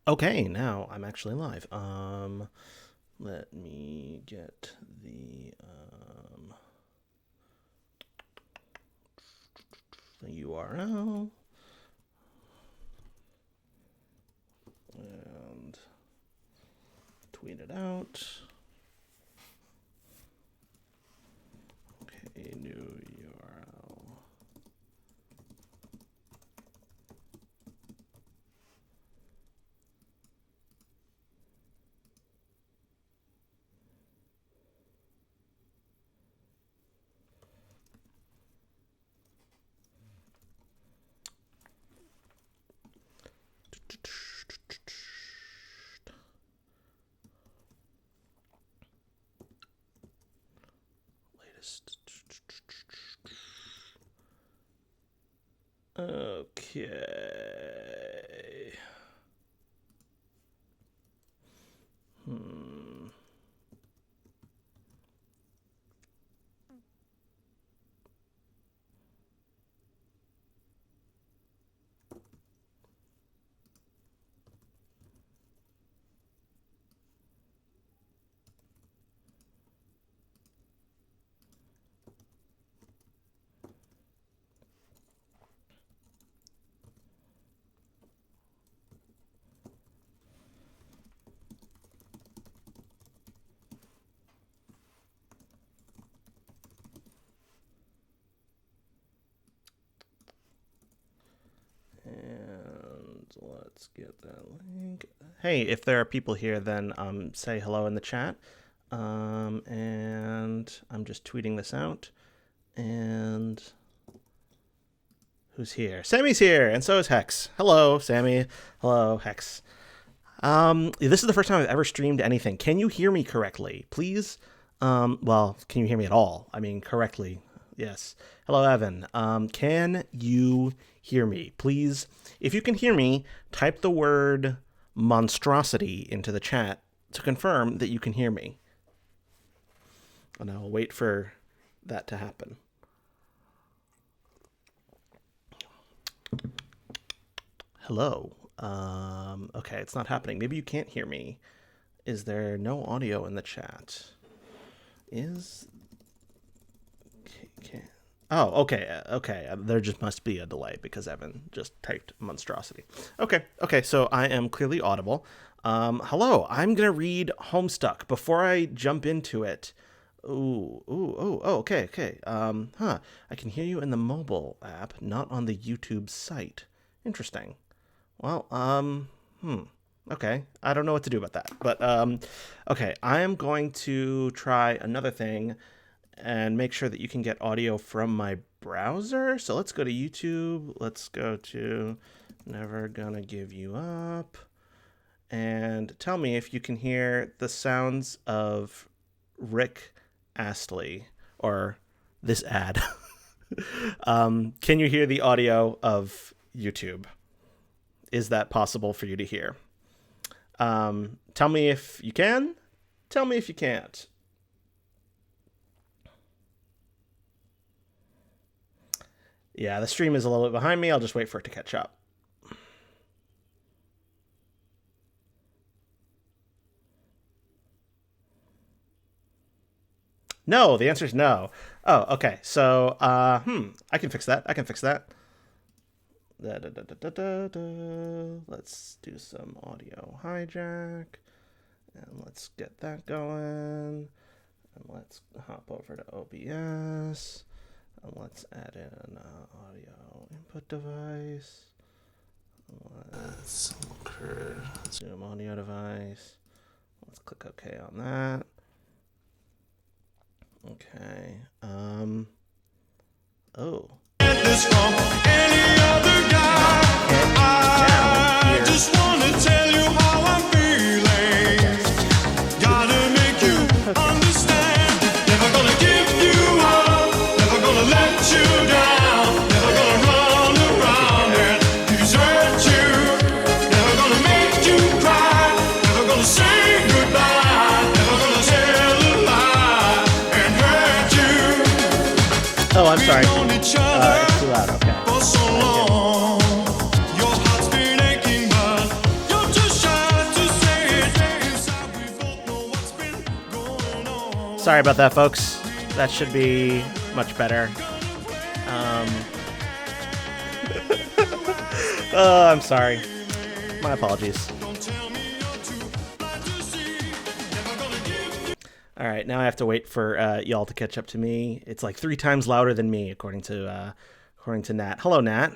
Okay, now I'm actually live. Let me get the URL and tweet it out. Okay, new URL. Latest. Okay. Hmm. And let's get that link. Hey, if there are people here, then say hello in the chat. And I'm just tweeting this out. And who's here? Sammy's here, and so is Hex. Hello, Sammy. Hello, Hex. This is the first time I've ever streamed anything. Can you hear me correctly, please? Well, can you hear me at all? I mean, correctly. Yes. Hello, Evan. Can you hear me, please? If you can hear me, type the word monstrosity into the chat to confirm that you can hear me. And I'll wait for that to happen. Hello. Okay, it's not happening. Maybe you can't hear me. Is there no audio in the chat? Oh, okay, okay. There just must be a delay because Evan just typed monstrosity. Okay, so I am clearly audible. Hello, I'm gonna read Homestuck. Before I jump into it, okay. I can hear you in the mobile app, not on the YouTube site. Interesting. Well, okay. I don't know what to do about that. But, okay. I am going to try another thing and make sure that you can get audio from my browser. So let's go to YouTube. Let's go to Never Gonna Give You Up. And tell me if you can hear the sounds of Rick Astley or this ad. Can you hear the audio of YouTube? Is that possible for you to hear? Tell me if you can. Tell me if you can't. Yeah, the stream is a little bit behind me. I'll just wait for it to catch up. No, the answer is no. Oh, okay. So, I can fix that. Let's do some audio hijack. And let's get that going. And let's hop over to OBS. And let's add in an audio input device. Let's Zoom audio device. Let's click OK on that. Okay. Oh. This from any other guy. I just want to tell you how I'm feeling. Gotta make you understand. Never gonna give you up. Never gonna let you down. Never gonna run around and desert you. Never gonna make you cry. Never gonna say goodbye. Never gonna tell a lie and hurt you. Oh, I'm sorry. It's too loud. Okay. For so long, your heart's been aching, but you're too shy Sorry about that, folks. That should be much better. I'm sorry. My apologies. All right, now I have to wait for y'all to catch up to me. It's like 3 times louder than me, according to Nat. Hello, Nat.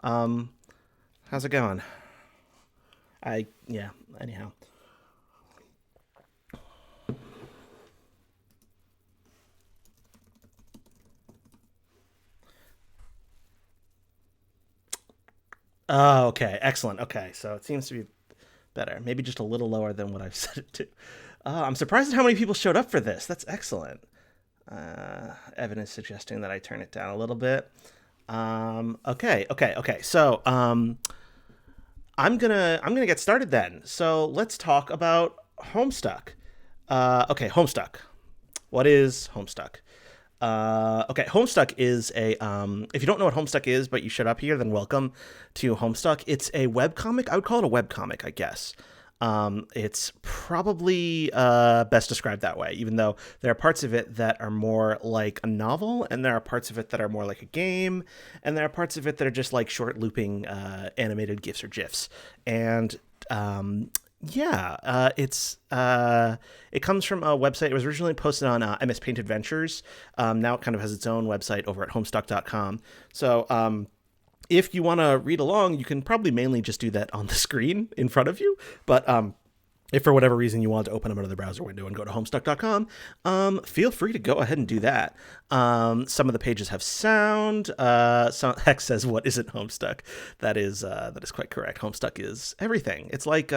How's it going? Yeah. Anyhow. Oh, okay, excellent. Okay, so it seems to be better. Maybe just a little lower than what I've set it to. I'm surprised at how many people showed up for this. That's excellent. Evidence suggesting that I turn it down a little bit. Okay. So I'm gonna get started then. So let's talk about Homestuck. Okay, Homestuck. What is Homestuck? Okay, Homestuck is a. If you don't know what Homestuck is, but you showed up here, then welcome to Homestuck. It's a webcomic. I would call it a webcomic, I guess. It's probably best described that way, even though there are parts of it that are more like a novel, and there are parts of it that are more like a game, and there are parts of it that are just like short looping animated GIFs or GIFs. And it comes from a website. It was originally posted on MS Paint Adventures. Now it kind of has its own website over at Homestuck.com. So if you want to read along, you can probably mainly just do that on the screen in front of you. But if for whatever reason you want to open up another browser window and go to Homestuck.com, feel free to go ahead and do that. Some of the pages have sound. Hex says, "What isn't Homestuck?" That is quite correct. Homestuck is everything. It's like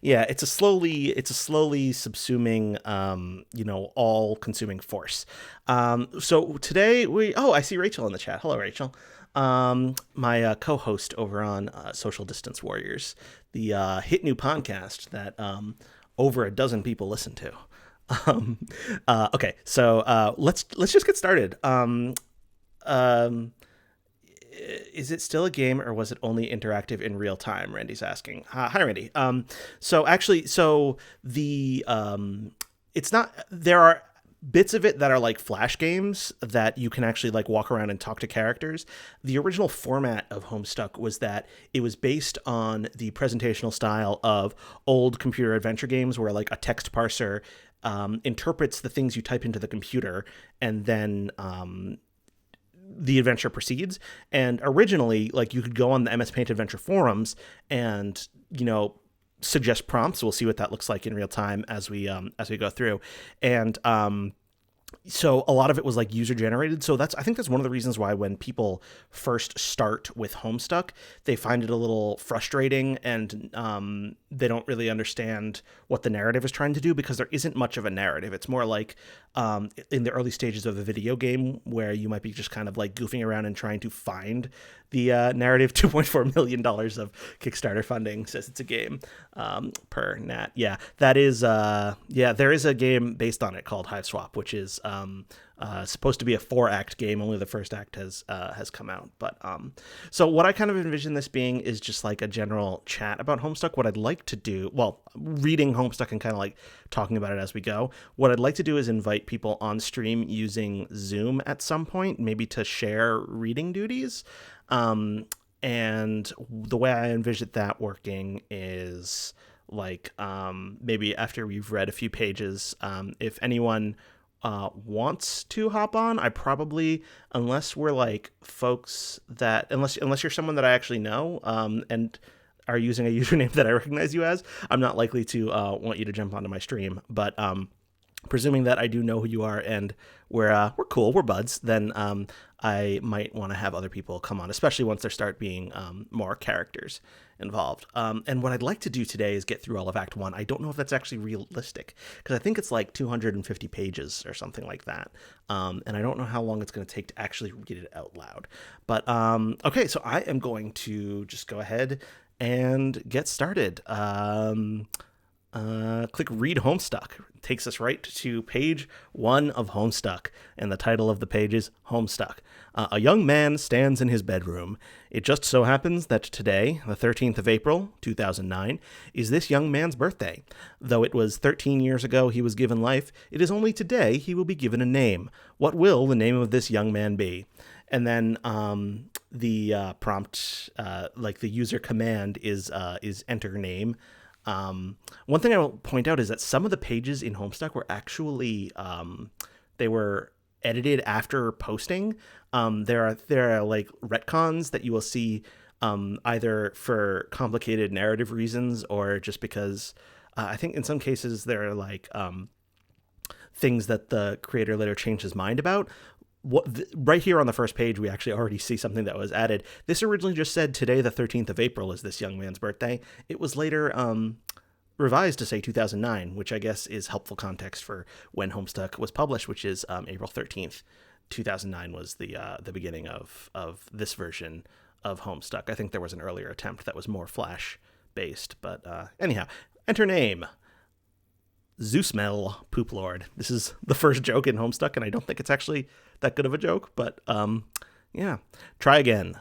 it's a slowly subsuming, all-consuming force. So today I see Rachel in the chat. Hello, Rachel. My co-host over on Social Distance Warriors, the hit new podcast that over a dozen people listen to. Okay, so let's just get started. Is it still a game, or was it only interactive in real time? Randy's asking. Hi, Randy. It's not. There are bits of it that are like flash games that you can actually like walk around and talk to characters. The original format of Homestuck was that it was based on the presentational style of old computer adventure games, where like a text parser interprets the things you type into the computer, and then the adventure proceeds. And originally, like, you could go on the MS Paint Adventure forums and, suggest prompts. We'll see what that looks like in real time as we go through. And so a lot of it was like user generated. So I think that's one of the reasons why when people first start with Homestuck, they find it a little frustrating, and they don't really understand what the narrative is trying to do, because there isn't much of a narrative. It's more like in the early stages of a video game, where you might be just kind of like goofing around and trying to find the narrative. $2.4 million of Kickstarter funding says it's a game, per Nat. Yeah, that is, there is a game based on it called Hive Swap, which is supposed to be a 4-act game. Only the first act has come out. But so what I kind of envision this being is just like a general chat about Homestuck. What I'd like to do, reading Homestuck and kind of like talking about it as we go. What I'd like to do is invite people on stream using Zoom at some point, maybe to share reading duties. And the way I envision that working is like, maybe after we've read a few pages, if anyone wants to hop on, I probably, unless we're like folks that, unless you're someone that I actually know, and are using a username that I recognize you as, I'm not likely to want you to jump onto my stream. But presuming that I do know who you are and we're cool, we're buds, then I might want to have other people come on, especially once there start being more characters involved. And what I'd like to do today is get through all of Act 1. I don't know if that's actually realistic, because I think it's like 250 pages or something like that. And I don't know how long it's going to take to actually read it out loud. But okay, so I am going to just go ahead and get started. Click Read Homestuck. It takes us right to page 1 of Homestuck, and the title of the page is Homestuck. A young man stands in his bedroom. It just so happens that today, the 13th of April, 2009, is this young man's birthday. Though it was 13 years ago he was given life, it is only today he will be given a name. What will the name of this young man be? And then the prompt, like the user command, is enter name. One thing I will point out is that some of the pages in Homestuck were actually they were edited after posting. There are like retcons that you will see either for complicated narrative reasons or just because I think in some cases there are like things that the creator later changed his mind about. Right here on the first page, we actually already see something that was added. This originally just said today, the 13th of April, is this young man's birthday. It was later revised to say 2009, which I guess is helpful context for when Homestuck was published, which is April 13th. 2009 was the beginning of this version of Homestuck. I think there was an earlier attempt that was more Flash based, but anyhow, enter name. Zeusmel Poop Lord. This is the first joke in Homestuck, and I don't think it's actually that good of a joke, but yeah. Try again.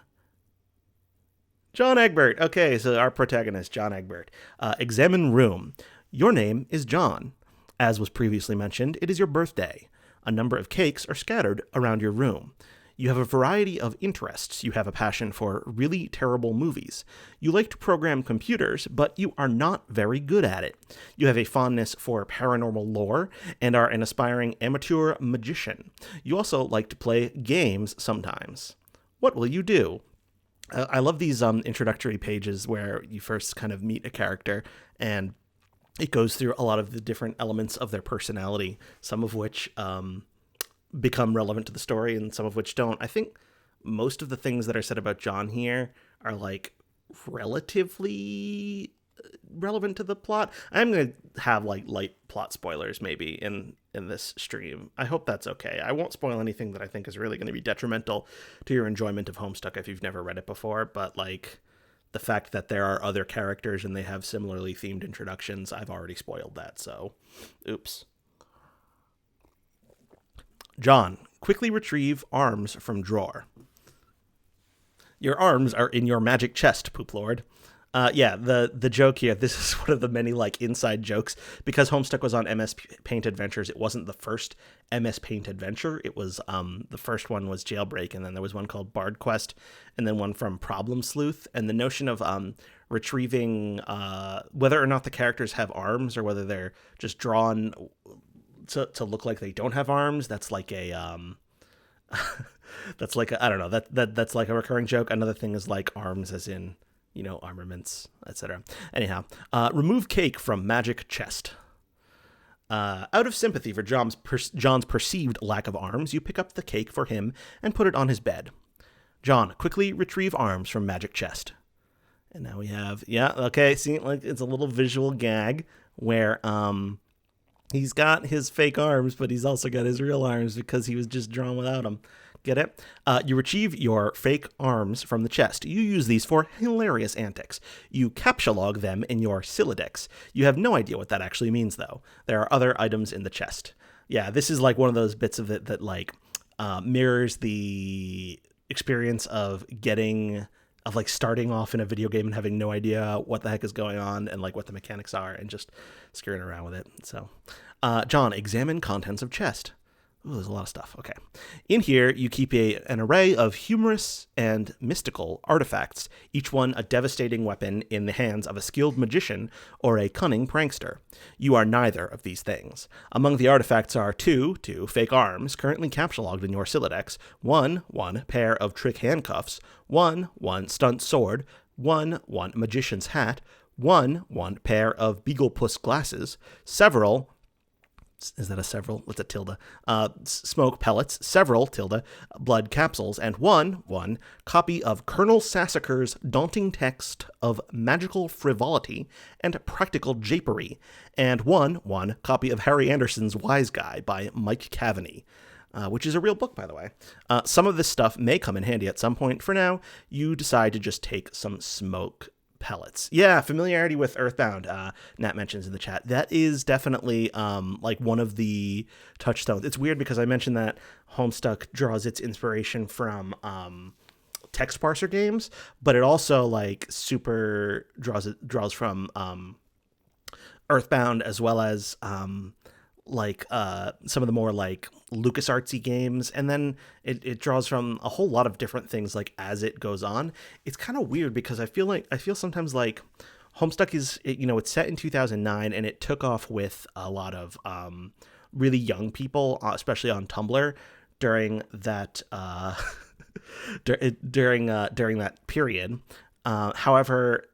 John Egbert. Okay, so our protagonist, John Egbert. Examine room. Your name is John. As was previously mentioned, it is your birthday. A number of cakes are scattered around your room. You have a variety of interests. You have a passion for really terrible movies. You like to program computers, but you are not very good at it. You have a fondness for paranormal lore and are an aspiring amateur magician. You also like to play games sometimes. What will you do? I love these introductory pages where you first kind of meet a character and it goes through a lot of the different elements of their personality, some of which become relevant to the story and some of which don't. I think most of the things that are said about John here are like relatively relevant to the plot. I'm going to have like light plot spoilers maybe in this stream. I hope that's okay. I won't spoil anything that I think is really going to be detrimental to your enjoyment of Homestuck if you've never read it before, but like the fact that there are other characters and they have similarly themed introductions, I've already spoiled that, so oops. John, quickly retrieve arms from drawer. Your arms are in your magic chest, Poop Lord. Yeah, the joke here, this is one of the many like inside jokes. Because Homestuck was on MS Paint Adventures, it wasn't the first MS Paint adventure. It was the first one was Jailbreak, and then there was one called Bard Quest, and then one from Problem Sleuth. And the notion of retrieving whether or not the characters have arms or whether they're just drawn to look like they don't have arms, that's like a that's like a, I don't know, that's like a recurring joke. Another thing is like arms as in, you know, armaments, etc. Anyhow, remove cake from magic chest. Out of sympathy for John's perceived lack of arms, you pick up the cake for him and put it on his bed. John, quickly retrieve arms from magic chest. And now we have, yeah, okay, see, like it's a little visual gag where he's got his fake arms, but he's also got his real arms because he was just drawn without them. Get it? You retrieve your fake arms from the chest. You use these for hilarious antics. You captcha log them in your Sylladex. You have no idea what that actually means, though. There are other items in the chest. Yeah, this is like one of those bits of it that like mirrors the experience of starting off in a video game and having no idea what the heck is going on and like what the mechanics are and just screwing around with it. So, John, examine contents of chest. Ooh, there's a lot of stuff. Okay. In here, you keep an array of humorous and mystical artifacts, each one a devastating weapon in the hands of a skilled magician or a cunning prankster. You are neither of these things. Among the artifacts are two fake arms, currently captcha-logged in your Sylladex, one pair of trick handcuffs, one stunt sword, one magician's hat, one pair of Beaglepuss glasses, several... Is that a several? What's a tilde? Smoke pellets, several tilde blood capsules, and one copy of Colonel Sassacre's daunting text of magical frivolity and practical japery, and one copy of Harry Anderson's Wise Guy by Mike Cavaney. Which is a real book, by the way. Some of this stuff may come in handy at some point. For now, you decide to just take some smoke pellets. Yeah, familiarity with Earthbound. Nat mentions in the chat. That is definitely like one of the touchstones. It's weird because I mentioned that Homestuck draws its inspiration from text parser games, but it also like super draws from Earthbound, as well as like some of the more like LucasArtsy games, and then it draws from a whole lot of different things like as it goes on. It's kind of weird because I feel sometimes like Homestuck is it's set in 2009 and it took off with a lot of really young people, especially on Tumblr during that during that period. However,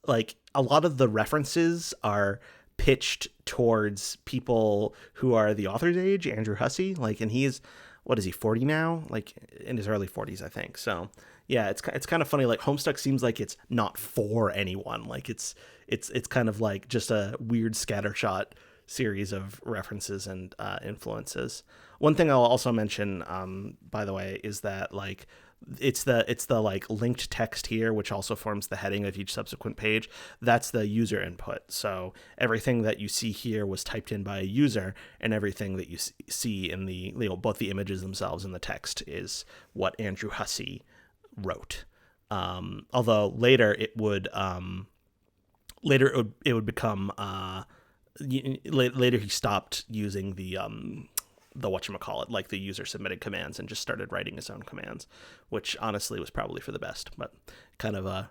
like a lot of the references are pitched towards people who are the author's age, Andrew Hussey, like, and he's, what is he, 40 now? Like in his early 40s, I think. So yeah, it's kind of funny. Like Homestuck seems like it's not for anyone. Like it's kind of like just a weird scattershot series of references and influences. One thing I'll also mention, by the way, is that like it's the like linked text here, which also forms the heading of each subsequent page. That's the user input. So everything that you see here was typed in by a user, and everything that you see in the both the images themselves and the text is what Andrew Hussey wrote. Although later it would become later he stopped using the whatchamacallit, like the user submitted commands, and just started writing his own commands, which honestly was probably for the best, but kind of I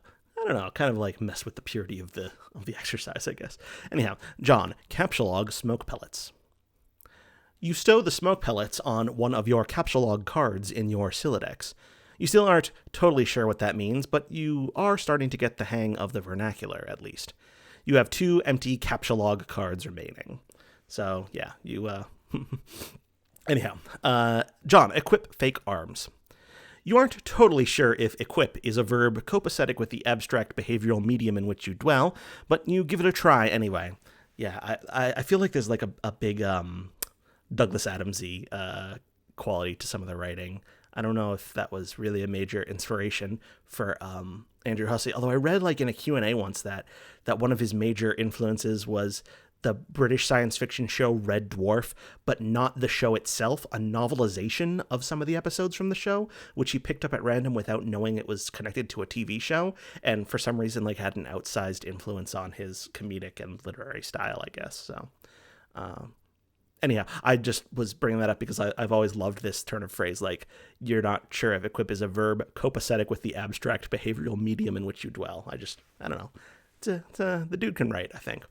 don't know, kind of like mess with the purity of the exercise, I guess. Anyhow, John, Capsulog smoke pellets. You stow the smoke pellets on one of your Capsulog cards in your Siladex. You still aren't totally sure what that means, but you are starting to get the hang of the vernacular, at least. You have 2 empty Capsulog cards remaining. So, yeah, you, Anyhow, John, equip fake arms. You aren't totally sure if equip is a verb copacetic with the abstract behavioral medium in which you dwell, but you give it a try anyway. Yeah, I feel like there's like a big Douglas Adams-y quality to some of the writing. I don't know if that was really a major inspiration for Andrew Hussey, although I read like in a Q&A once that one of his major influences was the British science fiction show Red Dwarf, but not the show itself, a novelization of some of the episodes from the show, which he picked up at random without knowing it was connected to a TV show, and for some reason like had an outsized influence on his comedic and literary style, I guess. So anyhow, I just was bringing that up because I've always loved this turn of phrase, like, you're not sure if equip is a verb copacetic with the abstract behavioral medium in which you dwell. I don't know. The dude can write, I think.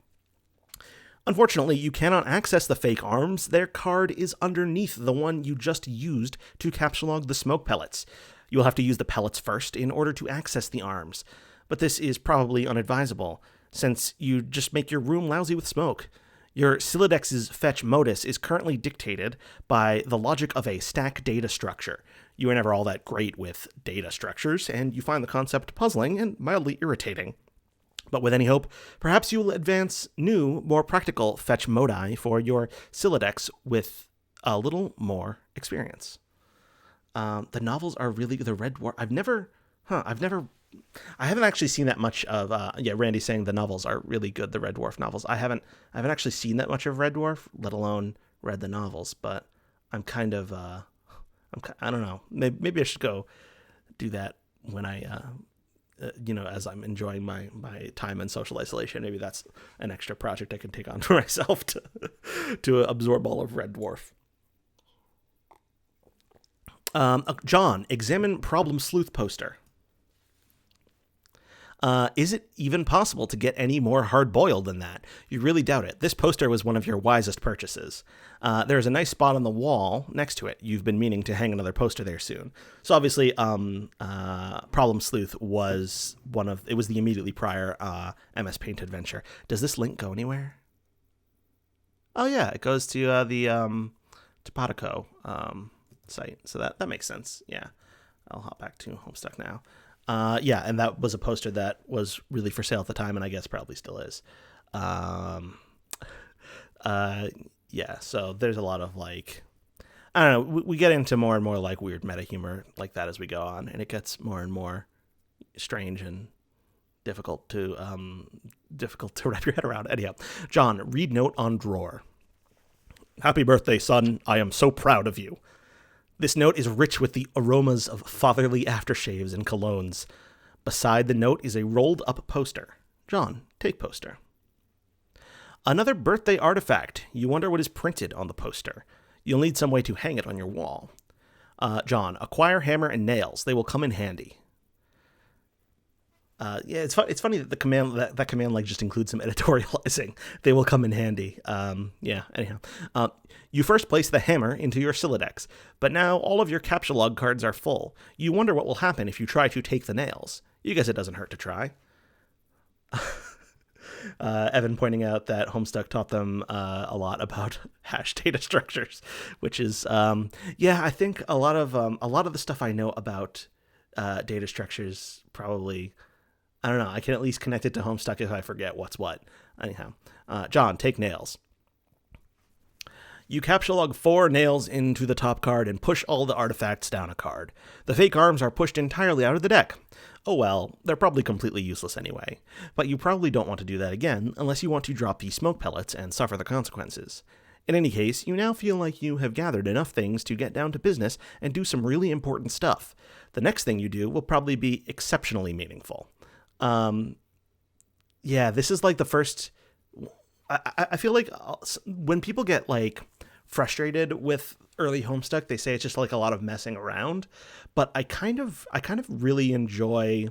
Unfortunately, you cannot access the fake arms. Their card is underneath the one you just used to capsulog the smoke pellets. You'll have to use the pellets first in order to access the arms. But this is probably unadvisable, since you just make your room lousy with smoke. Your Silidex's fetch modus is currently dictated by the logic of a stack data structure. You are never all that great with data structures, and you find the concept puzzling and mildly irritating. But with any hope, perhaps you will advance new, more practical fetch modi for your Siladex with a little more experience. The novels are really the Red Dwarf. I haven't actually seen that much of. Randy saying the novels are really good. The Red Dwarf novels. I haven't actually seen that much of Red Dwarf, let alone read the novels. But I'm kind of, I don't know. Maybe I should go do that when I. As I'm enjoying my time in social isolation. Maybe that's an extra project I can take on for myself to absorb all of Red Dwarf. John, examine Problem Sleuth poster. Is it even possible to get any more hard-boiled than that? You really doubt it. This poster was one of your wisest purchases. There's a nice spot on the wall next to it. You've been meaning to hang another poster there soon. So obviously, Problem Sleuth was it was the immediately prior MS Paint adventure. Does this link go anywhere? Oh yeah, it goes to the Topatico site. So that makes sense. Yeah, I'll hop back to Homestuck now. And that was a poster that was really for sale at the time, and I guess probably still is. So there's a lot of like, I don't know, we get into more and more like weird meta humor like that as we go on, and it gets more and more strange and difficult to wrap your head around. Anyhow, John, read note on drawer. Happy birthday, son. I am so proud of you. This note is rich with the aromas of fatherly aftershaves and colognes. Beside the note is a rolled-up poster. John, take poster. Another birthday artifact. You wonder what is printed on the poster. You'll need some way to hang it on your wall. John, acquire hammer and nails. They will come in handy. Yeah, it's funny that the command that command like just includes some editorializing. They will come in handy. Yeah. Anyhow, you first place the hammer into your Siladex, but now all of your captcha cards are full. You wonder what will happen if you try to take the nails. You guess it doesn't hurt to try. Evan pointing out that Homestuck taught them a lot about hash data structures, which is yeah, I think a lot of the stuff I know about data structures probably, I don't know, I can at least connect it to Homestuck if I forget what's what. Anyhow, John, take nails. You captcha log 4 nails into the top card and push all the artifacts down a card. The fake arms are pushed entirely out of the deck. Oh well, they're probably completely useless anyway. But you probably don't want to do that again unless you want to drop the smoke pellets and suffer the consequences. In any case, you now feel like you have gathered enough things to get down to business and do some really important stuff. The next thing you do will probably be exceptionally meaningful. Yeah, this is like the first... I feel like when people get like frustrated with early Homestuck, they say it's just like a lot of messing around. But I kind of really enjoy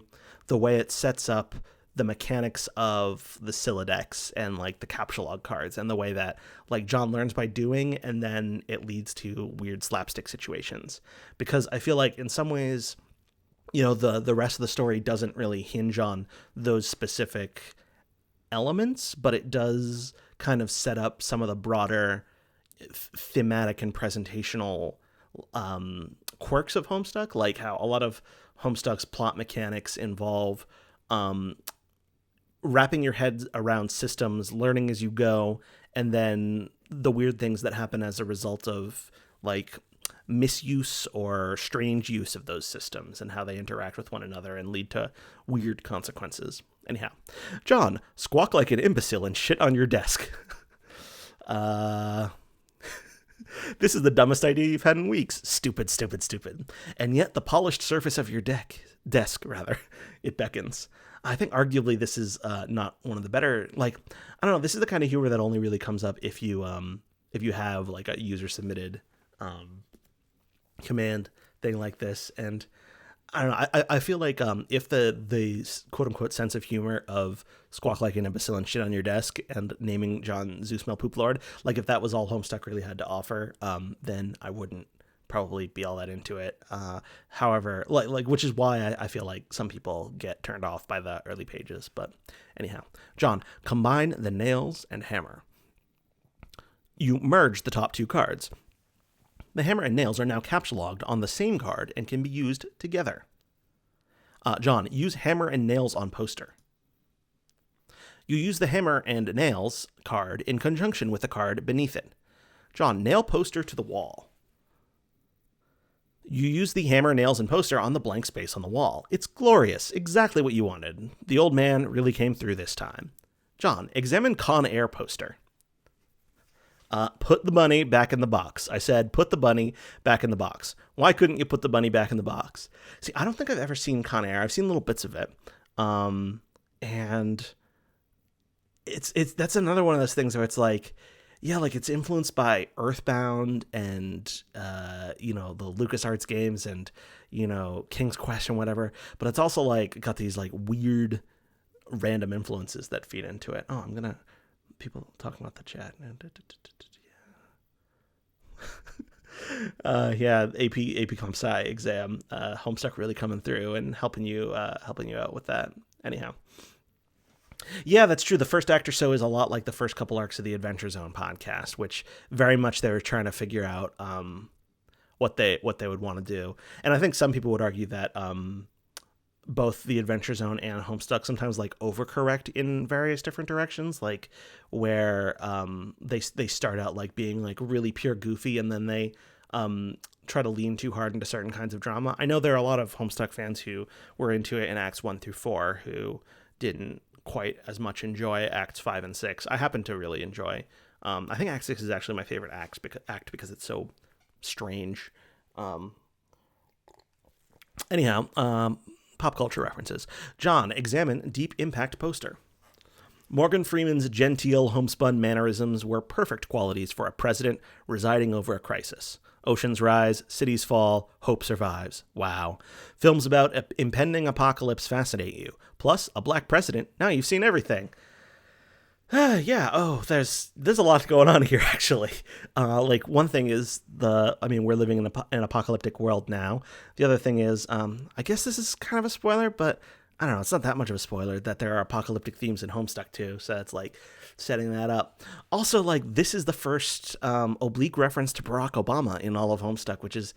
the way it sets up the mechanics of the Siladex and like the captcha log cards, and the way that like John learns by doing, and then it leads to weird slapstick situations. Because I feel like in some ways, you know, the rest of the story doesn't really hinge on those specific elements, but it does kind of set up some of the broader thematic and presentational quirks of Homestuck, like how a lot of Homestuck's plot mechanics involve wrapping your head around systems, learning as you go, and then the weird things that happen as a result of like misuse or strange use of those systems and how they interact with one another and lead to weird consequences. Anyhow, John, squawk like an imbecile and shit on your desk. This is the dumbest idea you've had in weeks. Stupid, stupid, stupid. And yet the polished surface of your desk, it beckons. I think arguably this is not one of the better, like, I don't know, this is the kind of humor that only really comes up if you have like a user submitted command thing like this. And I don't know, I feel like if the quote unquote sense of humor of squawk like an imbecile and shit on your desk and naming John Zeus Mel Poop Lord, like if that was all Homestuck really had to offer, then I wouldn't probably be all that into it. However, like which is why I feel like some people get turned off by the early pages. But anyhow, John, combine the nails and hammer. You merge the top 2 cards. The hammer and nails are now captcha logged on the same card and can be used together. John, use hammer and nails on poster. You use the hammer and nails card in conjunction with the card beneath it. John, nail poster to the wall. You use the hammer, nails, and poster on the blank space on the wall. It's glorious, exactly what you wanted. The old man really came through this time. John, examine Con Air poster. Put the bunny back in the box. I said, put the bunny back in the box. Why couldn't you put the bunny back in the box? See, I don't think I've ever seen Con Air. I've seen little bits of it. And that's another one of those things where it's like, yeah, like it's influenced by Earthbound and, the LucasArts games and, King's Quest and whatever. But it's also like got these like weird random influences that feed into it. Oh, people talking about the chat. Yeah, AP Comp Sci exam. Homestuck really coming through and helping you out with that. Anyhow. Yeah, that's true. The first act or so is a lot like the first couple arcs of the Adventure Zone podcast, which very much they were trying to figure out what they would want to do. And I think some people would argue that both the Adventure Zone and Homestuck sometimes like overcorrect in various different directions, like where they start out like being like really pure goofy, and then they try to lean too hard into certain kinds of drama. I know there are a lot of Homestuck fans who were into it in acts 1 through 4 who didn't quite as much enjoy acts 5 and 6. I happen to really enjoy. I think Act 6 is actually my favorite act because it's so strange. Anyhow, pop culture references. John, examine Deep Impact poster. Morgan Freeman's genteel homespun mannerisms were perfect qualities for a president residing over a crisis. Oceans rise, cities fall, hope survives. Wow. Films about impending apocalypse fascinate you. Plus, a black president. Now you've seen everything. Yeah. Oh, there's a lot going on here, actually. Like, one thing is we're living in an apocalyptic world now. The other thing is, I guess this is kind of a spoiler, but I don't know. It's not that much of a spoiler that there are apocalyptic themes in Homestuck too. So it's like setting that up. Also, like, this is the first oblique reference to Barack Obama in all of Homestuck, which is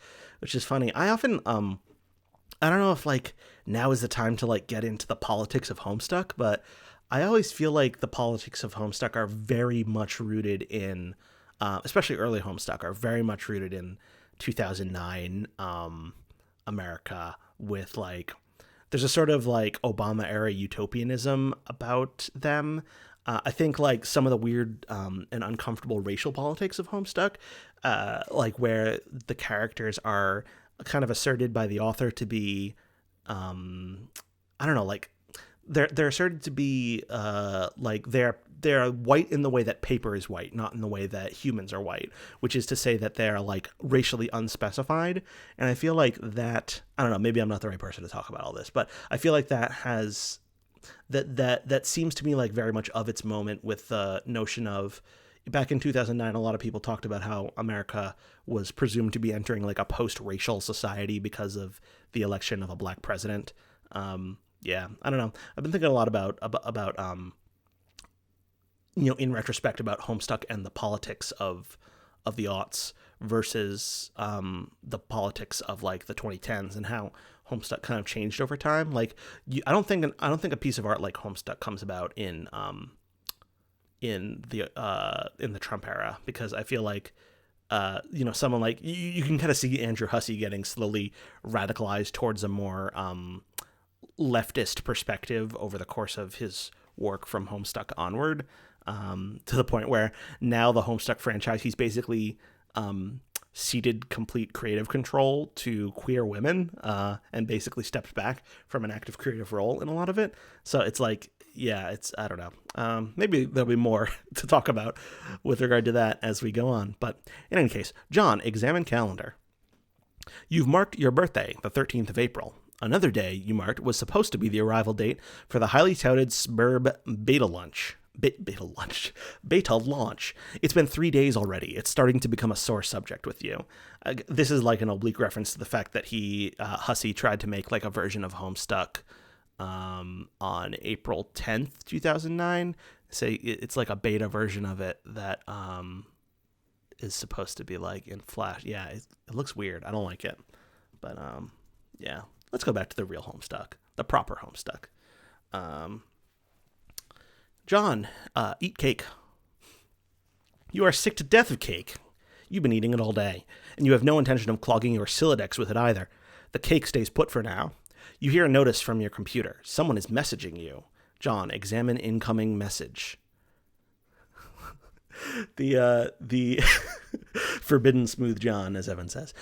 funny. I often I don't know if like now is the time to like get into the politics of Homestuck, but I always feel like the politics of Homestuck are very much rooted in, especially early Homestuck, are very much rooted in 2009 America with like, there's a sort of like Obama era utopianism about them. I think like some of the weird and uncomfortable racial politics of Homestuck, like where the characters are kind of asserted by the author to be, I don't know, like they're asserted to be like they're white in the way that paper is white, not in the way that humans are white, which is to say that they're like racially unspecified. And I feel like that, I don't know, maybe I'm not the right person to talk about all this, but I feel like that has that seems to me like very much of its moment with the notion of, back in 2009, a lot of people talked about how America was presumed to be entering like a post-racial society because of the election of a black president. Yeah, I don't know. I've been thinking a lot about in retrospect, about Homestuck and the politics of the aughts versus the politics of like the 2010s, and how Homestuck kind of changed over time. Like, I don't think a piece of art like Homestuck comes about in the Trump era, because I feel like someone like you can kind of see Andrew Hussey getting slowly radicalized towards a more leftist perspective over the course of his work from Homestuck onward, to the point where now the Homestuck franchise, he's basically ceded complete creative control to queer women, and basically stepped back from an active creative role in a lot of it. So it's like, yeah, I don't know. Maybe there'll be more to talk about with regard to that as we go on. But in any case, John, examine calendar. You've marked your birthday, the 13th of April. Another day you marked was supposed to be the arrival date for the highly touted Sburb beta launch. Beta launch. It's been 3 days already. It's starting to become a sore subject with you. This is like an oblique reference to the fact that Hussey tried to make like a version of Homestuck on April 10th, 2009. Say it's like a beta version of it that is supposed to be like in Flash. Yeah, it looks weird. I don't like it. But yeah. Let's go back to the real Homestuck, the proper Homestuck. John, eat cake. You are sick to death of cake. You've been eating it all day, and you have no intention of clogging your Silodex with it either. The cake stays put for now. You hear a notice from your computer. Someone is messaging you. John, examine incoming message. The forbidden smooth John, as Evan says.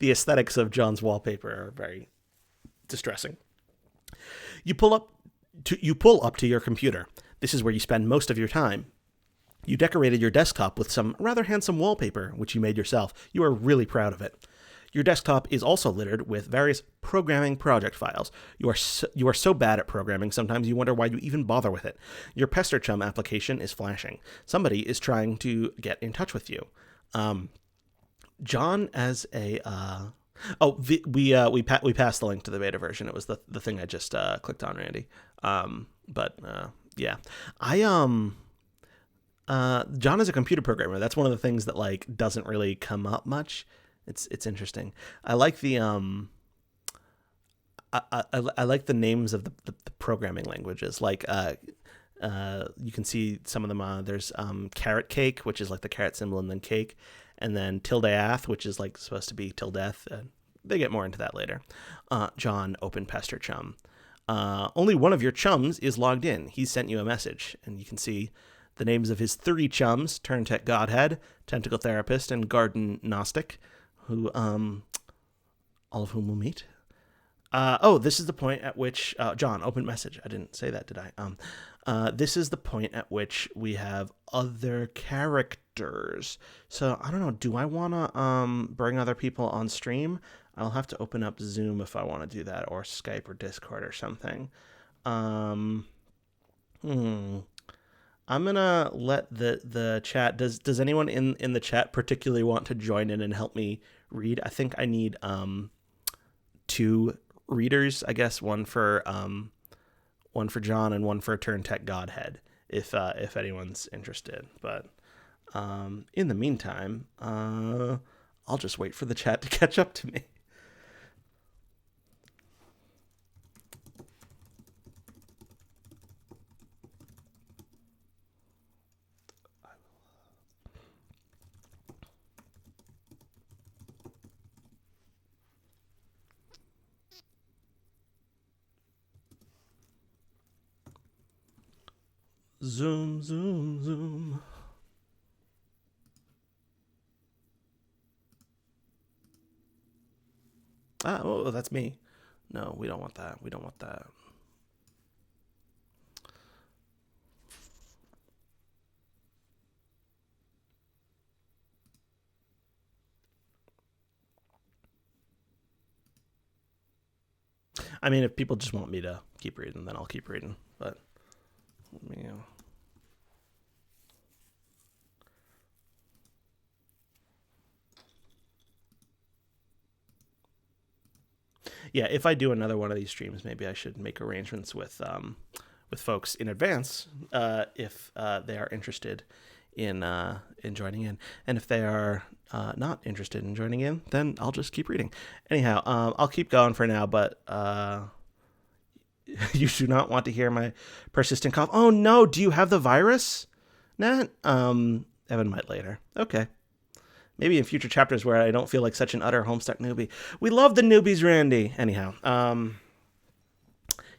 The aesthetics of John's wallpaper are very distressing. You pull up to your computer. This is where you spend most of your time. You decorated your desktop with some rather handsome wallpaper, which you made yourself. You are really proud of it. Your desktop is also littered with various programming project files. You are so bad at programming, sometimes you wonder why you even bother with it. Your Pester Chum application is flashing. Somebody is trying to get in touch with you. John as a we passed the link to the beta version. It was the thing I just clicked on, Randy. Yeah, John is a computer programmer. That's one of the things that like doesn't really come up much. It's interesting. I like the I like the names of the programming languages. Like you can see some of them. There's carrot cake, which is like the carrot symbol and then cake. And then tildeath, which is like supposed to be till death. They get more into that later. John, open Pester Chum. Only one of your chums is logged in. He sent you a message, and you can see the names of his 3 chums: Turntech Godhead, Tentacle Therapist, and Garden Gnostic, who all of whom will meet. This is the point at which John, open message. I didn't say that, did I? This is the point at which we have other characters. So I don't know. Do I want to bring other people on stream? I'll have to open up Zoom if I want to do that, or Skype or Discord or something. I'm gonna let the chat. Does anyone in the chat particularly want to join in and help me read? I think I need 2 readers, I guess, one for John and one for Turntech Godhead, if anyone's interested. But in the meantime, I'll just wait for the chat to catch up to me. Zoom, zoom, zoom. Oh, that's me. No, we don't want that. We don't want that. I mean, if people just want me to keep reading, then I'll keep reading. But, you know. Yeah, if I do another one of these streams, maybe I should make arrangements with folks in advance if they are interested in joining in, and if they are not interested in joining in, then I'll just keep reading. Anyhow, I'll keep going for now, but you do not want to hear my persistent cough. Oh no, do you have the virus, Nat? Evan might later. Okay. Maybe in future chapters where I don't feel like such an utter Homestuck newbie. We love the newbies, Randy. Anyhow,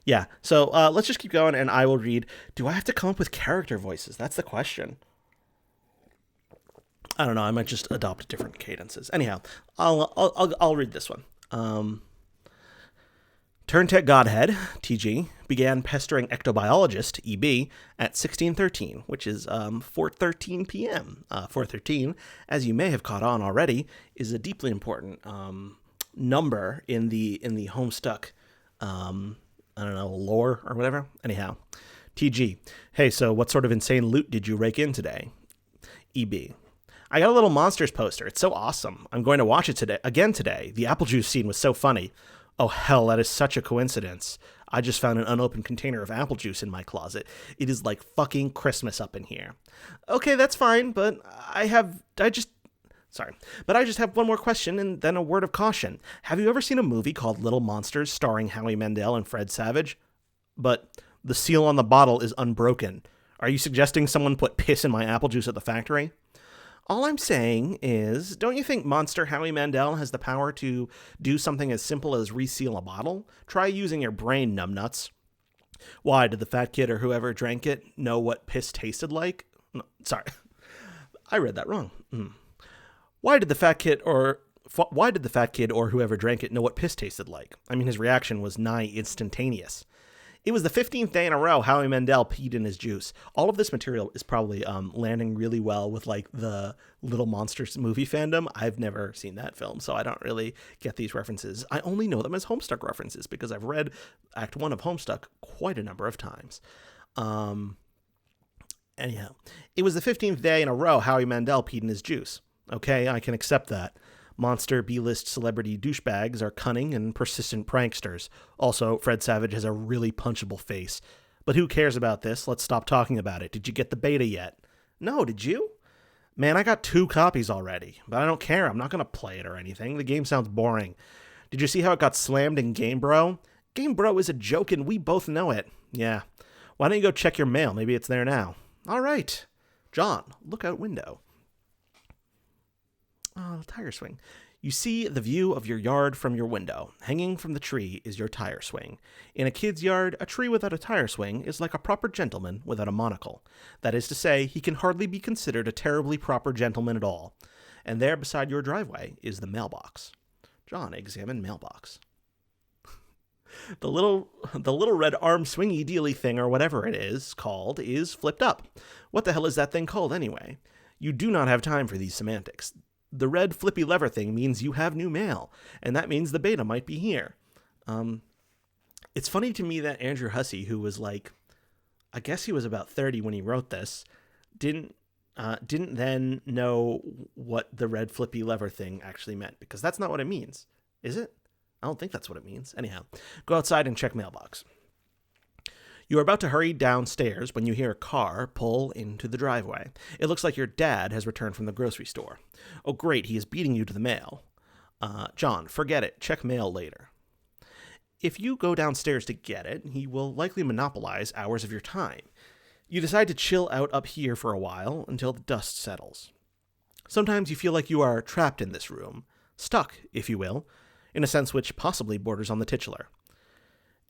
yeah. So let's just keep going, and I will read. Do I have to come up with character voices? That's the question. I don't know. I might just adopt different cadences. Anyhow, I'll read this one. Turntech Godhead, TG, began pestering ectobiologist, EB, at 1613, which is 4:13 p.m. 4:13, as you may have caught on already, is a deeply important number in the Homestuck, lore or whatever. Anyhow, TG, hey, so what sort of insane loot did you rake in today? EB, I got a little Monsters poster. It's so awesome. I'm going to watch it today. The apple juice scene was so funny. Oh, hell, that is such a coincidence. I just found an unopened container of apple juice in my closet. It is like fucking Christmas up in here. Okay, that's fine, but I just have one more question and then a word of caution. Have you ever seen a movie called Little Monsters starring Howie Mandel and Fred Savage? But the seal on the bottle is unbroken. Are you suggesting someone put piss in my apple juice at the factory? All I'm saying is, don't you think Monster Howie Mandel has the power to do something as simple as reseal a bottle? Try using your brain, numbnuts. Why, did the fat kid or whoever drank it know what piss tasted like? No, sorry, I read that wrong. Why did the fat kid or whoever drank it know what piss tasted like? I mean, his reaction was nigh instantaneous. It was the 15th day in a row Howie Mandel peed in his juice. All of this material is probably landing really well with like the Little Monsters movie fandom. I've never seen that film, so I don't really get these references. I only know them as Homestuck references because I've read Act 1 of Homestuck quite a number of times. Anyhow, it was the 15th day in a row Howie Mandel peed in his juice. Okay, I can accept that. Monster B-list celebrity douchebags are cunning and persistent pranksters. Also, Fred Savage has a really punchable face. But who cares about this? Let's stop talking about it. Did you get the beta yet? No, did you? Man, I got 2 copies already. But I don't care. I'm not going to play it or anything. The game sounds boring. Did you see how it got slammed in Game Bro? Game Bro is a joke and we both know it. Yeah. Why don't you go check your mail? Maybe it's there now. All right. John, look out window. Oh, the tire swing. You see the view of your yard from your window. Hanging from the tree is your tire swing. In a kid's yard, a tree without a tire swing is like a proper gentleman without a monocle. That is to say, he can hardly be considered a terribly proper gentleman at all. And there beside your driveway is the mailbox. John, examine mailbox. The little red arm swingy dealy thing or whatever it is called is flipped up. What the hell is that thing called anyway? You do not have time for these semantics. The red flippy lever thing means you have new mail, and that means the beta might be here. It's funny to me that Andrew Hussey, who was like, I guess he was about 30 when he wrote this, didn't then know what the red flippy lever thing actually meant, because that's not what it means, is it? I don't think that's what it means. Anyhow, go outside and check mailbox. You are about to hurry downstairs when you hear a car pull into the driveway. It looks like your dad has returned from the grocery store. Oh, great, he is beating you to the mail. John, forget it. Check mail later. If you go downstairs to get it, he will likely monopolize hours of your time. You decide to chill out up here for a while until the dust settles. Sometimes you feel like you are trapped in this room, stuck, if you will, in a sense which possibly borders on the titular.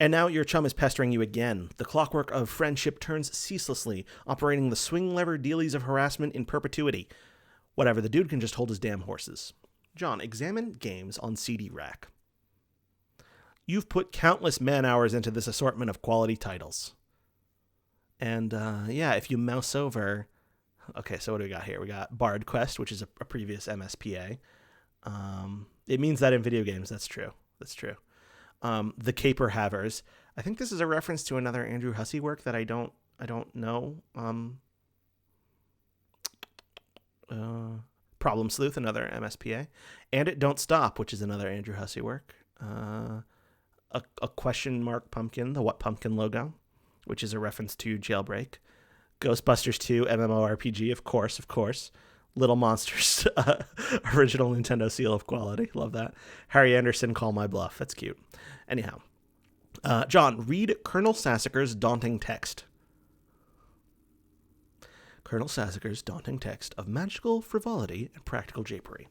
And now your chum is pestering you again. The clockwork of friendship turns ceaselessly, operating the swing lever dealies of harassment in perpetuity. Whatever, the dude can just hold his damn horses. John, examine games on CD rack. You've put countless man-hours into this assortment of quality titles. And, if you mouse over... Okay, so what do we got here? We got Bard Quest, which is a previous MSPA. It means that in video games. That's true. The Caper Havers. I think this is a reference to another Andrew Hussey work that I don't know. Problem Sleuth, another MSPA. And It Don't Stop, which is another Andrew Hussey work. A question mark pumpkin, the What Pumpkin logo, which is a reference to Jailbreak. Ghostbusters 2, MMORPG, of course. Little Monsters, original Nintendo seal of quality. Love that. Harry Anderson, Call My Bluff. That's cute. Anyhow. John, read Colonel Sassacre's daunting text. Colonel Sassacre's daunting text of magical frivolity and practical japery.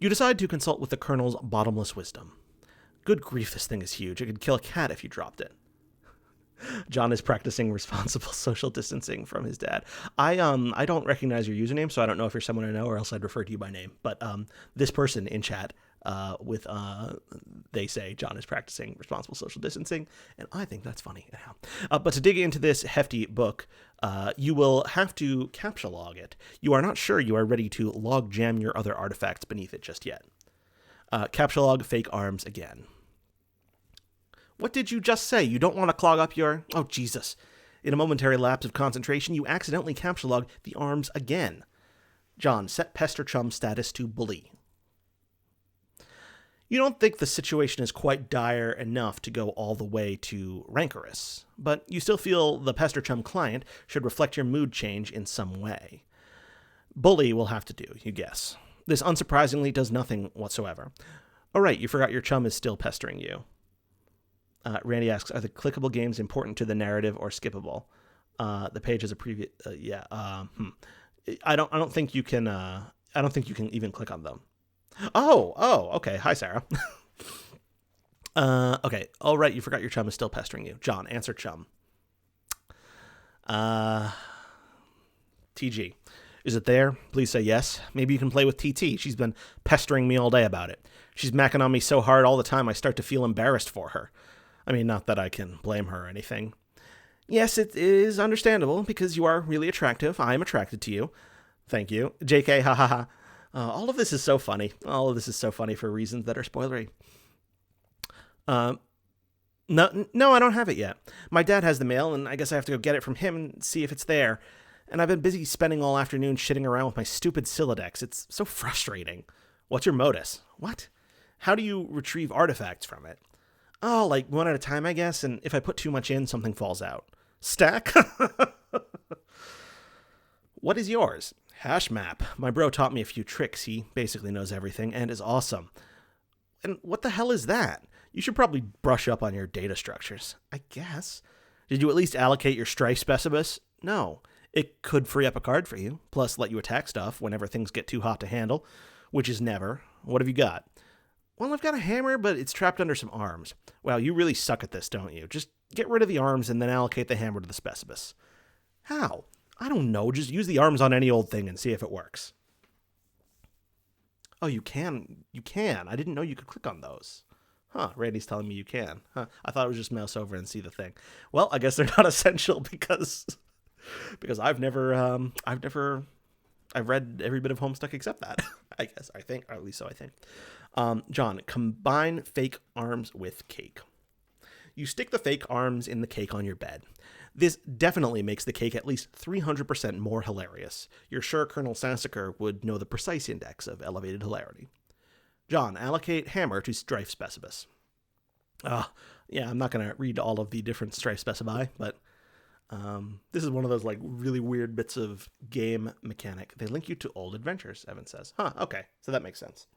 You decide to consult with the Colonel's bottomless wisdom. Good grief, this thing is huge. It could kill a cat if you dropped it. John is practicing responsible social distancing from his dad. I don't recognize your username, so I don't know if you're someone I know, or else I'd refer to you by name. But this person in chat they say John is practicing responsible social distancing, and I think that's funny. But to dig into this hefty book, you will have to captcha log it. You are not sure you are ready to log jam your other artifacts beneath it just yet. Captcha log fake arms again. What did you just say? You don't want to clog up your... Oh, Jesus. In a momentary lapse of concentration, you accidentally captcha log the arms again. John, set Pester Chum status to bully. You don't think the situation is quite dire enough to go all the way to rancorous, but you still feel the Pester Chum client should reflect your mood change in some way. Bully will have to do, you guess. This unsurprisingly does nothing whatsoever. Oh, right, you forgot your chum is still pestering you. Randy asks, are the clickable games important to the narrative or skippable? The page has a preview. I don't think you can. I don't think you can even click on them. Oh, okay. Hi, Sarah. Okay. All right. You forgot your chum is still pestering you. John, answer chum. TG. Is it there? Please say yes. Maybe you can play with TT. She's been pestering me all day about it. She's macking on me so hard all the time I start to feel embarrassed for her. I mean, not that I can blame her or anything. Yes, it is understandable, because you are really attractive. I am attracted to you. Thank you. JK, ha ha ha. All of this is so funny. All of this is so funny for reasons that are spoilery. No, I don't have it yet. My dad has the mail, and I guess I have to go get it from him and see if it's there. And I've been busy spending all afternoon shitting around with my stupid Silodex. It's so frustrating. What's your modus? What? How do you retrieve artifacts from it? Oh, like one at a time, I guess, and if I put too much in, something falls out. Stack? What is yours? Hash map. My bro taught me a few tricks. He basically knows everything and is awesome. And what the hell is that? You should probably brush up on your data structures. I guess. Did you at least allocate your strife specibus? No. It could free up a card for you, plus let you attack stuff whenever things get too hot to handle, which is never. What have you got? Well, I've got a hammer, but it's trapped under some arms. Wow, you really suck at this, don't you? Just get rid of the arms and then allocate the hammer to the specibus. How? I don't know. Just use the arms on any old thing and see if it works. Oh, you can. You can. I didn't know you could click on those. Huh, Randy's telling me you can. Huh, I thought it was just mouse over and see the thing. Well, I guess they're not essential because I've read every bit of Homestuck except that. I guess, I think, or at least so I think. John, combine fake arms with cake. You stick the fake arms in the cake on your bed. This definitely makes the cake at least 300% more hilarious. You're sure Colonel Sassacre would know the precise index of elevated hilarity. John, allocate hammer to strife specibus. Yeah, I'm not going to read all of the different strife specify, but this is one of those like really weird bits of game mechanic. They link you to old adventures, Evan says. Huh, okay, so that makes sense.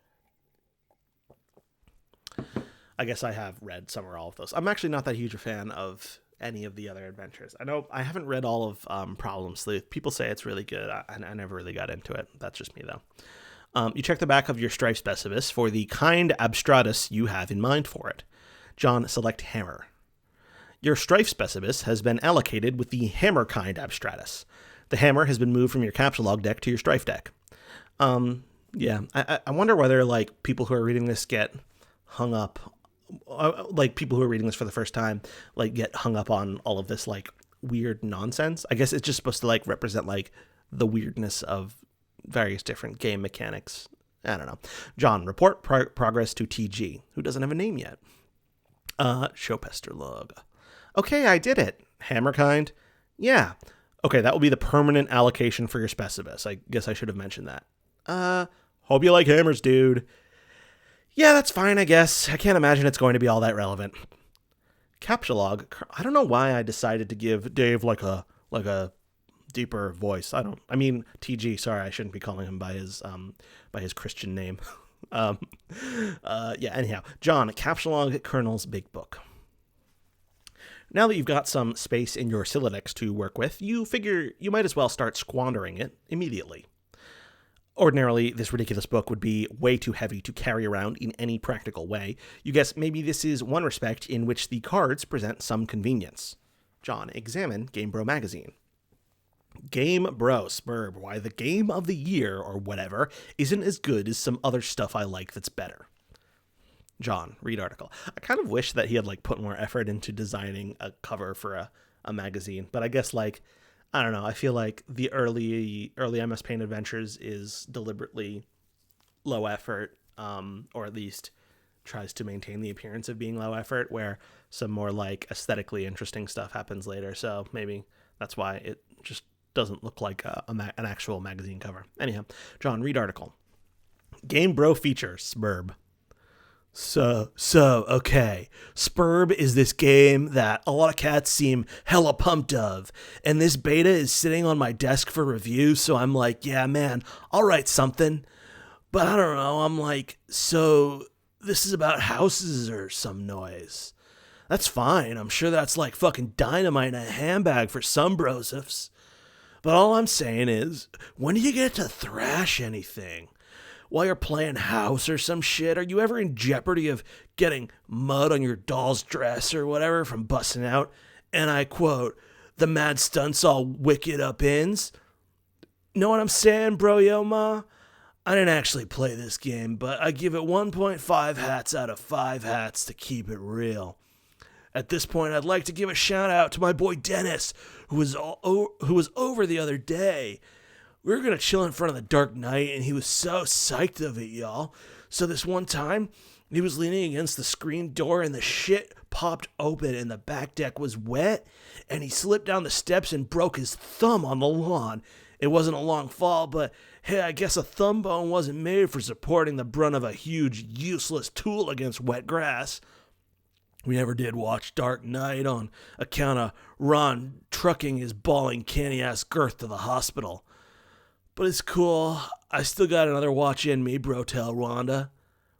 I guess I have read some or all of those. I'm actually not that huge a fan of any of the other adventures. I know I haven't read all of Problem Sleuth. People say it's really good. I never really got into it. That's just me, though. You check the back of your strife specibus for the kind abstratus you have in mind for it. John, select hammer. Your strife specibus has been allocated with the hammer kind abstratus. The hammer has been moved from your capsulog deck to your strife deck. Yeah, I wonder whether like people who are reading this get hung up, like people who are reading this for the first time, like get hung up on all of this like weird nonsense. I guess it's just supposed to like represent like the weirdness of various different game mechanics. I don't know. John, report progress to TG, who doesn't have a name yet. Showpester log. Okay, I did it. Hammer kind? Yeah. Okay, that will be the permanent allocation for your specibus. I guess I should have mentioned that. Hope you like hammers, dude. Yeah, that's fine, I guess. I can't imagine it's going to be all that relevant. Capsulog. I don't know why I decided to give Dave like a deeper voice. I mean TG, sorry, I shouldn't be calling him by his Christian name. Yeah, anyhow. John, Capsulog Colonel's Big Book. Now that you've got some space in your Silodex to work with, you figure you might as well start squandering it immediately. Ordinarily, this ridiculous book would be way too heavy to carry around in any practical way. You guess maybe this is one respect in which the cards present some convenience. John, examine Game Bro magazine. Game Bro, Spurb, why the game of the year, or whatever, isn't as good as some other stuff I like that's better. John, read article. I kind of wish that he had like put more effort into designing a cover for a magazine, but I guess like, I don't know, I feel like the early MS Paint Adventures is deliberately low effort, or at least tries to maintain the appearance of being low effort, where some more like aesthetically interesting stuff happens later. So maybe that's why it just doesn't look like an actual magazine cover. Anyhow, John, read article. Game Bro feature, Spurb. So, okay. Spurb is this game that a lot of cats seem hella pumped of, and this beta is sitting on my desk for review, so I'm like, yeah, man, I'll write something. But I don't know, I'm like, so this is about houses or some noise. That's fine, I'm sure that's like fucking dynamite in a handbag for some brosifs. But all I'm saying is, when do you get to thrash anything? While you're playing house or some shit, are you ever in jeopardy of getting mud on your doll's dress or whatever from busting out, and I quote, the mad stunts all wicked up ins? Know what I'm saying, bro, yo, ma? I didn't actually play this game, but I give it 1.5 hats out of 5 hats to keep it real. At this point, I'd like to give a shout out to my boy Dennis, who was over the other day. We were going to chill in front of the Dark Knight, and he was so psyched of it, y'all. So this one time, he was leaning against the screen door, and the shit popped open, and the back deck was wet, and he slipped down the steps and broke his thumb on the lawn. It wasn't a long fall, but hey, I guess a thumb bone wasn't made for supporting the brunt of a huge, useless tool against wet grass. We never did watch Dark Knight on account of Ron trucking his bawling canny-ass girth to the hospital. But it's cool. I still got another watch in me, bro, tell Rhonda.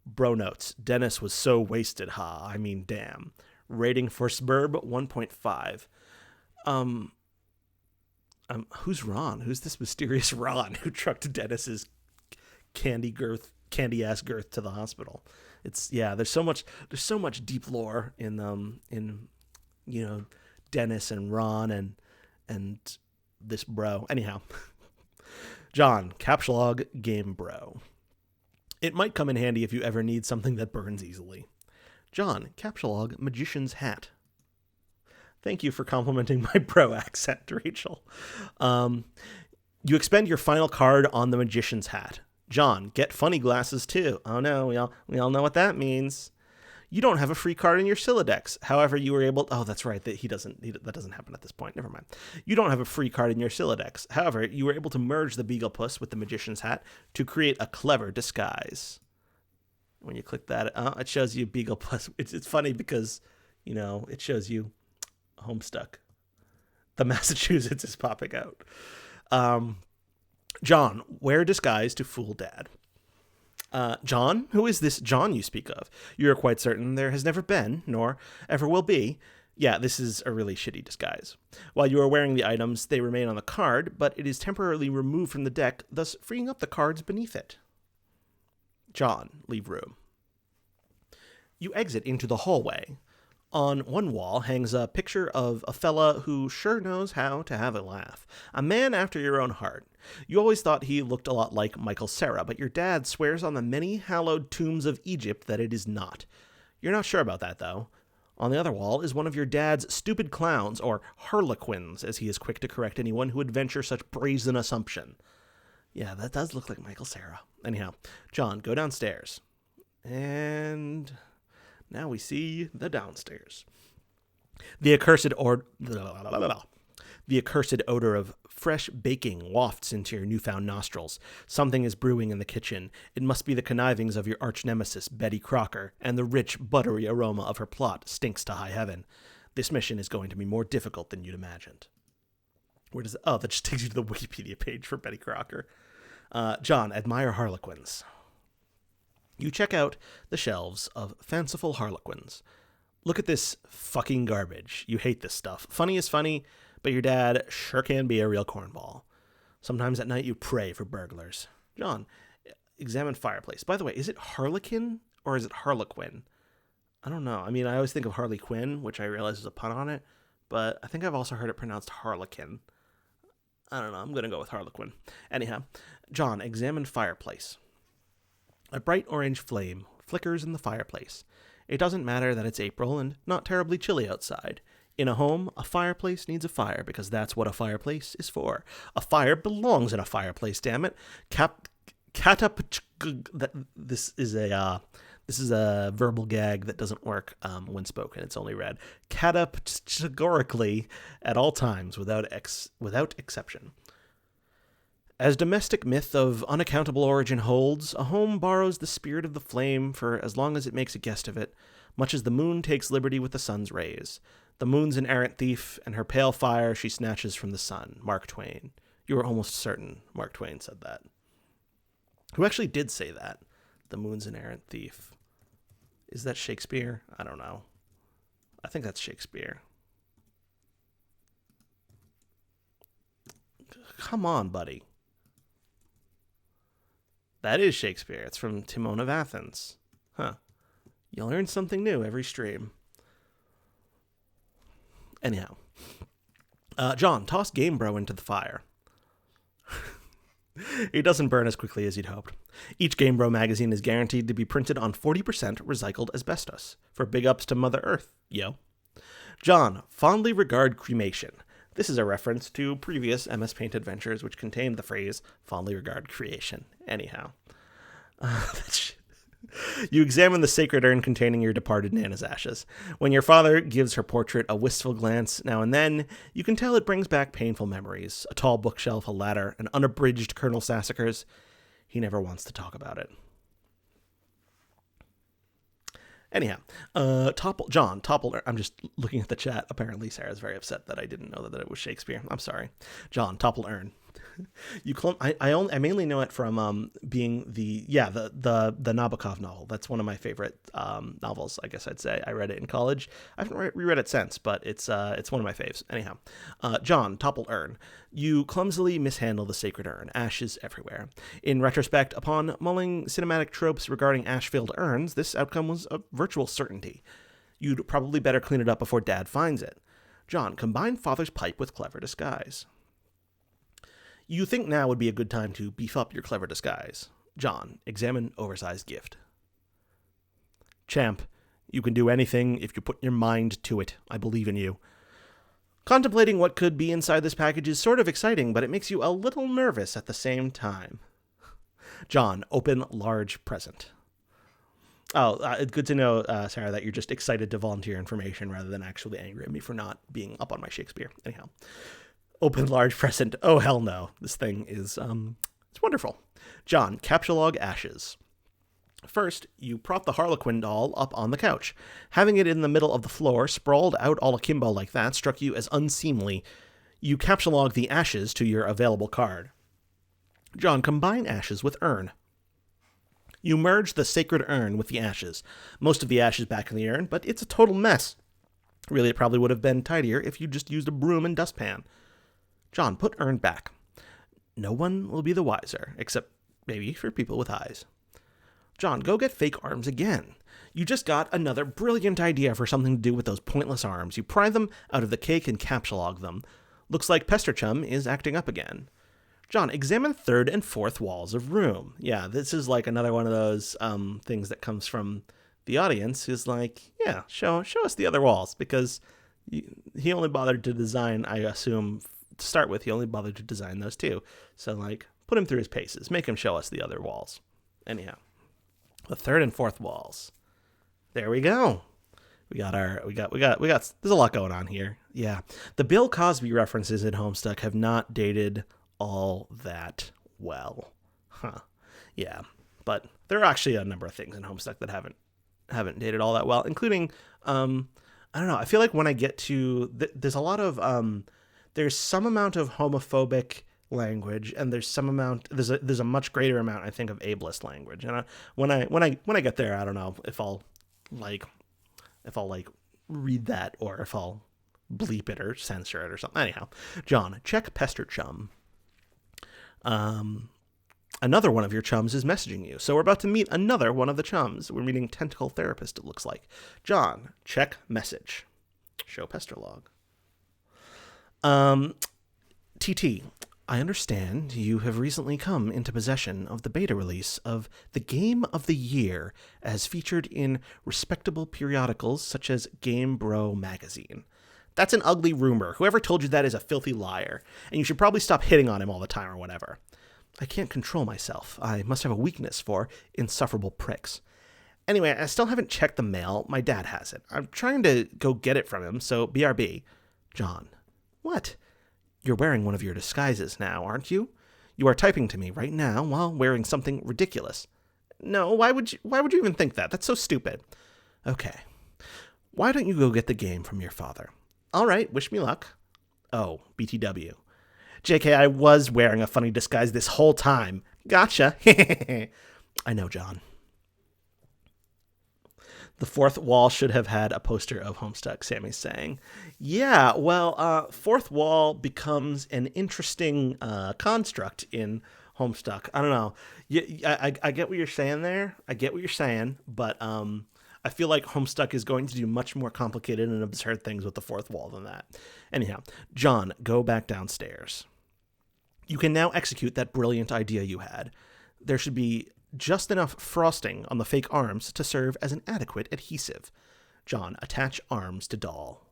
Bro notes. Dennis was so wasted, ha. I mean, damn. Rating for Spurb, 1.5. Who's Ron? Who's this mysterious Ron who trucked Dennis's candy girth candy ass girth to the hospital. It's there's so much deep lore in Dennis and Ron and this bro. Anyhow, John, caps log game bro. It might come in handy if you ever need something that burns easily. John, caps log magician's hat. Thank you for complimenting my bro accent, Rachel. You expend your final card on the magician's hat. John, get funny glasses too. Oh no, we all know what that means. You don't have a free card in your Sylladex. However, you were able... Oh, that's right. That doesn't happen at this point. Never mind. You don't have a free card in your Sylladex. However, you were able to merge the Beaglepuss with the Magician's Hat to create a clever disguise. When you click that, it shows you Beaglepuss. It's funny because, it shows you Homestuck. The Massachusetts is popping out. John, wear disguise to fool Dad. John, who is this John you speak of? You are quite certain there has never been, nor ever will be. Yeah, this is a really shitty disguise. While you are wearing the items, they remain on the card, but it is temporarily removed from the deck, thus freeing up the cards beneath it. John, leave room. You exit into the hallway. On one wall hangs a picture of a fella who sure knows how to have a laugh. A man after your own heart. You always thought he looked a lot like Michael Cera, but your dad swears on the many hallowed tombs of Egypt that it is not. You're not sure about that, though. On the other wall is one of your dad's stupid clowns, or harlequins, as he is quick to correct anyone who would venture such brazen assumption. Yeah, that does look like Michael Cera. Anyhow, John, go downstairs. And... now we see the downstairs. The accursed odor of fresh baking wafts into your newfound nostrils. Something is brewing in the kitchen. It must be the connivings of your arch-nemesis, Betty Crocker, and the rich, buttery aroma of her plot stinks to high heaven. This mission is going to be more difficult than you'd imagined. That just takes you to the Wikipedia page for Betty Crocker. John, admire harlequins. You check out the shelves of fanciful harlequins. Look at this fucking garbage. You hate this stuff. Funny is funny, but your dad sure can be a real cornball. Sometimes at night you pray for burglars. John, examine fireplace. By the way, is it harlequin or is it harlequin? I don't know. I mean, I always think of Harley Quinn, which I realize is a pun on it, but I think I've also heard it pronounced harlequin. I don't know. I'm going to go with harlequin. Anyhow, John, examine fireplace. A bright orange flame flickers in the fireplace. It doesn't matter that it's April and not terribly chilly outside. In a home, a fireplace needs a fire because that's what a fireplace is for. A fire belongs in a fireplace, damn it. This is a verbal gag that doesn't work when spoken. It's only read categorically at all times without exception. As domestic myth of unaccountable origin holds, a home borrows the spirit of the flame for as long as it makes a guest of it, much as the moon takes liberty with the sun's rays. The moon's an errant thief, and her pale fire she snatches from the sun. Mark Twain. You were almost certain Mark Twain said that. Who actually did say that? The moon's an errant thief. Is that Shakespeare? I don't know. I think that's Shakespeare. Come on, buddy. That is Shakespeare. It's from Timon of Athens. Huh. You learn something new every stream. Anyhow. John, toss Game Bro into the fire. It doesn't burn as quickly as you'd hoped. Each Game Bro magazine is guaranteed to be printed on 40% recycled asbestos. For big ups to Mother Earth, yo. John, fondly regard cremation. This is a reference to previous MS Paint adventures, which contained the phrase, fondly regard creation. Anyhow. You examine the sacred urn containing your departed Nana's ashes. When your father gives her portrait a wistful glance now and then, you can tell it brings back painful memories. A tall bookshelf, a ladder, an unabridged Colonel Sassacres. He never wants to talk about it. Anyhow, John, topple. I'm just looking at the chat. Apparently, Sarah's very upset that I didn't know that it was Shakespeare. I'm sorry. John, topple urn. I mainly know it from being the Nabokov novel. That's one of my favorite novels. I guess I'd say I read it in college. I haven't reread it since, but it's one of my faves. Anyhow, John, toppled urn. You clumsily mishandle the sacred urn. Ashes everywhere. In retrospect, upon mulling cinematic tropes regarding ash-filled urns, this outcome was a virtual certainty. You'd probably better clean it up before Dad finds it. John, combine father's pipe with clever disguise. You think now would be a good time to beef up your clever disguise. John, examine oversized gift. Champ, you can do anything if you put your mind to it. I believe in you. Contemplating what could be inside this package is sort of exciting, but it makes you a little nervous at the same time. John, open large present. Oh, good to know, Sarah, that you're just excited to volunteer information rather than actually angry at me for not being up on my Shakespeare. Anyhow. Open large present. Oh, hell no. This thing is, it's wonderful. John, capture log ashes. First, you prop the Harlequin doll up on the couch. Having it in the middle of the floor, sprawled out all akimbo like that, struck you as unseemly. You capture log the ashes to your available card. John, combine ashes with urn. You merge the sacred urn with the ashes. Most of the ashes back in the urn, but it's a total mess. Really, it probably would have been tidier if you just used a broom and dustpan. John, put urn back. No one will be the wiser, except maybe for people with eyes. John, go get fake arms again. You just got another brilliant idea for something to do with those pointless arms. You pry them out of the cake and capsulog them. Looks like Pester Chum is acting up again. John, examine third and fourth walls of room. Yeah, this is like another one of those things that comes from the audience who's like, yeah, show us the other walls, because he only bothered to design, I assume, to start with, he only bothered to design those two. So, like, put him through his paces. Make him show us the other walls. Anyhow, the third and fourth walls. There we go. We got, there's a lot going on here. Yeah. The Bill Cosby references in Homestuck have not dated all that well. Huh. Yeah. But there are actually a number of things in Homestuck that haven't dated all that well, including, I don't know, I feel like when I get to, there's a lot of, there's some amount of homophobic language, and there's a much greater amount, I think, of ableist language. And when I get there, I don't know if I'll read that or if I'll bleep it or censor it or something. Anyhow, John, check Pester Chum. Another one of your chums is messaging you. So we're about to meet another one of the chums. We're meeting Tentacle Therapist, it looks like. John, check message. Show Pester log. TT, I understand you have recently come into possession of the beta release of the Game of the Year as featured in respectable periodicals such as Game Bro magazine. That's an ugly rumor. Whoever told you that is a filthy liar, and you should probably stop hitting on him all the time or whatever. I can't control myself. I must have a weakness for insufferable pricks. Anyway, I still haven't checked the mail. My dad has it. I'm trying to go get it from him, so BRB. John. What? You're wearing one of your disguises now, aren't you? You are typing to me right now while wearing something ridiculous. No, why would you even think that? That's so stupid. Okay. Why don't you go get the game from your father? All right, wish me luck. Oh, BTW. JK, I was wearing a funny disguise this whole time. Gotcha. I know, John. The fourth wall should have had a poster of Homestuck, Sammy's saying. Yeah, well, fourth wall becomes an interesting construct in Homestuck. I don't know. I get what you're saying there. I get what you're saying, but I feel like Homestuck is going to do much more complicated and absurd things with the fourth wall than that. Anyhow, John, go back downstairs. You can now execute that brilliant idea you had. There should be just enough frosting on the fake arms to serve as an adequate adhesive. John, attach arms to doll.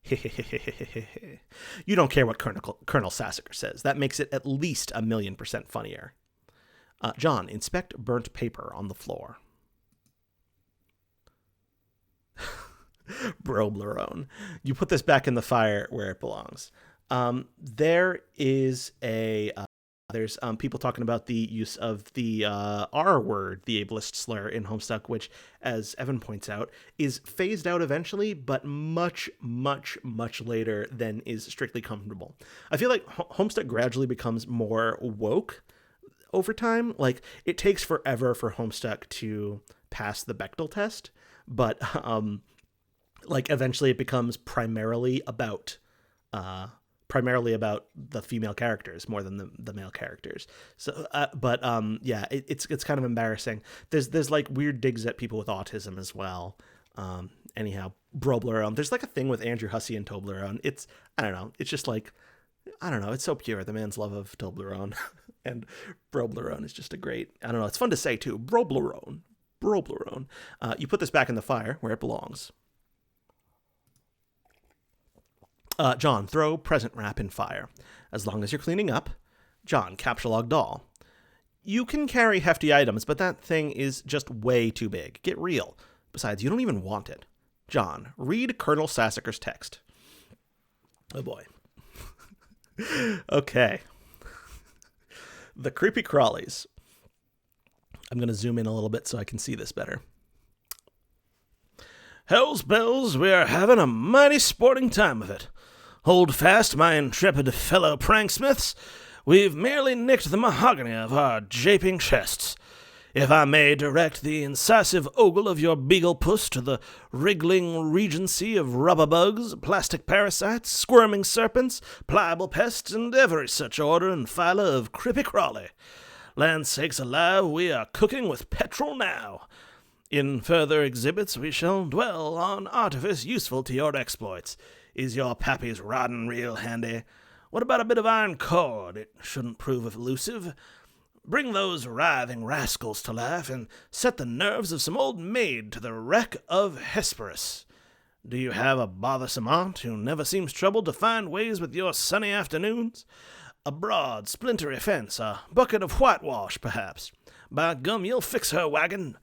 You don't care what Colonel Sassacre says. That makes it at least 1,000,000% funnier. John, inspect burnt paper on the floor. Broblerone. You put this back in the fire where it belongs. There is a There's people talking about the use of the R word, the ableist slur in Homestuck, which, as Evan points out, is phased out eventually, but much, much, much later than is strictly comfortable. I feel like Homestuck gradually becomes more woke over time. Like, it takes forever for Homestuck to pass the Bechdel test, but like eventually it becomes primarily about the female characters more than the male characters. So, yeah, it's kind of embarrassing. There's like weird digs at people with autism as well. Anyhow, Broblerone. There's like a thing with Andrew Hussey and Toblerone. I don't know. It's just like, I don't know. It's so pure. The man's love of Toblerone and Broblerone is just a great, I don't know. It's fun to say too. Broblerone. You put this back in the fire where it belongs. John, throw present wrap in fire. As long as you're cleaning up. John, capture log doll. You can carry hefty items, but that thing is just way too big. Get real. Besides, you don't even want it. John, read Colonel Sassacre's text. Oh boy. Okay. The creepy crawlies. I'm going to zoom in a little bit so I can see this better. Hell's bells, we are having a mighty sporting time of it. Hold fast, my intrepid fellow pranksmiths. We've merely nicked the mahogany of our japing chests. If I may direct the incisive ogle of your beagle puss to the wriggling regency of rubber bugs, plastic parasites, squirming serpents, pliable pests, and every such order and file of crippy crawly. Land sakes alive, we are cooking with petrol now. In further exhibits we shall dwell on artifice useful to your exploits. Is your pappy's rodden reel handy? What about a bit of iron cord? It shouldn't prove elusive. Bring those writhing rascals to life, and set the nerves of some old maid to the wreck of Hesperus. Do you have a bothersome aunt who never seems troubled to find ways with your sunny afternoons? A broad, splintery fence, a bucket of whitewash, perhaps. By gum, you'll fix her wagon.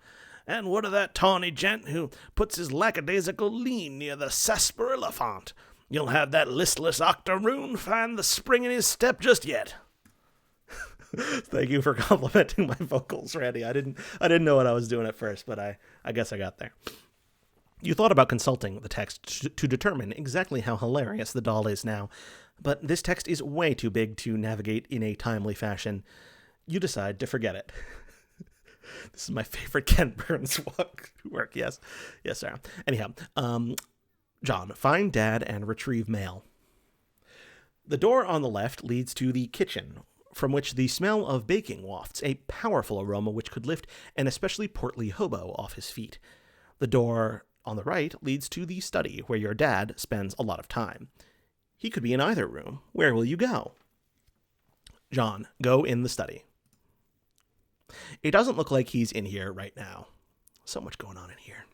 And what of that tawny gent who puts his lackadaisical lean near the sarsaparilla font? You'll have that listless octoroon find the spring in his step just yet. Thank you for complimenting my vocals, Randy. I didn't know what I was doing at first, but I guess I got there. You thought about consulting the text to determine exactly how hilarious the doll is now, but this text is way too big to navigate in a timely fashion. You decide to forget it. This is my favorite Ken Burns work. Yes, sir. Anyhow, John, find Dad and retrieve mail. The door on the left leads to the kitchen, from which the smell of baking wafts a powerful aroma which could lift an especially portly hobo off his feet. The door on the right leads to the study, where your dad spends a lot of time. He could be in either room. Where will you go? John, go in the study. It doesn't look like he's in here right now. So much going on in here.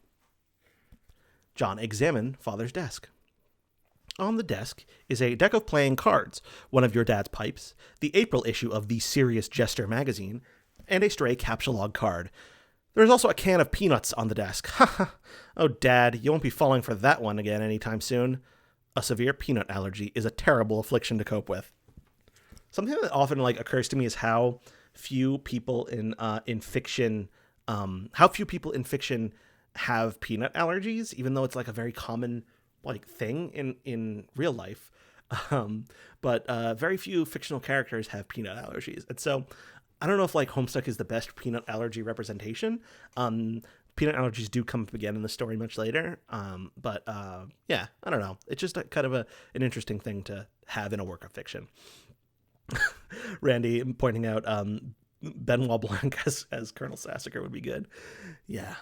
John, examine Father's desk. On the desk is a deck of playing cards, one of your dad's pipes, the April issue of the Serious Jester magazine, and a stray capsulog card. There is also a can of peanuts on the desk. Oh, Dad, you won't be falling for that one again anytime soon. A severe peanut allergy is a terrible affliction to cope with. Something that often occurs to me is how few people in fiction have peanut allergies, even though it's a very common thing in real life. But very few fictional characters have peanut allergies, and so I don't know if Homestuck is the best peanut allergy representation. Peanut allergies do come up again in the story much later, but yeah, I don't know. It's just kind of an interesting thing to have in a work of fiction. Randy pointing out Benoit Blanc as Colonel Sassacre would be good. Yeah,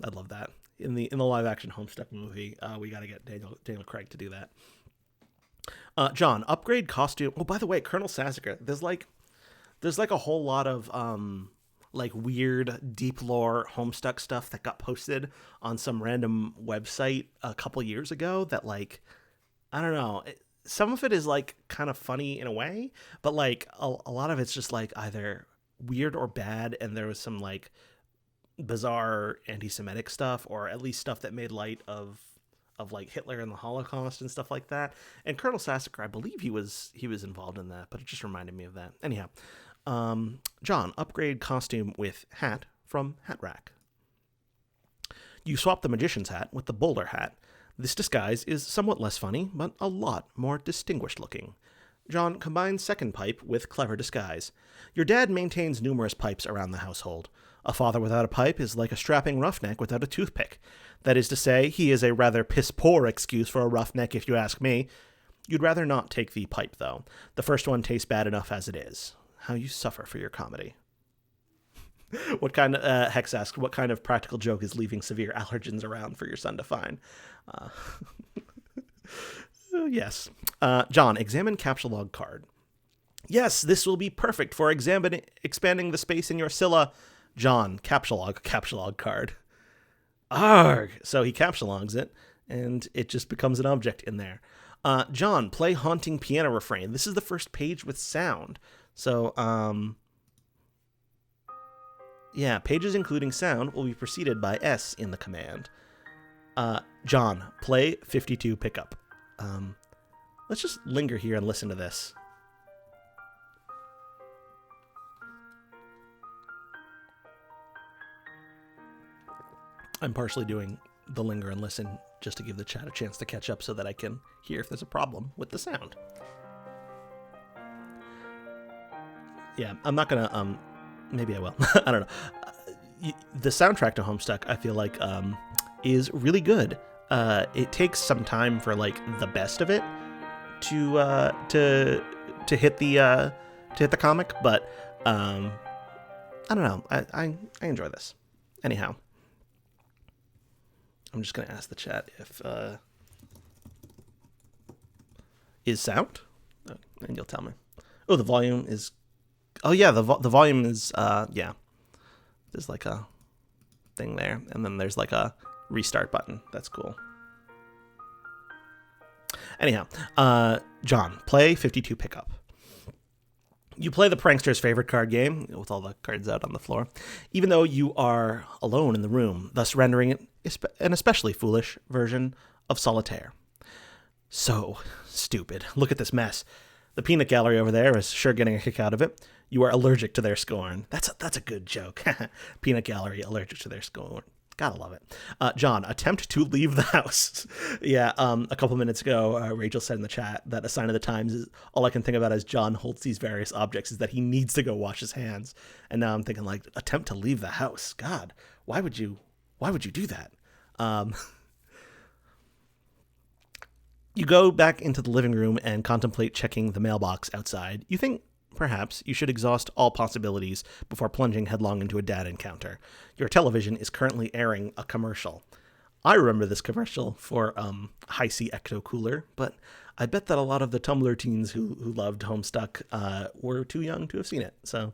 I'd love that. In the live action Homestuck movie, we got to get Daniel Craig to do that. John, upgrade costume. Oh, by the way, Colonel Sassacre. There's a whole lot of weird deep lore Homestuck stuff that got posted on some random website a couple years ago. That I don't know. Some of it is kind of funny in a way, but a lot of it's just either weird or bad, and there was some bizarre anti-Semitic stuff, or at least stuff that made light of of like Hitler and the Holocaust and stuff like that. And Colonel Sassacre, I believe he was involved in that, but it just reminded me of that. Anyhow, John, upgrade costume with hat from Hat Rack. You swap the magician's hat with the bowler hat. This disguise is somewhat less funny, but a lot more distinguished looking. John combines second pipe with clever disguise. Your dad maintains numerous pipes around the household. A father without a pipe is like a strapping roughneck without a toothpick. That is to say, he is a rather piss-poor excuse for a roughneck if you ask me. You'd rather not take the pipe, though. The first one tastes bad enough as it is. How you suffer for your comedy. What kind of, Hex asks, what kind of practical joke is leaving severe allergens around for your son to find? Yes. John, examine capsule log card. Yes, this will be perfect for expanding the space in your Scylla. John, capsule log card. Arg! So he capsule logs it, and it just becomes an object in there. John, play haunting piano refrain. This is the first page with sound. So, yeah, pages including sound will be preceded by S in the command. John, play 52 pickup. Let's just linger here and listen to this. I'm partially doing the linger and listen just to give the chat a chance to catch up so that I can hear if there's a problem with the sound. Yeah, I'm not gonna, maybe I will. I don't know. The soundtrack to Homestuck, I feel like, is really good. It takes some time for like the best of it to hit the comic, but I don't know. I enjoy this. Anyhow, I'm just gonna ask the chat if is sound, and you'll tell me. Oh, the volume is. Oh yeah, the volume is. Yeah, there's like a thing there, and then there's like a restart button. That's cool. Anyhow, John, play 52 pickup. You play the prankster's favorite card game, with all the cards out on the floor, even though you are alone in the room, thus rendering it an especially foolish version of solitaire. So stupid. Look at this mess. The peanut gallery over there is sure getting a kick out of it. You are allergic to their scorn. That's a good joke. Peanut gallery, allergic to their scorn. Gotta love it. John, attempt to leave the house. Yeah, a couple minutes ago, Rachel said in the chat that a sign of the times is all I can think about as John holds these various objects is that he needs to go wash his hands. And now I'm thinking like, attempt to leave the house. God, why would you do that? You go back into the living room and contemplate checking the mailbox outside. You think perhaps you should exhaust all possibilities before plunging headlong into a dad encounter. Your television is currently airing a commercial. I remember this commercial for Hi-C Ecto Cooler, but I bet that a lot of the Tumblr teens who loved Homestuck were too young to have seen it. So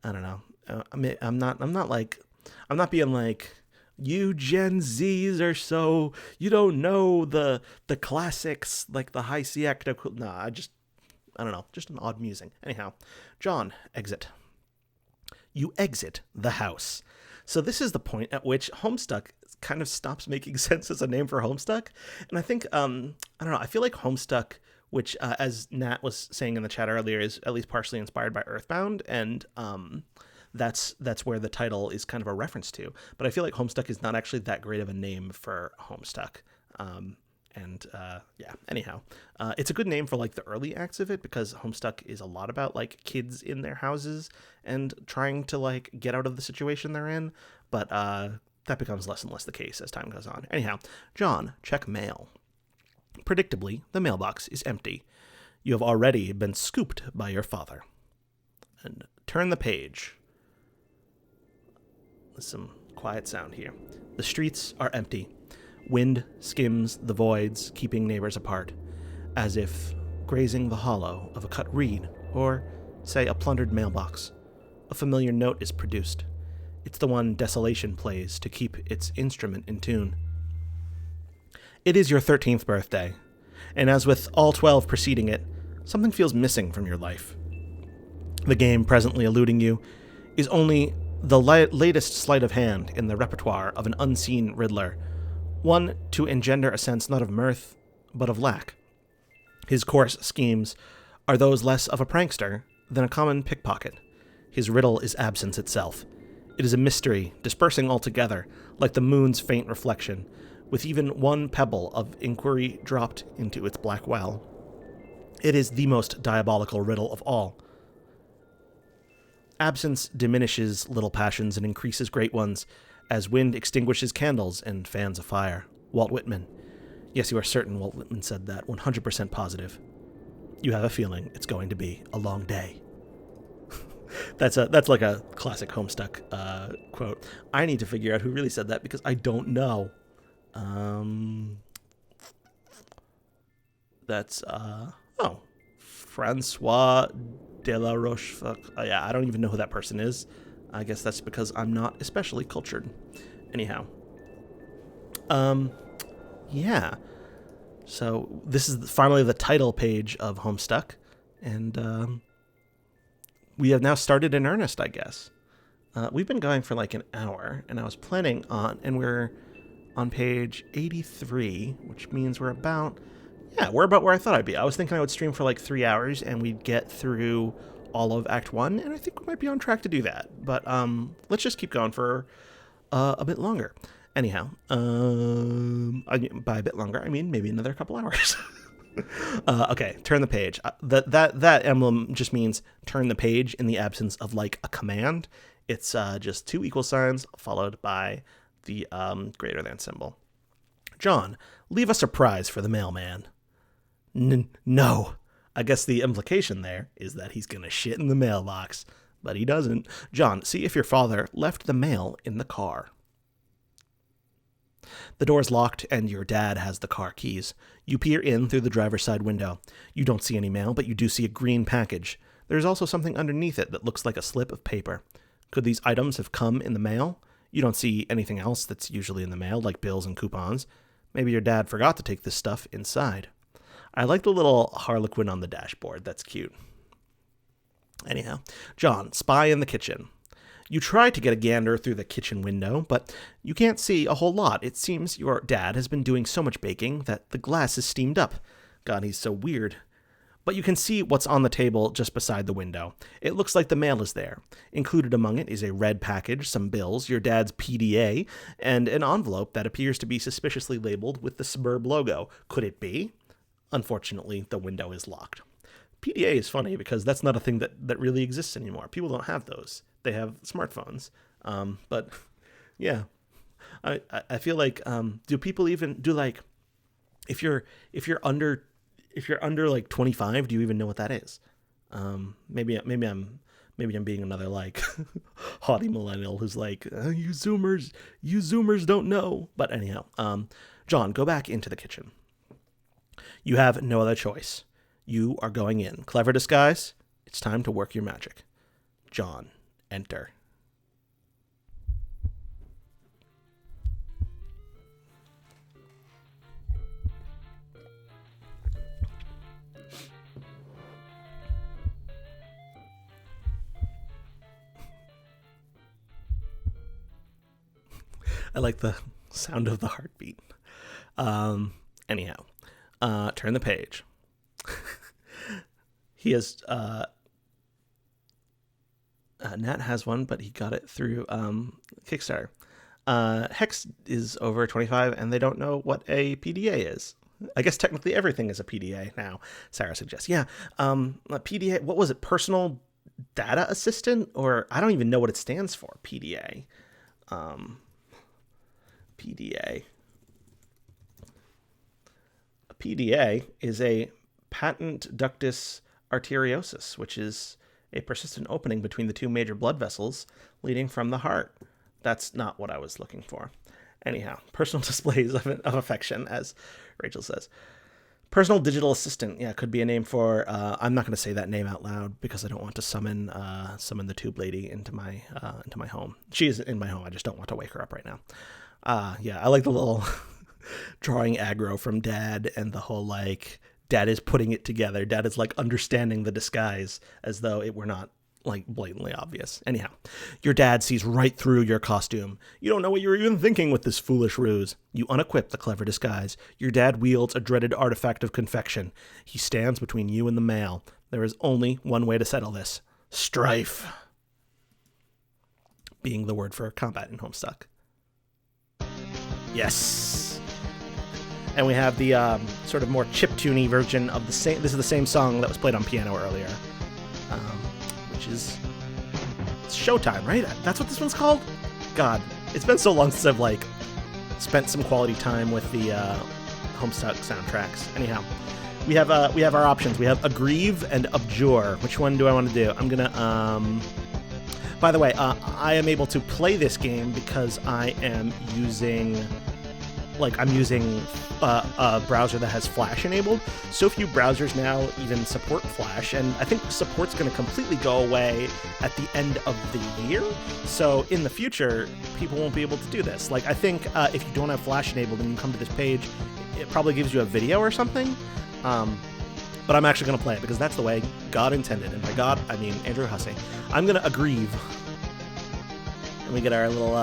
I don't know. I'm not being like, you Gen Zs are so, you don't know the classics like the Hi-C Ecto Cooler. Nah, I don't know, just an odd musing. Anyhow, John, exit. You exit the house. So this is the point at which Homestuck kind of stops making sense as a name for Homestuck. And I think, I don't know, I feel like Homestuck, which, as Nat was saying in the chat earlier, is at least partially inspired by Earthbound, and that's where the title is kind of a reference to. But I feel like Homestuck is not actually that great of a name for Homestuck. Yeah, anyhow, it's a good name for like the early acts of it, because Homestuck is a lot about like kids in their houses and trying to like get out of the situation they're in. But that becomes less and less the case as time goes on. Anyhow, John, check mail. Predictably, the mailbox is empty. You have already been scooped by your father. And turn the page. With some quiet sound here. The streets are empty. Wind skims the voids, keeping neighbors apart, as if grazing the hollow of a cut reed, or, say, a plundered mailbox. A familiar note is produced. It's the one Desolation plays to keep its instrument in tune. It is your 13th birthday, and as with all 12 preceding it, something feels missing from your life. The game presently eluding you is only the latest sleight of hand in the repertoire of an unseen Riddler, One to engender a sense not of mirth, but of lack. His coarse schemes are those less of a prankster than a common pickpocket. His riddle is absence itself. It is a mystery, dispersing altogether, like the moon's faint reflection, with even one pebble of inquiry dropped into its black well. It is the most diabolical riddle of all. Absence diminishes little passions and increases great ones, as wind extinguishes candles and fans a fire. Walt Whitman. Yes, you are certain Walt Whitman said that, 100% positive. You have a feeling it's going to be a long day. That's like a classic Homestuck quote. I need to figure out who really said that because I don't know. That's Francois de la Rochefoucauld. Yeah, I don't even know who that person is. I guess that's because I'm not especially cultured. Anyhow. Yeah. So this is finally the title page of Homestuck, and we have now started in earnest, I guess. We've been going for like an hour, and I was planning on, and we're on page 83, which means we're about where I thought I'd be. I was thinking I would stream for like 3 hours, and we'd get through all of Act 1, and I think we might be on track to do that. But let's just keep going for a bit longer. Anyhow, by a bit longer, I mean maybe another couple hours. Okay, turn the page. That emblem just means turn the page in the absence of like a command. It's just 2 equal signs followed by the greater than symbol. John, leave a surprise for the mailman. No. I guess the implication there is that he's gonna shit in the mailbox, but he doesn't. John, see if your father left the mail in the car. The door's locked, and your dad has the car keys. You peer in through the driver's side window. You don't see any mail, but you do see a green package. There's also something underneath it that looks like a slip of paper. Could these items have come in the mail? You don't see anything else that's usually in the mail, like bills and coupons. Maybe your dad forgot to take this stuff inside. I like the little harlequin on the dashboard. That's cute. Anyhow, John, spy in the kitchen. You try to get a gander through the kitchen window, but you can't see a whole lot. It seems your dad has been doing so much baking that the glass is steamed up. God, he's so weird. But you can see what's on the table just beside the window. It looks like the mail is there. Included among it is a red package, some bills, your dad's PDA, and an envelope that appears to be suspiciously labeled with the Suburb logo. Could it be? Unfortunately, the window is locked. PDA is funny because that's not a thing that really exists anymore. People don't have those. They have smartphones. But yeah, I feel like, do people even do like, if you're under like 25, do you even know what that is? Maybe I'm being another like haughty millennial who's like, you Zoomers don't know. But anyhow, John, go back into the kitchen. You have no other choice. You are going in. Clever disguise. It's time to work your magic. John, enter. I like the sound of the heartbeat. Anyhow, turn the page. He has Nat has one, but he got it through Kickstarter. Hex is over 25, and they don't know what a PDA is. I guess technically everything is a PDA now, Sarah suggests. Yeah, a PDA, what was it, Personal Data Assistant? Or I don't even know what it stands for, PDA. PDA. A PDA is a patent ductus arteriosus, which is a persistent opening between the two major blood vessels leading from the heart. That's not what I was looking for. Anyhow, personal displays of affection, as Rachel says. Personal digital assistant, yeah, could be a name for. I'm not going to say that name out loud because I don't want to summon the tube lady into my home. She is in my home. I just don't want to wake her up right now. Yeah, I like the little drawing aggro from Dad and the whole like Dad is putting it together. Dad is like understanding the disguise as though it were not like blatantly obvious. Anyhow, your dad sees right through your costume. You don't know what you're even thinking with this foolish ruse. You unequip the clever disguise. Your dad wields a dreaded artifact of confection. He stands between you and the mail. There is only one way to settle this. Strife. Being the word for combat in Homestuck. Yes. And we have the sort of more chiptune-y version of the same. This is the same song that was played on piano earlier, which is Showtime, right? That's what this one's called. God, it's been so long since I've like spent some quality time with the Homestuck soundtracks. Anyhow, we have our options. We have Aggrieve and Abjure. Which one do I want to do? I'm gonna. By the way, I am able to play this game because I am using a browser that has Flash enabled. So few browsers now even support Flash, and I think support's going to completely go away at the end of the year. So in the future, people won't be able to do this. Like, I think if you don't have Flash enabled and you come to this page, it probably gives you a video or something. But I'm actually going to play it because that's the way God intended. And by God, I mean Andrew Hussey. I'm going to Aggrieve. And we get our little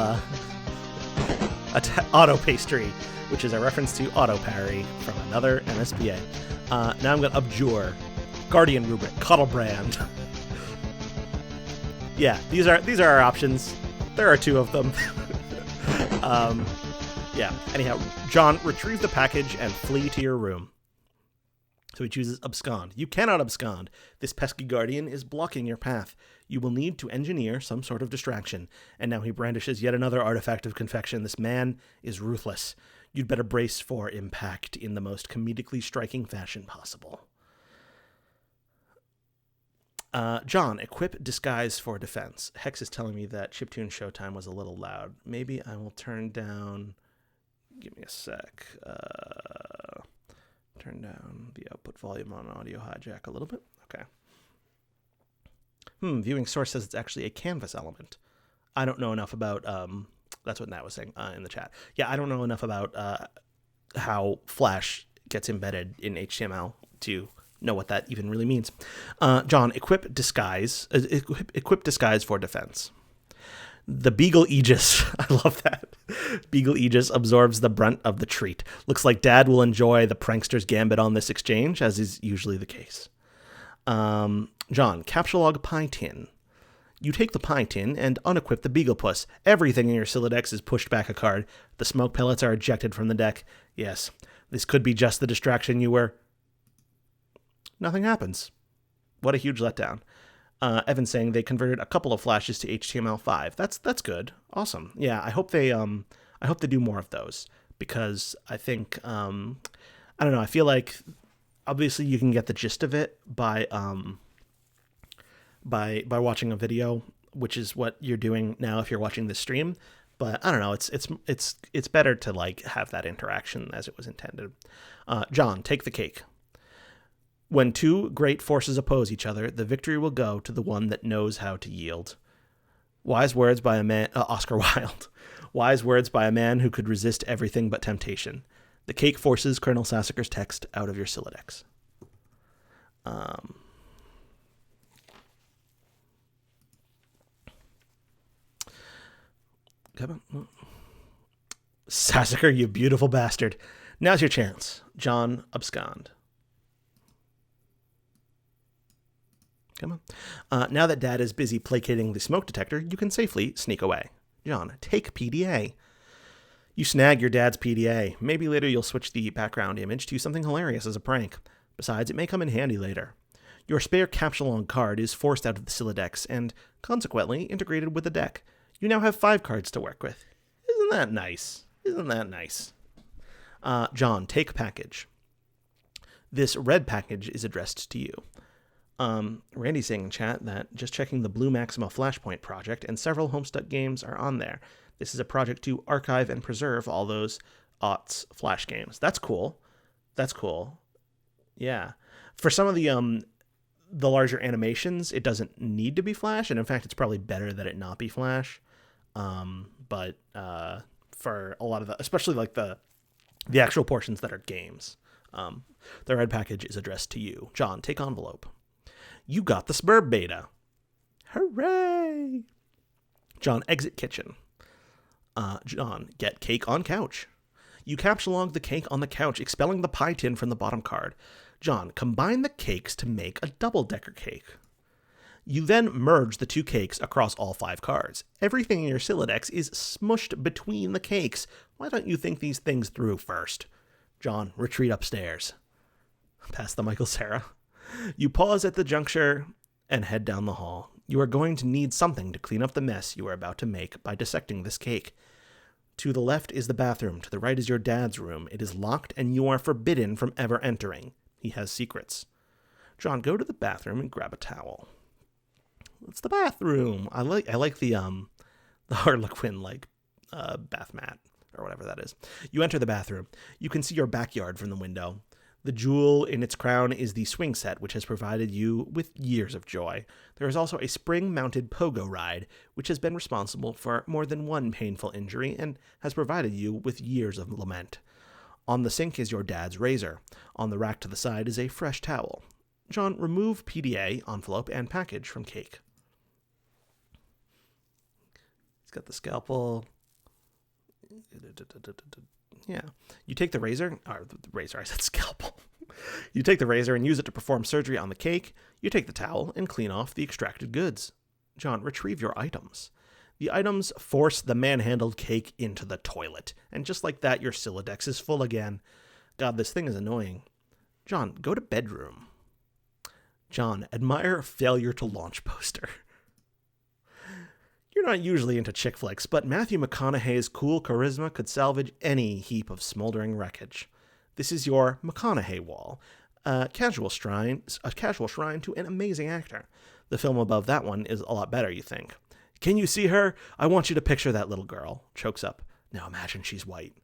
auto pastry, which is a reference to auto parry from another MSPA. Now I'm going to Abjure. Guardian Rubric. Cuddlebrand. Yeah, these are our options. There are two of them. Yeah, anyhow, John, retrieve the package and flee to your room. So he chooses abscond. You cannot abscond. This pesky guardian is blocking your path. You will need to engineer some sort of distraction. And now he brandishes yet another artifact of confection. This man is ruthless. You'd better brace for impact in the most comedically striking fashion possible. John, equip disguise for defense. Hex is telling me that chiptune Showtime was a little loud. Maybe I will turn down... Give me a sec. Turn down the output volume on Audio Hijack a little bit. Okay. Viewing source says it's actually a canvas element. I don't know enough about... that's what Nat was saying in the chat. Yeah, I don't know enough about how Flash gets embedded in HTML to know what that even really means. John, equip disguise for defense. The Beagle Aegis, I love that. Beagle Aegis absorbs the brunt of the treat. Looks like Dad will enjoy the prankster's gambit on this exchange, as is usually the case. John, Capsulog Pie Tin. You take the pie tin and unequip the Beagle Puss. Everything in your Siladex is pushed back a card. The smoke pellets are ejected from the deck. Yes, this could be just the distraction you were... Nothing happens. What a huge letdown. Evan saying they converted a couple of flashes to HTML5. That's good. Awesome. Yeah, I hope they do more of those, because I think I don't know, I feel like obviously you can get the gist of it by watching a video, which is what you're doing now if you're watching this stream. But I don't know, it's better to like have that interaction as it was intended. John, take the cake. When two great forces oppose each other, the victory will go to the one that knows how to yield. Wise words by a man, Oscar Wilde. Wise words by a man who could resist everything but temptation. The cake forces Colonel Sassacre's text out of your Siladex. Come on. Sassacre, you beautiful bastard. Now's your chance. John, abscond. Come on. Now that Dad is busy placating the smoke detector, you can safely sneak away. John, take PDA. You snag your dad's PDA. Maybe later you'll switch the background image to something hilarious as a prank. Besides, it may come in handy later. Your spare Capsulon card is forced out of the Siladex and, consequently, integrated with the deck. You now have 5 cards to work with. Isn't that nice? Isn't that nice? John, take package. This red package is addressed to you. Randy's saying in chat that just checking the Blue Maxima Flashpoint project, and several Homestuck games are on there. This is a project to archive and preserve all those aughts Flash games. That's cool. That's cool. Yeah. For some of the larger animations, it doesn't need to be Flash, and in fact, it's probably better that it not be Flash. But for a lot of the, especially like the actual portions that are games, the red package is addressed to you. John, take envelope. You got the Spurb beta. Hooray! John, exit kitchen. John, get cake on couch. You caption log the cake on the couch, expelling the pie tin from the bottom card. John, combine the cakes to make a double-decker cake. You then merge the two cakes across all 5 cards. Everything in your Sylladex is smushed between the cakes. Why don't you think these things through first? John, retreat upstairs. Past the Michael Cera. You pause at the juncture and head down the hall. You are going to need something to clean up the mess you are about to make by dissecting this cake. To the left is the bathroom. To the right is your dad's room. It is locked and you are forbidden from ever entering. He has secrets. John, go to the bathroom and grab a towel. It's the bathroom. I like the Harlequin bath mat or whatever that is. You enter the bathroom. You can see your backyard from the window. The jewel in its crown is the swing set, which has provided you with years of joy. There is also a spring-mounted pogo ride, which has been responsible for more than one painful injury and has provided you with years of lament. On the sink is your dad's razor. On the rack to the side is a fresh towel. John, remove PDA, envelope, and package from cake. He's got the scalpel. Yeah. You take the razor, I said scalpel. You take the razor and use it to perform surgery on the cake. You take the towel and clean off the extracted goods. John, retrieve your items. The items force the manhandled cake into the toilet. And just like that, your Sylladex is full again. God, this thing is annoying. John, go to bedroom. John, admire failure to launch poster. You're not usually into chick flicks, but Matthew McConaughey's cool charisma could salvage any heap of smoldering wreckage. This is your McConaughey wall, a casual shrine to an amazing actor. The film above that one is a lot better, you think. Can you see her? I want you to picture that little girl. Chokes up. Now imagine she's white.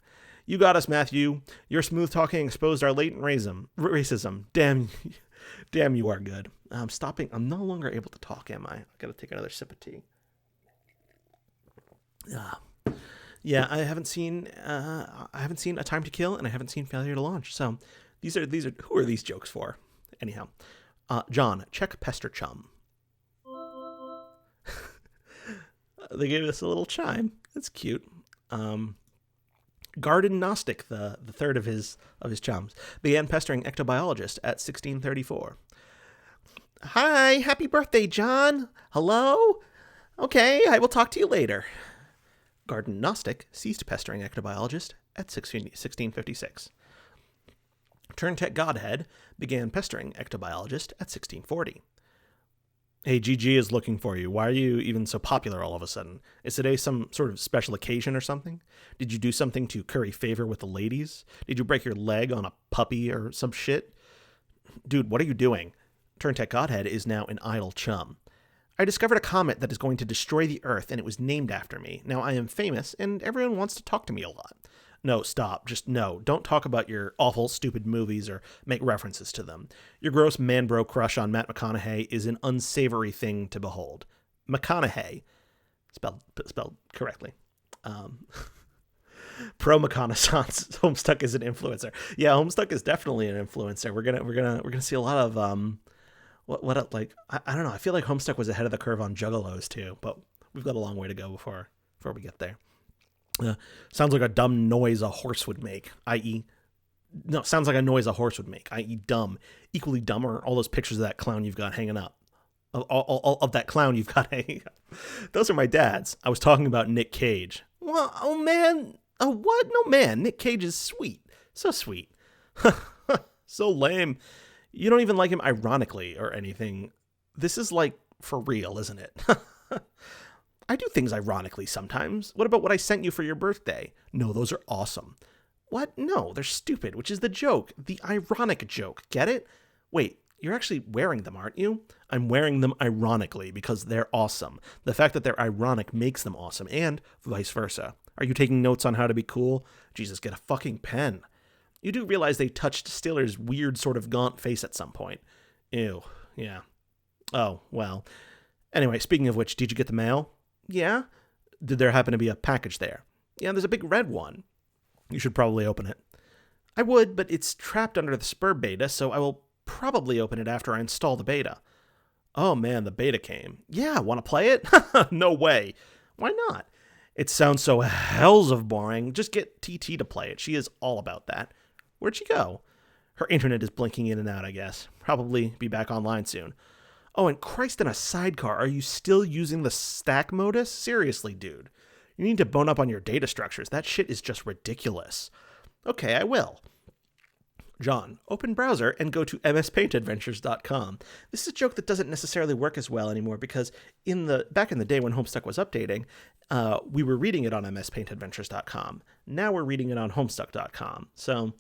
You got us, Matthew. Your smooth talking exposed our latent racism. Damn, you are good. I'm stopping. I'm no longer able to talk, am I? I gotta take another sip of tea. Yeah, I haven't seen A Time to Kill, and I haven't seen Failure to Launch. So these are who are these jokes for? Anyhow, John, check Pester Chum. They gave us a little chime. That's cute. Garden Gnostic, the third of his chums, began pestering ectobiologist at 1634. Hi, happy birthday, John. Hello? Okay, I will talk to you later. Garden Gnostic ceased pestering ectobiologist at 1656. Turntech Godhead began pestering ectobiologist at 1640. Hey, GG is looking for you. Why are you even so popular all of a sudden? Is today some sort of special occasion or something? Did you do something to curry favor with the ladies? Did you break your leg on a puppy or some shit? Dude, what are you doing? Turntech Godhead is now an idle chum. I discovered a comet that is going to destroy the Earth, and it was named after me. Now I am famous, and everyone wants to talk to me a lot. No, stop. Just no. Don't talk about your awful, stupid movies or make references to them. Your gross man-bro crush on Matt McConaughey is an unsavory thing to behold. McConaughey. Spelled correctly. Pro McConaissance. Homestuck is an influencer. Yeah, Homestuck is definitely an influencer. We're gonna see a lot of I don't know. I feel like Homestuck was ahead of the curve on Juggalos too, but we've got a long way to go before we get there. Sounds like a dumb noise a horse would make, sounds like a noise a horse would make, i.e. dumb. Equally dumb are all those pictures of that clown you've got hanging up. Of that clown you've got hanging up. Those are my dad's. I was talking about Nick Cage. Well, oh man. Oh, what? No, man. Nick Cage is sweet. So sweet. So lame. You don't even like him ironically or anything. This is like for real, isn't it? I do things ironically sometimes. What about what I sent you for your birthday? No, those are awesome. What? No, they're stupid, which is the joke. The ironic joke. Get it? Wait, you're actually wearing them, aren't you? I'm wearing them ironically because they're awesome. The fact that they're ironic makes them awesome, and vice versa. Are you taking notes on how to be cool? Jesus, get a fucking pen. You do realize they touched Stiller's weird sort of gaunt face at some point. Ew, yeah. Oh, well. Anyway, speaking of which, did you get the mail? Yeah? Did there happen to be a package there? Yeah, there's a big red one. You should probably open it. I would, but it's trapped under the Spur beta, so I will probably open it after I install the beta. Oh man, the beta came. Yeah, want to play it? No way. Why not? It sounds so hells of boring. Just get TT to play it. She is all about that. Where'd she go? Her internet is blinking in and out, I guess. Probably be back online soon. Oh, and Christ in a sidecar, are you still using the stack modus? Seriously, dude. You need to bone up on your data structures. That shit is just ridiculous. Okay, I will. John, open browser and go to mspaintadventures.com. This is a joke that doesn't necessarily work as well anymore because back in the day when Homestuck was updating, we were reading it on mspaintadventures.com. Now we're reading it on homestuck.com. So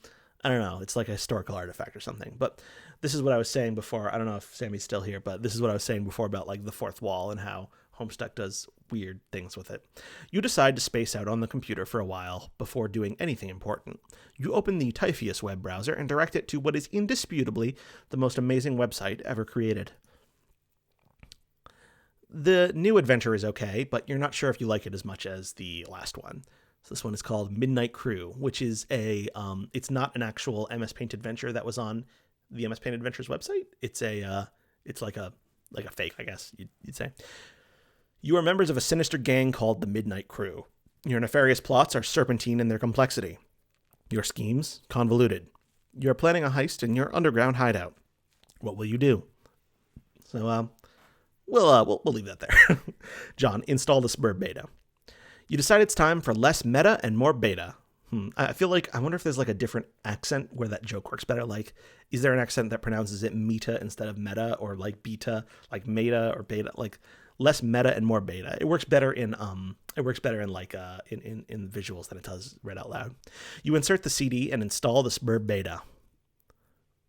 I don't know. It's like a historical artifact or something. But this is what I was saying before. I don't know if Sammy's still here, but this is what I was saying before about like the fourth wall and how Homestuck does weird things with it. You decide to space out on the computer for a while before doing anything important. You open the Typheus web browser and direct it to what is indisputably the most amazing website ever created. The new adventure is okay, but you're not sure if you like it as much as the last one. So this one is called Midnight Crew, which is it's not an actual MS Paint adventure that was on the MS Paint Adventures website. It's like a fake, I guess you'd say. You are members of a sinister gang called the Midnight Crew. Your nefarious plots are serpentine in their complexity. Your schemes, convoluted. You're planning a heist in your underground hideout. What will you do? So, we'll leave that there. John, install the Spurb beta. You decide it's time for less meta and more beta. I feel like, I wonder if there's like a different accent where that joke works better. Like, is there an accent that pronounces it meta instead of meta, or like beta, like meta or beta, like less meta and more beta? It works better in like in visuals than it does read out loud. You insert the CD and install the Spurb beta.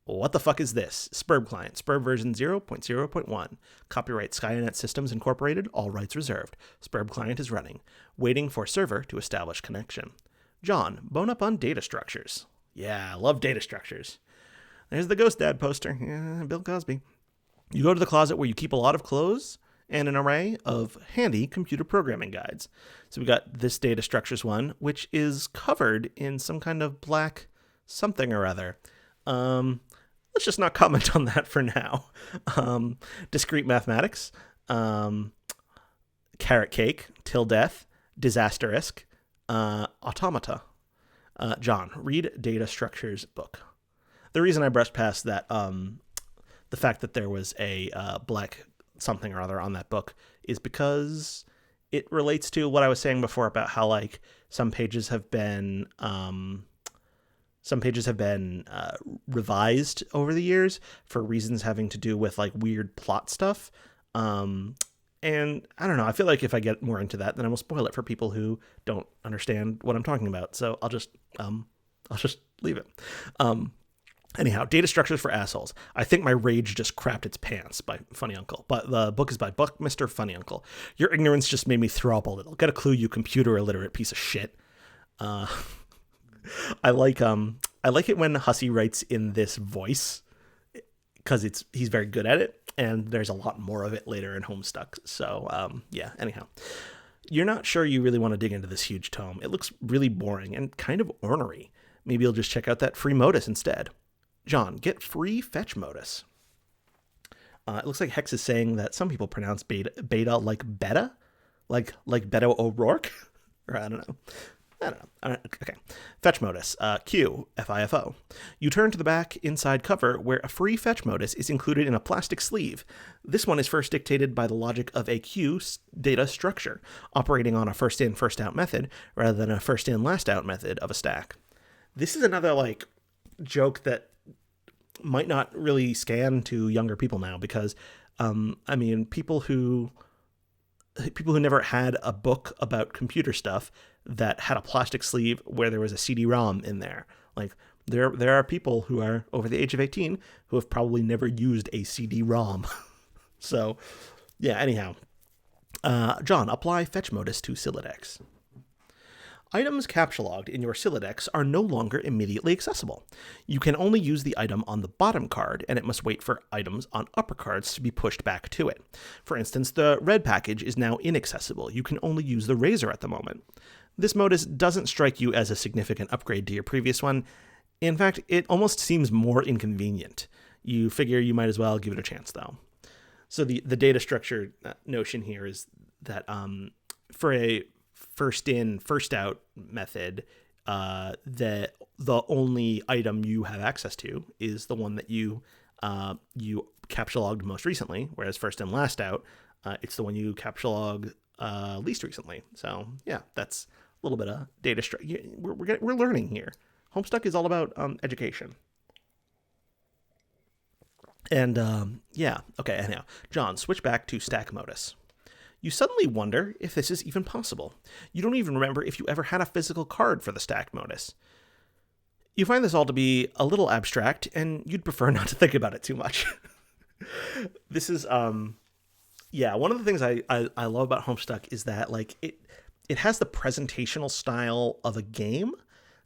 What the fuck is this? Spurb client, Spurb version 0.0.1. Copyright Skynet Systems Incorporated, all rights reserved. Spurb client is running. Waiting for server to establish connection. John, bone up on data structures. Yeah, I love data structures. There's the Ghost Dad poster. Yeah, Bill Cosby. You go to the closet where you keep a lot of clothes and an array of handy computer programming guides. So we got this data structures one, which is covered in some kind of black something or other. Let's just not comment on that for now. Discrete mathematics, carrot cake, till death, disasterisk, automata. John, read data structures book. The reason I brushed past that, the fact that there was a black something or other on that book is because it relates to what I was saying before about how like some pages have been revised over the years for reasons having to do with like weird plot stuff. And I don't know, I feel like if I get more into that, then I will spoil it for people who don't understand what I'm talking about. So I'll just leave it. Anyhow, data structures for assholes. I think my rage just crapped its pants by Funny Uncle, but the book is by Buckminster Funny Uncle. Your ignorance just made me throw up a little. Get a clue, you computer illiterate piece of shit. I like it when Hussey writes in this voice because he's very good at it, and there's a lot more of it later in Homestuck. So yeah. Anyhow, you're not sure you really want to dig into this huge tome. It looks really boring and kind of ornery. Maybe you'll just check out that free modus instead. John, get free fetch modus. It looks like Hex is saying that some people pronounce beta like beta, like Beto O'Rourke, or I don't know. Okay. Fetch modus. Q, FIFO. You turn to the back inside cover where a free fetch modus is included in a plastic sleeve. This one is first dictated by the logic of a Q data structure, operating on a first in, first out method rather than a first in, last out method of a stack. This is another like joke that might not really scan to younger people now because, I mean, people who never had a book about computer stuff that had a plastic sleeve where there was a CD-ROM in there. Like there are people who are over the age of 18 who have probably never used a CD-ROM. So yeah, anyhow, John, apply fetch modus to Sylladex. Items captchalogged in your Sylladex are no longer immediately accessible. You can only use the item on the bottom card, and it must wait for items on upper cards to be pushed back to it. For instance, the red package is now inaccessible. You can only use the razor at the moment. This modus doesn't strike you as a significant upgrade to your previous one. In fact, it almost seems more inconvenient. You figure you might as well give it a chance, though. So the data structure notion here is that for a first in, first out method, the only item you have access to is the one that you captcha logged most recently, whereas first in, last out, it's the one you captcha log least recently. So yeah, that's a little bit of data structure. We're learning here. Homestuck is all about education. And yeah, okay, anyhow, John, switch back to stack modus. You suddenly wonder if this is even possible. You don't even remember if you ever had a physical card for the stack modus. You find this all to be a little abstract, and you'd prefer not to think about it too much. This is yeah, one of the things I love about Homestuck is that like it has the presentational style of a game,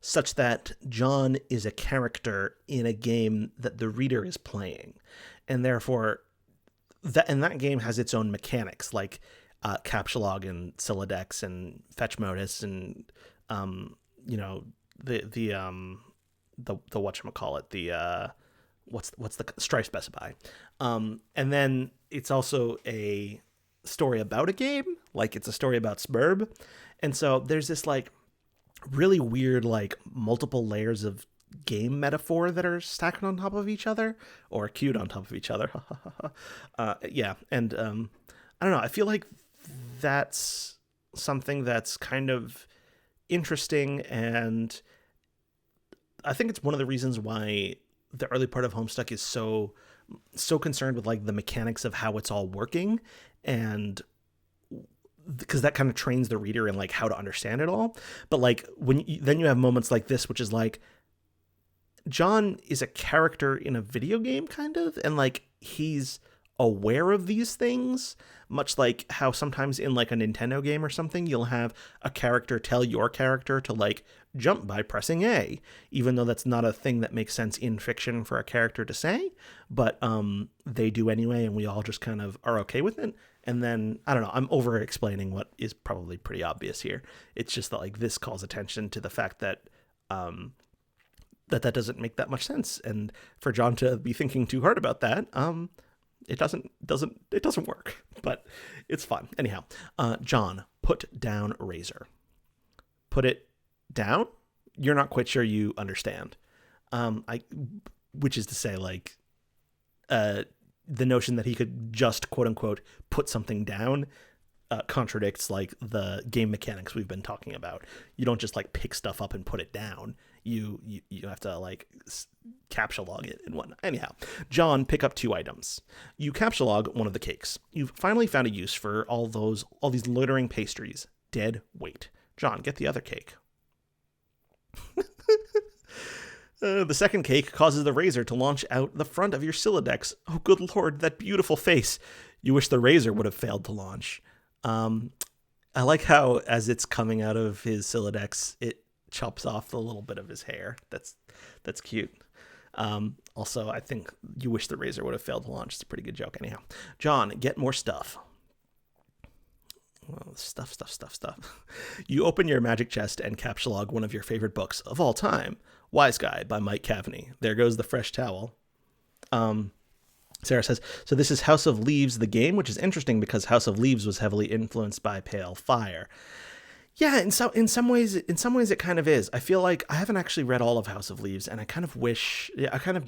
such that John is a character in a game that the reader is playing, and therefore that game has its own mechanics, like captcha log and Sylladex and fetch modus and you know the whatchamacallit, the what's the strife specify, and then it's also a story about a game, like it's a story about Smurb, and so there's this like really weird like multiple layers of game metaphor that are stacked on top of each other or queued on top of each other. Yeah, and I don't know, I feel like that's something that's kind of interesting, and I think it's one of the reasons why the early part of Homestuck is so concerned with like the mechanics of how it's all working, and because that kind of trains the reader in like how to understand it all. But like then you have moments like this, which is like John is a character in a video game kind of, and like he's aware of these things, much like how sometimes in like a Nintendo game or something, you'll have a character tell your character to like jump by pressing A, even though that's not a thing that makes sense in fiction for a character to say, but they do anyway, and we all just kind of are okay with it. And then, I don't know, I'm over explaining what is probably pretty obvious here. It's just that like this calls attention to the fact that that doesn't make that much sense, and for John to be thinking too hard about that, it doesn't work, but it's fun. Anyhow, John, put down razor. Put it down? You're not quite sure you understand. Which is to say, like, the notion that he could just quote unquote put something down contradicts like the game mechanics we've been talking about. You don't just like pick stuff up and put it down. You have to like captcha log it and whatnot. Anyhow, John, pick up 2 items. You captcha log one of the cakes. You've finally found a use for all these loitering pastries. Dead weight. John, get the other cake. The second cake causes the razor to launch out the front of your Sylladex. Oh, good lord, that beautiful face. You wish the razor would have failed to launch. I like how as it's coming out of his Sylladex, it chops off the little bit of his hair. That's cute. Also, I think you wish the razor would have failed to launch. It's a pretty good joke. Anyhow, John, get more stuff. Well, stuff. You open your magic chest and captcha log one of your favorite books of all time, Wise Guy by Mike Cavaney. There goes the fresh towel. Sarah says, so this is House of Leaves, the game, which is interesting because House of Leaves was heavily influenced by Pale Fire. Yeah, in some ways it kind of is. I feel like I haven't actually read all of House of Leaves, and I kind of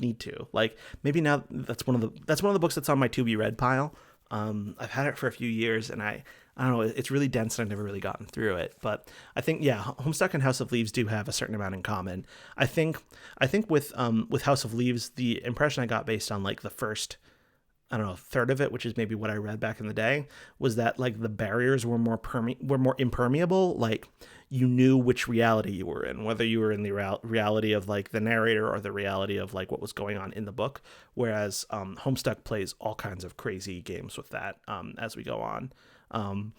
need to. Like maybe now that's one of the books that's on my to be read pile. I've had it for a few years, and I don't know, it's really dense, and I've never really gotten through it. But I think Homestuck and House of Leaves do have a certain amount in common. I think with House of Leaves, the impression I got based on like the first, I don't know, third of it, which is maybe what I read back in the day, was that like the barriers were more impermeable. Like you knew which reality you were in, whether you were in the reality of like the narrator or the reality of like what was going on in the book. Whereas Homestuck plays all kinds of crazy games with that as we go on. And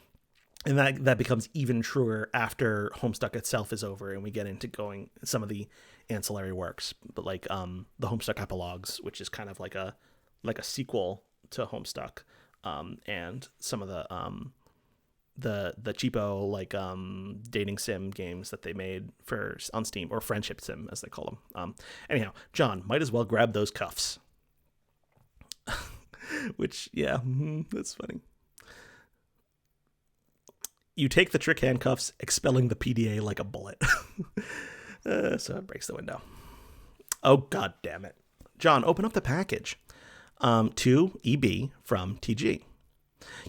that becomes even truer after Homestuck itself is over and we get into going some of the ancillary works, but like the Homestuck epilogues, which is kind of like a sequel to Homestuck, and some of the cheapo like dating sim games that they made on Steam, or friendship sim as they call them. Anyhow, John, might as well grab those cuffs. Which, yeah, that's funny. You take the trick handcuffs, expelling the PDA like a bullet. So it breaks the window. Oh, god damn it. John, open up the package. To EB from TG.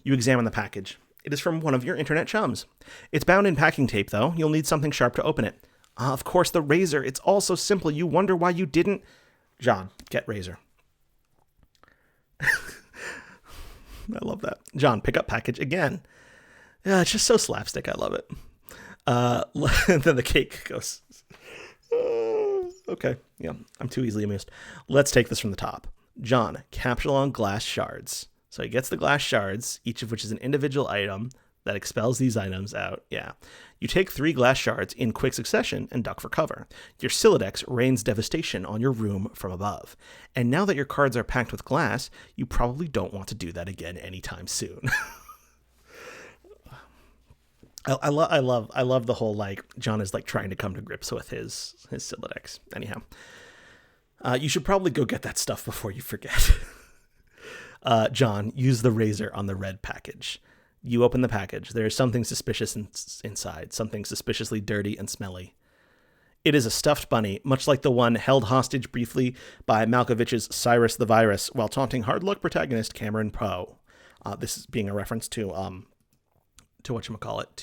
You examine the package. It is from one of your internet chums. It's bound in packing tape, though. You'll need something sharp to open it. Of course, the razor. It's all so simple. You wonder why you didn't... John, get razor. I love that. John, pick up package again. Yeah, it's just so slapstick. I love it. And then the cake goes... okay, yeah, I'm too easily amused. Let's take this from the top. John, capsule on glass shards. So he gets the glass shards, each of which is an individual item that expels these items out. Yeah. You take 3 glass shards in quick succession and duck for cover. Your Silodex rains devastation on your room from above. And now that your cards are packed with glass, you probably don't want to do that again anytime soon. I love the whole, like, John is like trying to come to grips with his Silodex. Anyhow, you should probably go get that stuff before you forget. John, use the razor on the red package. You open the package. There is something suspicious inside, something suspiciously dirty and smelly. It is a stuffed bunny, much like the one held hostage briefly by Malkovich's Cyrus the Virus while taunting hard luck protagonist Cameron Poe. This is being a reference to whatchamacallit,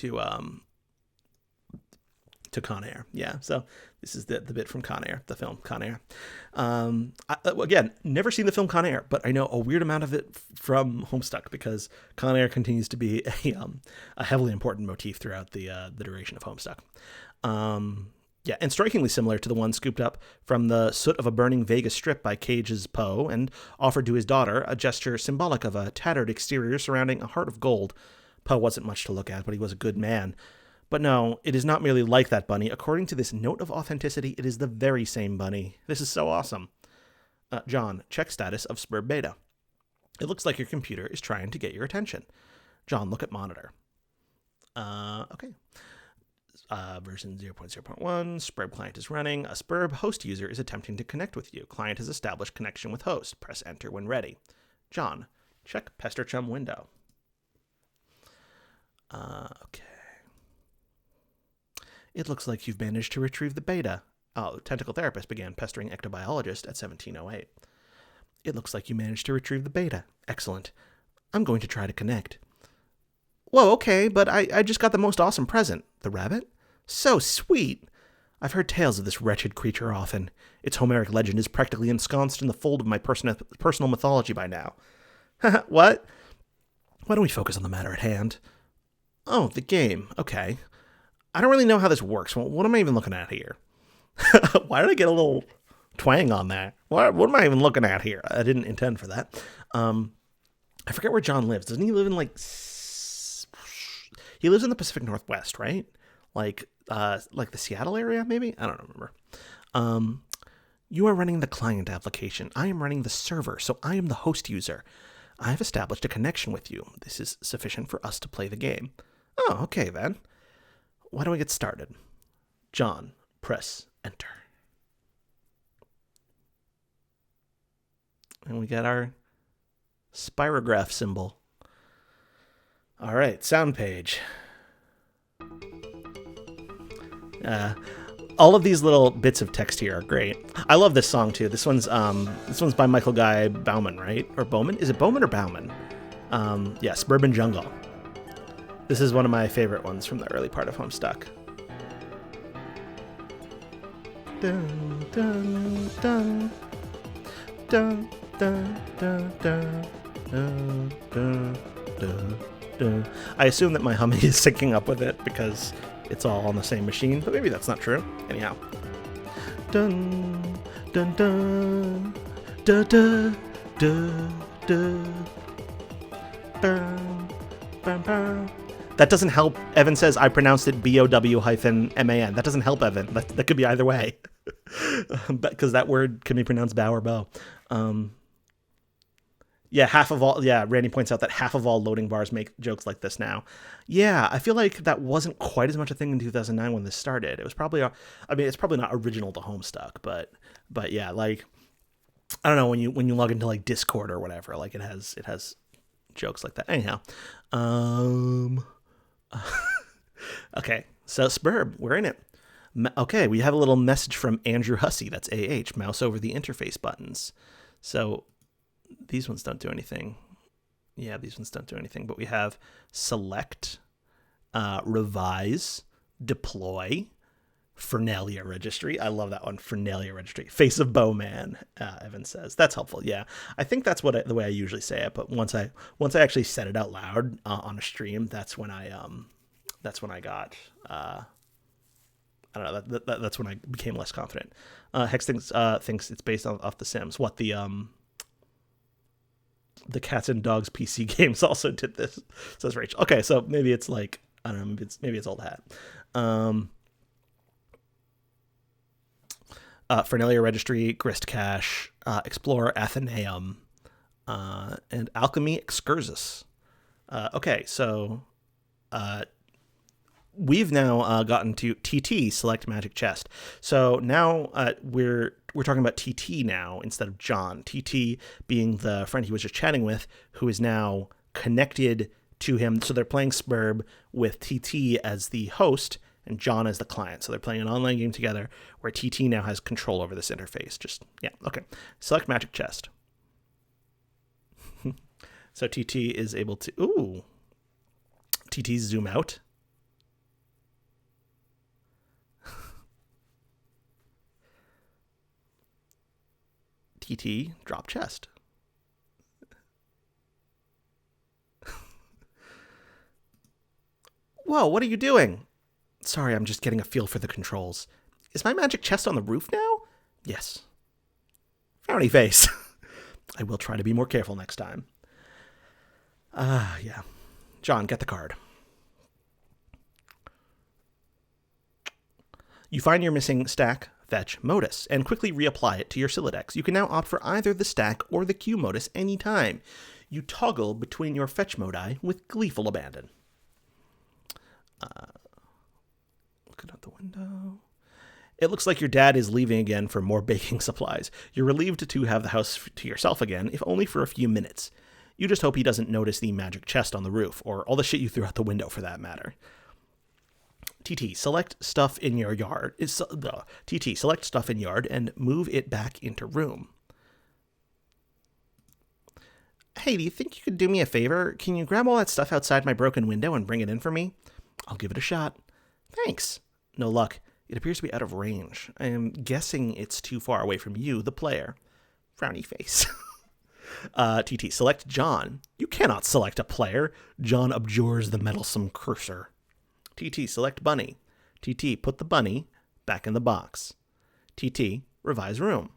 to Con Air. Yeah, so this is the bit from Con Air, the film Con Air. Again, never seen the film Con Air, but I know a weird amount of it from Homestuck because Con Air continues to be a heavily important motif throughout the duration of Homestuck. Yeah, and strikingly similar to the one scooped up from the soot of a burning Vegas strip by Cage's Poe and offered to his daughter, a gesture symbolic of a tattered exterior surrounding a heart of gold. Poe wasn't much to look at, but he was a good man. But no, it is not merely like that bunny. According to this note of authenticity, it is the very same bunny. This is so awesome. John, check status of Spurb Beta. It looks like your computer is trying to get your attention. John, look at monitor. Okay. Version 0.0.1, Spurb client is running. A Spurb host user is attempting to connect with you. Client has established connection with host. Press enter when ready. John, check PesterChum window. Okay. It looks like you've managed to retrieve the beta. Oh, tentacle therapist began pestering ectobiologist at 1708. It looks like you managed to retrieve the beta. Excellent. I'm going to try to connect. Whoa, okay, but I just got the most awesome present. The rabbit? So sweet. I've heard tales of this wretched creature often. Its Homeric legend is practically ensconced in the fold of my personal mythology by now. What? Why don't we focus on the matter at hand? Oh, the game. Okay. I don't really know how this works. What am I even looking at here? Why did I get a little twang on that? What am I even looking at here? I didn't intend for that. I forget where John lives. Doesn't he live in he lives in the Pacific Northwest, right? Like the Seattle area, maybe? I don't remember. You are running the client application. I am running the server, so I am the host user. I have established a connection with you. This is sufficient for us to play the game. Oh, okay then. Why don't we get started? John, press enter. And we get our spirograph symbol. All right, sound page. All of these little bits of text here are great. I love this song too. This one's by Michael Guy Bauman, right? Or Bowman? Is it Bowman or Bauman? Yeah, Suburban Jungle. This is one of my favorite ones from the early part of Homestuck. Dun, dun, dun. Dun, dun, dun, dun, dun, dun, dun, dun. I assume that my humming is syncing up with it because it's all on the same machine, but maybe that's not true. Anyhow. Dun, dun, dun, dun, dun, dun, dun, bum, bum, bum. That doesn't help. Evan says I pronounced it BOW-MAN. That doesn't help, Evan. That could be either way. Because that word can be pronounced bow or bow. Yeah, Randy points out that half of all loading bars make jokes like this now. Yeah, I feel like that wasn't quite as much a thing in 2009 when this started. It was probably, it's probably not original to Homestuck, but yeah, like, I don't know, when you log into like Discord or whatever, like it has jokes like that. Anyhow, um, okay, so Spurb, we're in it. Okay, we have a little message from Andrew Hussey. That's mouse over the interface buttons. So these ones don't do anything. Yeah, these ones don't do anything. But we have select, revise, deploy, Fernalia registry. I love that one. Fernalia registry. Face of Bowman, Evan says. That's helpful. Yeah, I think that's the way I usually say it. But once I actually said it out loud on a stream, that's when I got. I don't know. That's when I became less confident. Hex thinks it's based off The Sims. What the cats and dogs PC games also did this, says Rachel. Okay, so maybe it's like, I don't know. Maybe it's old hat. Fernalia Registry, Grist Cache, Explorer Athenaeum, and Alchemy Excursus. Okay, so we've now gotten to TT, Select Magic Chest. So now we're talking about TT now instead of John. TT being the friend he was just chatting with, who is now connected to him. So they're playing Spurb with TT as the host and John as the client. So they're playing an online game together where TT now has control over this interface. Okay. Select Magic Chest. So TT is able to, TT zoom out. TT drop chest. Whoa, what are you doing? Sorry, I'm just getting a feel for the controls. Is my magic chest on the roof now? Yes. Frowny face. I will try to be more careful next time. Yeah. John, get the card. You find your missing stack, fetch, modus, and quickly reapply it to your Sylladex. You can now opt for either the stack or the Q modus anytime. You toggle between your fetch modi with gleeful abandon. Looking out the window. It looks like your dad is leaving again for more baking supplies. You're relieved to have the house to yourself again, if only for a few minutes. You just hope he doesn't notice the magic chest on the roof, or all the shit you threw out the window for that matter. TT, select stuff in your yard. TT, select stuff in yard and move it back into room. Hey, do you think you could do me a favor? Can you grab all that stuff outside my broken window and bring it in for me? I'll give it a shot. Thanks. No luck. It appears to be out of range. I am guessing it's too far away from you, the player. Frowny face. TT, select John. You cannot select a player. John abjures the meddlesome cursor. TT, select Bunny. TT, put the bunny back in the box. TT, revise room.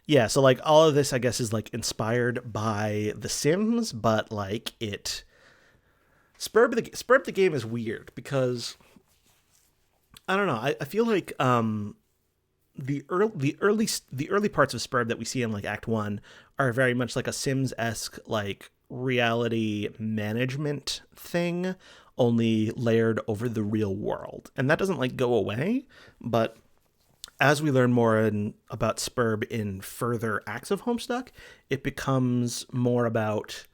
Yeah, so like all of this, I guess, is like inspired by The Sims, but like Spurb the game is weird because I don't know. I feel like the early parts of Spurb that we see in like Act 1 are very much like a Sims-esque like reality management thing, only layered over the real world, and that doesn't like go away, but as we learn more about Spurb in further acts of Homestuck, it becomes more about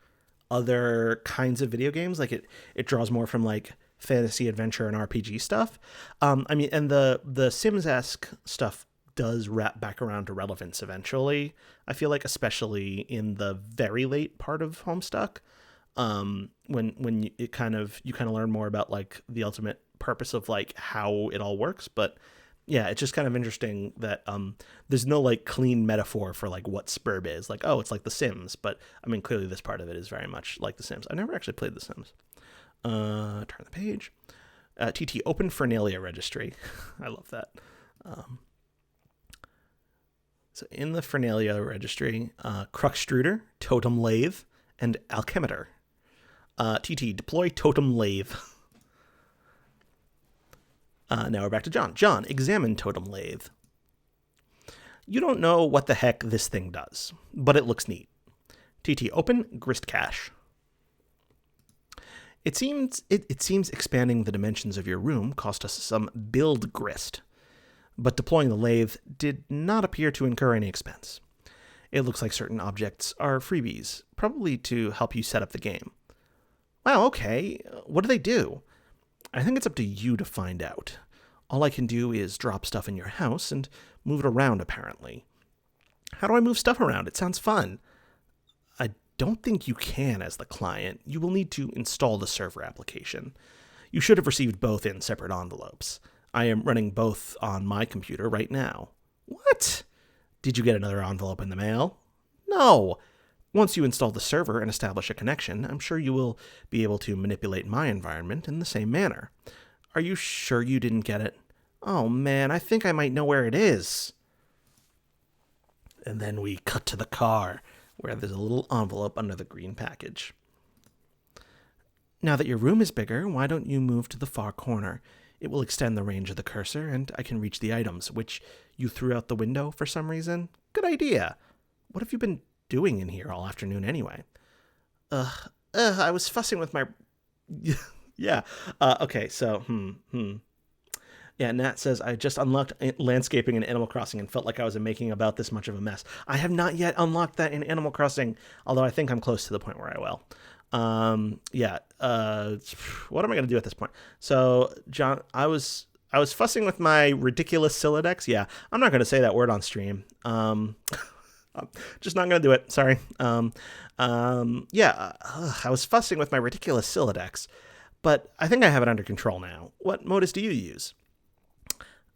other kinds of video games. Like it draws more from like fantasy, adventure, and RPG stuff. I mean, and the Sims-esque stuff does wrap back around to relevance eventually. I feel like, especially in the very late part of Homestuck, when you kind of learn more about like the ultimate purpose of like how it all works, but. Yeah, it's just kind of interesting that there's no like clean metaphor for like what Spurb is. Like, oh, it's like The Sims, but I mean, clearly this part of it is very much like The Sims. I've never actually played The Sims. Turn the page. TT, open Fernalia registry. I love that. So in the Fernalia registry, Cruxtruder, Totem Lathe, and Alchemeter. TT, deploy Totem Lathe. Now we're back to John. John, examine Totem Lathe. You don't know what the heck this thing does, but it looks neat. TT, open Grist Cache. It seems expanding the dimensions of your room cost us some build grist. but deploying the lathe did not appear to incur any expense. It looks like certain objects are freebies, probably to help you set up the game. Wow, okay. What do they do? I think it's up to you to find out. All I can do is drop stuff in your house and move it around, apparently. How do I move stuff around? It sounds fun. I don't think you can as the client. You will need to install the server application. You should have received both in separate envelopes. I am running both on my computer right now. What? Did you get another envelope in the mail? No. Once you install the server and establish a connection, I'm sure you will be able to manipulate my environment in the same manner. Are you sure you didn't get it? Oh man, I think I might know where it is. And then we cut to the car, where there's a little envelope under the green package. Now that your room is bigger, why don't you move to the far corner? It will extend the range of the cursor, and I can reach the items, which you threw out the window for some reason. Good idea. What have you been doing in here all afternoon anyway? I was fussing with my... yeah, okay, so, Yeah, Nat says, I just unlocked landscaping in Animal Crossing and felt like I was making about this much of a mess. I have not yet unlocked that in Animal Crossing, although I think I'm close to the point where I will. What am I going to do at this point? So, John, I was fussing with my ridiculous Sylladex. Yeah, I'm not going to say that word on stream. I'm just not going to do it. Sorry. I was fussing with my ridiculous Sylladex, but I think I have it under control now. What modus do you use?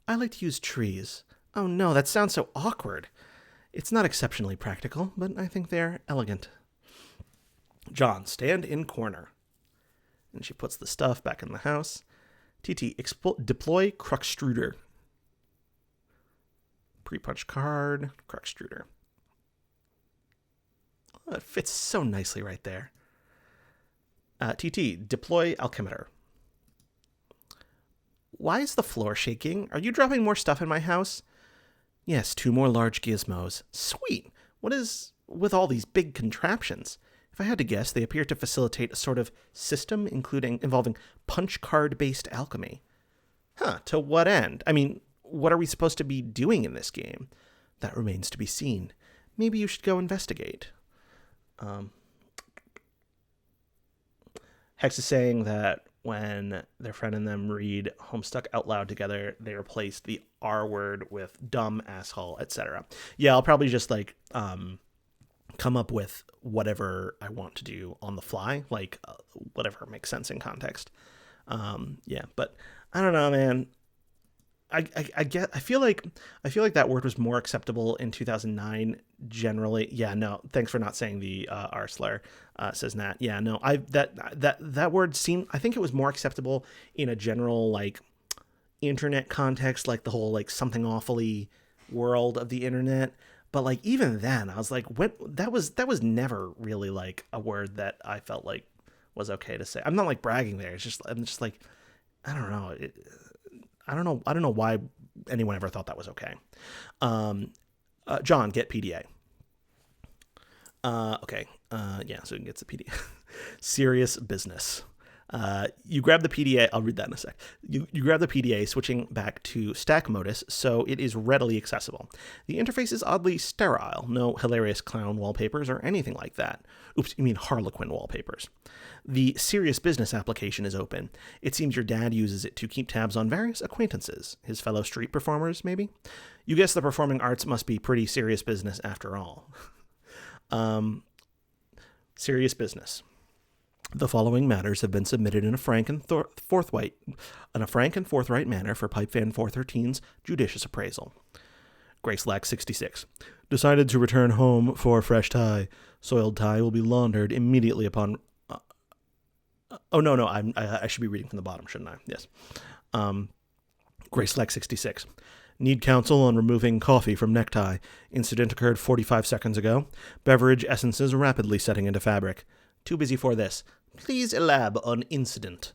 I like to use trees. Oh no, that sounds so awkward. It's not exceptionally practical, but I think they're elegant. John, stand in corner. And she puts the stuff back in the house. TT, deploy Cruxtruder. Pre-punch card, Cruxtruder. Oh, it fits so nicely right there. TT, deploy Alchemitor. Why is the floor shaking? Are you dropping more stuff in my house? Yes, 2 more large gizmos. Sweet. What is with all these big contraptions? If I had to guess, they appear to facilitate a sort of system involving punch card-based alchemy. Huh, to what end? I mean, what are we supposed to be doing in this game? That remains to be seen. Maybe you should go investigate. Hex is saying that when their friend and them read Homestuck out loud together, they replace the R word with dumb, asshole, etc. Yeah, I'll probably just come up with whatever I want to do on the fly, whatever makes sense in context. But I don't know, man. I feel like that word was more acceptable in 2009 generally. Yeah, no, thanks for not saying the R slur, says Nat. Yeah, no, that word seemed, I think it was more acceptable in a general internet context, like the whole something awfully world of the internet. But even then, I was like, what? That was never really a word that I felt like was okay to say. I'm not bragging there. It's just I'm just I don't know. I don't know why anyone ever thought that was okay. John, get PDA. Okay. So he gets the PDA. Serious business. You grab the PDA. I'll read that in a sec. You grab the PDA, switching back to stack modus, so it is readily accessible. The interface is oddly sterile. No hilarious clown wallpapers or anything like that. Oops, you mean Harlequin wallpapers. The serious business application is open. It seems your dad uses it to keep tabs on various acquaintances, his fellow street performers, maybe? You guess the performing arts must be pretty serious business after all. Serious business. The following matters have been submitted in a frank and forthright manner for Pipefan 413's judicious appraisal. Gracelack 66. Decided to return home for fresh tie. Soiled tie will be laundered immediately upon... I should be reading from the bottom, shouldn't I? Yes. Gracelack 66. Need counsel on removing coffee from necktie. Incident occurred 45 seconds ago. Beverage essences rapidly setting into fabric. Too busy for this. Please elab on incident.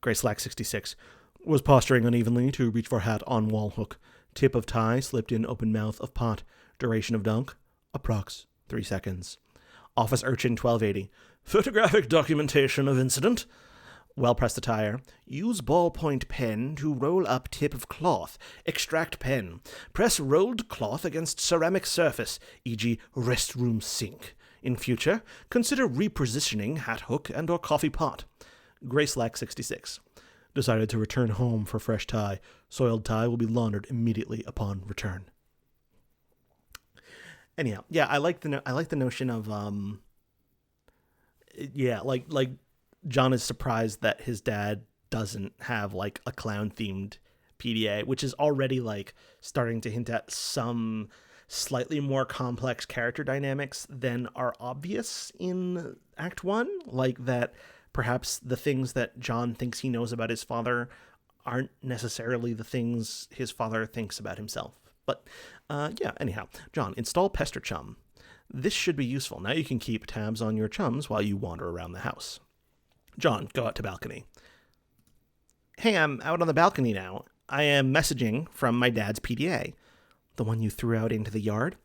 Gracelack 66. Was posturing unevenly to reach for hat on wall hook. Tip of tie slipped in open mouth of pot. Duration of dunk. Approx. 3 seconds. Office Urchin 1280. Photographic documentation of incident. Well press the tire. Use ballpoint pen to roll up tip of cloth. Extract pen. Press rolled cloth against ceramic surface, e.g. restroom sink. In future, consider repositioning hat hook and or coffee pot. Gracelac 66. Decided to return home for fresh tie. Soiled tie will be laundered immediately upon return. Anyhow, yeah, I like the notion of like John is surprised that his dad doesn't have like a clown themed PDA, which is already like starting to hint at some slightly more complex character dynamics than are obvious in Act 1, like that perhaps the things that John thinks he knows about his father aren't necessarily the things his father thinks about himself. But anyhow, John, install Pester Chum. This should be useful. Now you can keep tabs on your chums while you wander around the house. John, go out to balcony. Hey, I'm out on the balcony now. I am messaging from my dad's PDA. The one you threw out into the yard?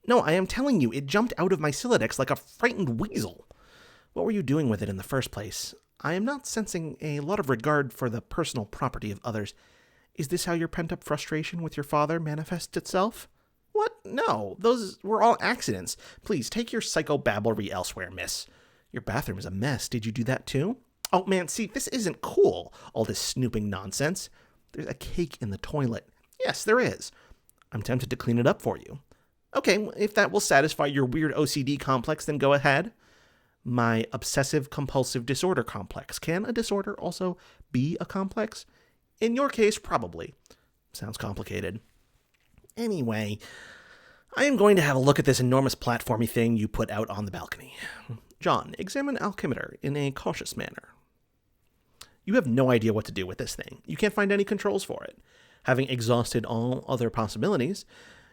No, I am telling you, it jumped out of my Silodex like a frightened weasel. What were you doing with it in the first place? I am not sensing a lot of regard for the personal property of others. Is this how your pent-up frustration with your father manifests itself? What? No, those were all accidents. Please, take your psychobabblery elsewhere, miss. Your bathroom is a mess. Did you do that too? Oh, man, see, this isn't cool, all this snooping nonsense. There's a cake in the toilet. Yes, there is. I'm tempted to clean it up for you. Okay, if that will satisfy your weird OCD complex, then go ahead. My obsessive-compulsive disorder complex. Can a disorder also be a complex? In your case, probably. Sounds complicated. Anyway, I am going to have a look at this enormous platformy thing you put out on the balcony. John, examine Alchemitor in a cautious manner. You have no idea what to do with this thing. You can't find any controls for it. Having exhausted all other possibilities,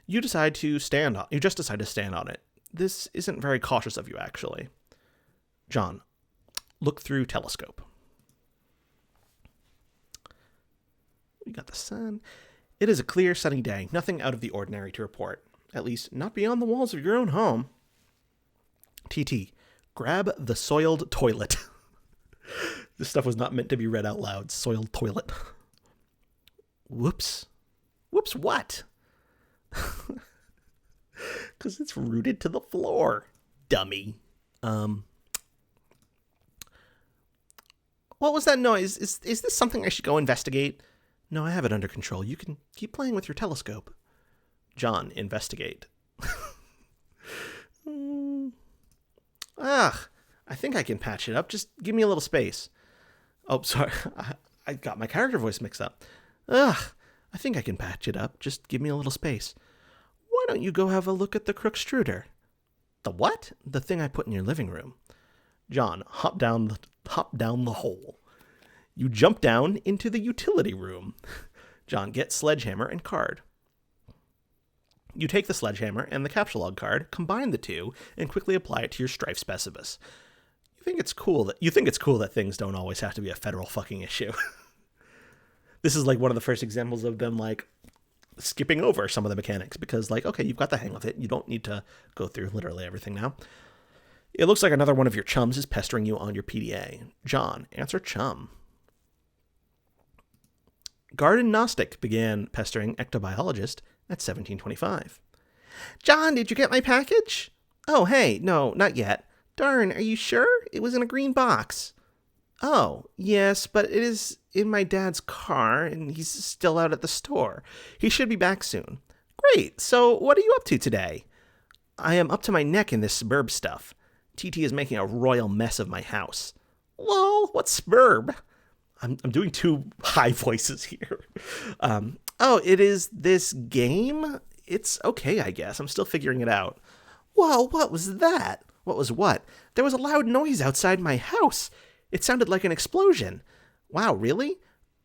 you just decide to stand on it. This isn't very cautious of you, actually. John, look through telescope. We got the sun. It is a clear, sunny day. Nothing out of the ordinary to report. At least, not beyond the walls of your own home. TT, grab the soiled toilet. This stuff was not meant to be read out loud. Soiled toilet. Whoops. Whoops what? Because it's rooted to the floor. Dummy. What was that noise? Is this something I should go investigate? No, I have it under control. You can keep playing with your telescope. John, investigate. I think I can patch it up. Just give me a little space. Oh, sorry. I got my character voice mixed up. I think I can patch it up. Just give me a little space. Why don't you go have a look at the Crookstruder? The what? The thing I put in your living room. John, hop down the hole. You jump down into the utility room. John, get sledgehammer and card. You take the sledgehammer and the capsulog card, combine the two, and quickly apply it to your Strife Specibus. You think it's cool that things don't always have to be a federal fucking issue. This is like one of the first examples of them like skipping over some of the mechanics because like, okay, you've got the hang of it. You don't need to go through literally everything now. It looks like another one of your chums is pestering you on your PDA. John, answer chum. Garden Gnostic began pestering ectobiologist at 1725. John, did you get my package? Oh, hey, no, not yet. Darn, are you sure? It was in a green box. Oh, yes, but it is in my dad's car, and he's still out at the store. He should be back soon. Great, so what are you up to today? I am up to my neck in this suburb stuff. TT is making a royal mess of my house. Lol, what's suburb? I'm doing two high voices here. It is this game? It's okay, I guess. I'm still figuring it out. Whoa, what was that? What was what? There was a loud noise outside my house. It sounded like an explosion. Wow, really?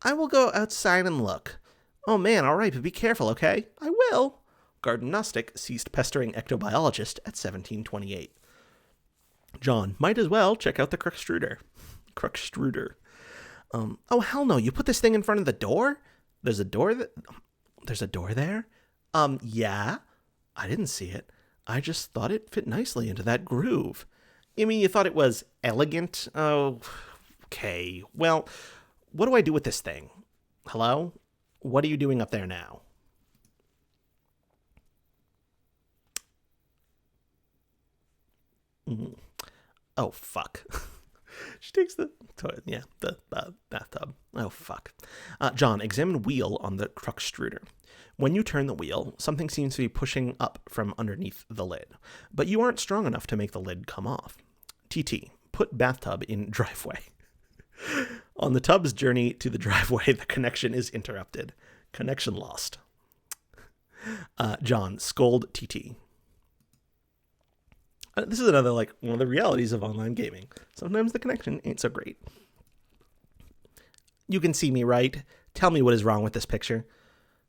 I will go outside and look. Oh man, all right, but be careful, okay? I will. Garden Gnostic ceased pestering ectobiologist at 1728. John, might as well check out the Crookstruder. Oh, hell no, you put this thing in front of the door? There's a door there? Yeah. I didn't see it. I just thought it fit nicely into that groove. You mean you thought it was elegant? Oh, Okay, well, what do I do with this thing? Hello? What are you doing up there now? Mm. Oh, fuck. She takes the toilet. Yeah, the bathtub. Oh, fuck. John, examine wheel on the crux extruder. When you turn the wheel, something seems to be pushing up from underneath the lid, but you aren't strong enough to make the lid come off. TT, put bathtub in driveway. On the tub's journey to the driveway, the connection is interrupted. Connection lost. John, scold TT. This is another, like, one of the realities of online gaming. Sometimes the connection ain't so great. You can see me, right? Tell me what is wrong with this picture.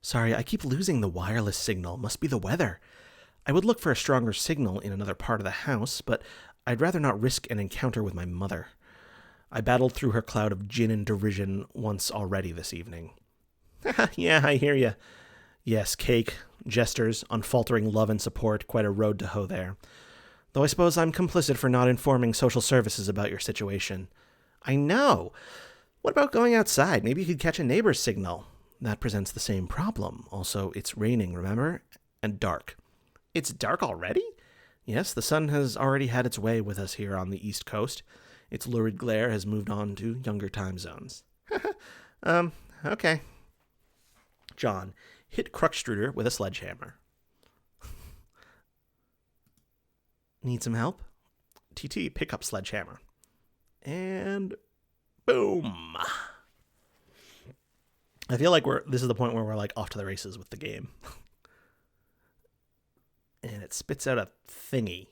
Sorry, I keep losing the wireless signal. Must be the weather. I would look for a stronger signal in another part of the house, but I'd rather not risk an encounter with my mother. I battled through her cloud of gin and derision once already this evening. Yeah, I hear ya. Yes, cake, gestures, unfaltering love and support, quite a road to hoe there. Though I suppose I'm complicit for not informing social services about your situation. I know. What about going outside? Maybe you could catch a neighbor's signal. That presents the same problem. Also, it's raining, remember? And dark. It's dark already? Yes, the sun has already had its way with us here on the East Coast. Its lurid glare has moved on to younger time zones. Okay. John, hit Cruxtruder with a sledgehammer. Need some help? TT, pick up sledgehammer. And boom. I feel like this is the point where we're like off to the races with the game. And it spits out a thingy.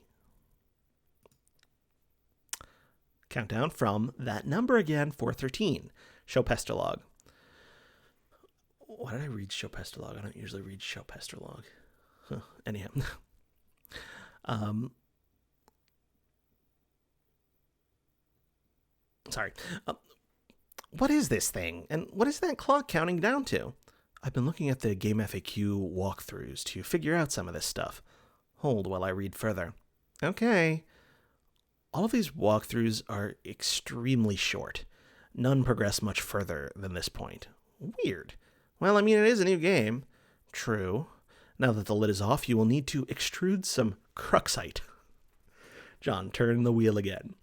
Countdown from that number again, 413. Show Pester log. Why did I read Show Pester log? I don't usually read Show Pester log. Anyhow. Sorry. What is this thing? And what is that clock counting down to? I've been looking at the Game FAQ walkthroughs to figure out some of this stuff. Hold while I read further. Okay. All of these walkthroughs are extremely short. None progress much further than this point. Weird. Well, I mean, it is a new game. True. Now that the lid is off, you will need to extrude some cruxite. John, turn the wheel again.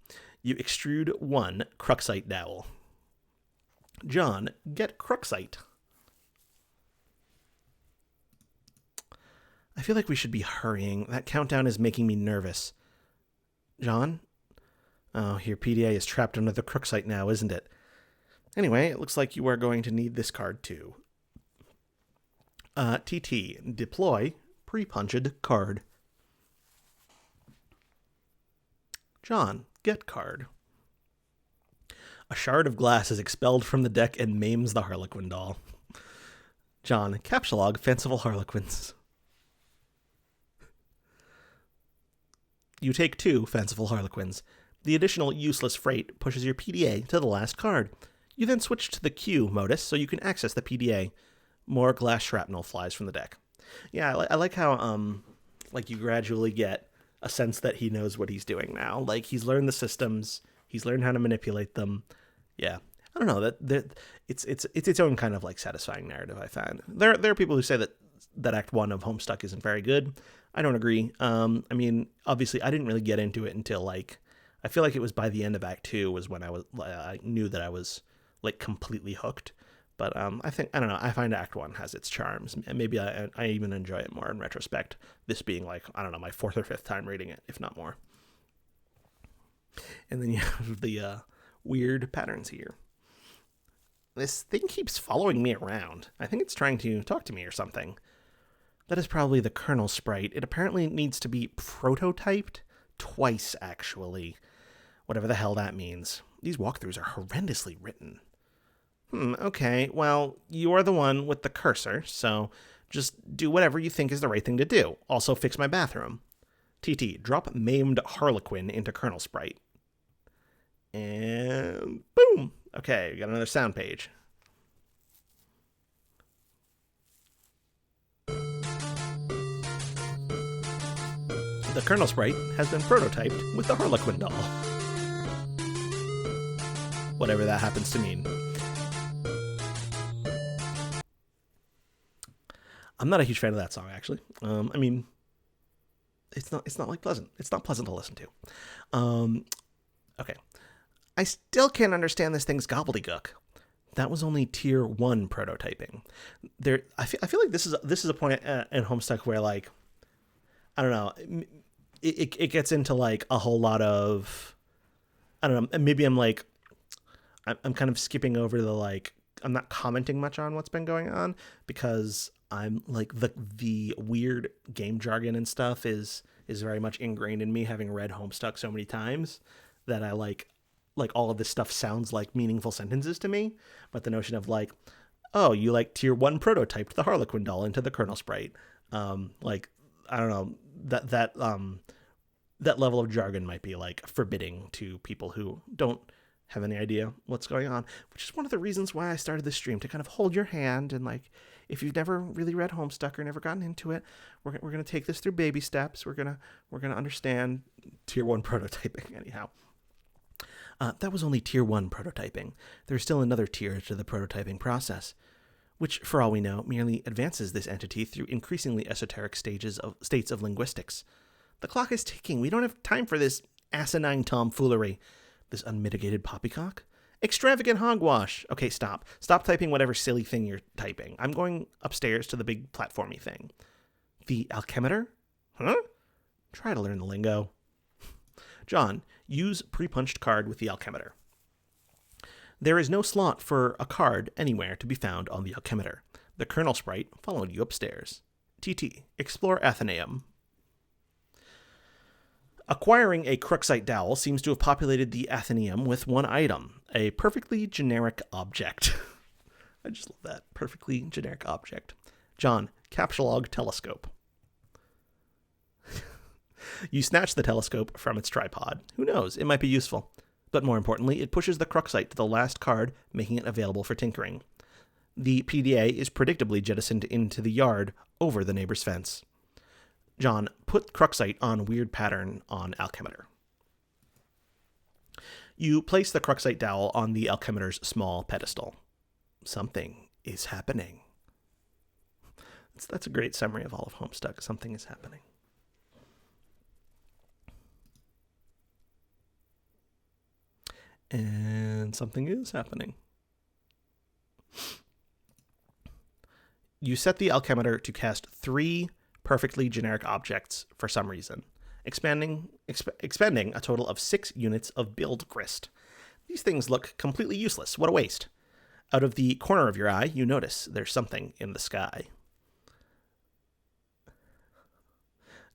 You extrude one cruxite dowel. John, get cruxite. I feel like we should be hurrying. That countdown is making me nervous. John? Oh, your PDA is trapped under the cruxite now, isn't it? Anyway, it looks like you are going to need this card too. TT, deploy pre-punched card. John, get card. A shard of glass is expelled from the deck and maims the Harlequin doll. John, captchalogue fanciful Harlequins. You take 2 fanciful Harlequins. The additional useless freight pushes your PDA to the last card. You then switch to the Q modus so you can access the PDA. More glass shrapnel flies from the deck. Yeah, I like how like you gradually get a sense that he knows what he's doing now. Like he's learned the systems, he's learned how to manipulate them. Yeah, I don't know that it's its own kind of like satisfying narrative. I find there are people who say that Act 1 of Homestuck isn't very good. I don't agree. I mean, obviously, I didn't really get into it until like I feel like it was by the end of Act 2 was when I knew that I was like completely hooked. But I don't know. I find Act 1 has its charms, and maybe I even enjoy it more in retrospect. This being like, I don't know, my 4th or 5th time reading it, if not more. And then you have the weird patterns here. This thing keeps following me around. I think it's trying to talk to me or something. That is probably the kernel sprite. It apparently needs to be prototyped twice, actually. Whatever the hell that means. These walkthroughs are horrendously written. Okay, well, you are the one with the cursor, so just do whatever you think is the right thing to do. Also fix my bathroom. TT, drop maimed Harlequin into kernel sprite. And boom! Okay, we got another sound page. The kernel sprite has been prototyped with the Harlequin doll. whatever that happens to mean. I'm not a huge fan of that song, actually. I mean, it's not like pleasant. It's not pleasant to listen to. Okay. I still can't understand this thing's gobbledygook. That was only tier 1 prototyping. I feel like this is a point in Homestuck where, like, I don't know, it gets into like a whole lot of, I don't know, maybe I'm kind of skipping over the, like, I'm not commenting much on what's been going on because I'm like the weird game jargon and stuff is very much ingrained in me, having read Homestuck so many times that I like all of this stuff sounds like meaningful sentences to me. But the notion of, like, oh, you like tier 1 prototyped the Harlequin doll into the Colonel Sprite, like, I don't know, that level of jargon might be, like, forbidding to people who don't have any idea what's going on, which is one of the reasons why I started this stream, to kind of hold your hand and, like, if you've never really read Homestuck or never gotten into it, we're going to take this through baby steps. We're going to understand tier 1 prototyping anyhow. That was only tier 1 prototyping. There's still another tier to the prototyping process, which, for all we know, merely advances this entity through increasingly esoteric states of linguistics. The clock is ticking. We don't have time for this asinine tomfoolery, this unmitigated poppycock. Extravagant hogwash. Okay, stop. Stop typing whatever silly thing you're typing. I'm going upstairs to the big platformy thing. The alchemeter? Huh? Try to learn the lingo. John, use pre-punched card with the alchemeter. There is no slot for a card anywhere to be found on the alchemeter. The Colonel Sprite followed you upstairs. TT, explore Athenaeum. Acquiring a Cruxite dowel seems to have populated the Athenaeum with one item, a perfectly generic object. I just love that. Perfectly generic object. John, capsulog telescope. You snatch the telescope from its tripod. Who knows? It might be useful. But more importantly, it pushes the Cruxite to the last card, making it available for tinkering. The PDA is predictably jettisoned into the yard over the neighbor's fence. John, put Cruxite on weird pattern on alchemeter. You place the Cruxite dowel on the alchemeter's small pedestal. Something is happening. That's a great summary of all of Homestuck. Something is happening. And something is happening. You set the alchemeter to cast 3 perfectly generic objects for some reason, expending a total of 6 units of build grist. These things look completely useless. What a waste. Out of the corner of your eye, you notice there's something in the sky.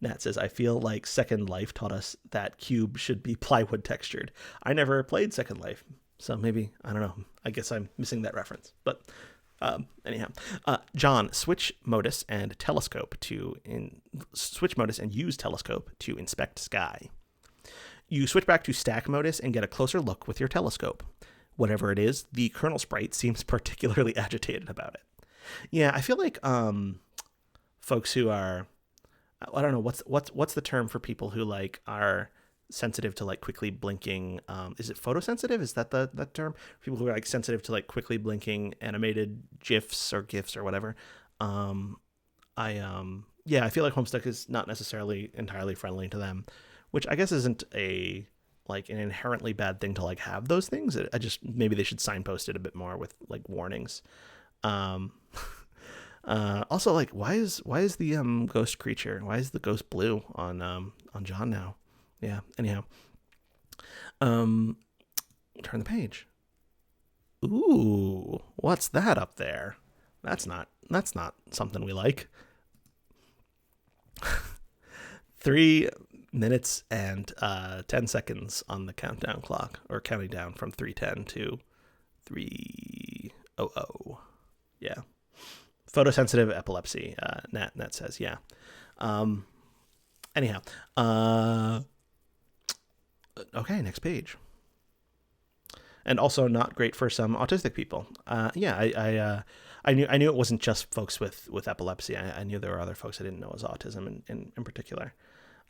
Nat says, I feel like Second Life taught us that cube should be plywood textured. I never played Second Life, so maybe, I don't know. I guess I'm missing that reference. But anyhow, John, switch modus and use telescope to inspect sky. You switch back to stack modus and get a closer look with your telescope. Whatever it is, the Colonel Sprite seems particularly agitated about it. Yeah, I feel like folks who are, I don't know, what's the term for people who, like, are sensitive to, like, quickly blinking, is it photosensitive? Is that that term? People who are, like, sensitive to, like, quickly blinking animated GIFs or GIFs or whatever. I feel like Homestuck is not necessarily entirely friendly to them, which I guess isn't an inherently bad thing to, like, have those things. I just, maybe they should signpost it a bit more with, like, warnings. Also, like, why is the ghost creature, why is the ghost blue on John now? Yeah, anyhow. Turn the page. Ooh, what's that up there? That's not something we like. 3 minutes and 10 seconds on the countdown clock, or counting down from 3:10 to 3:00. Yeah. Photosensitive epilepsy, Nat says, yeah. Anyhow, okay, next page. And also not great for some autistic people. I knew it wasn't just folks with epilepsy. I knew there were other folks I didn't know as autism in particular.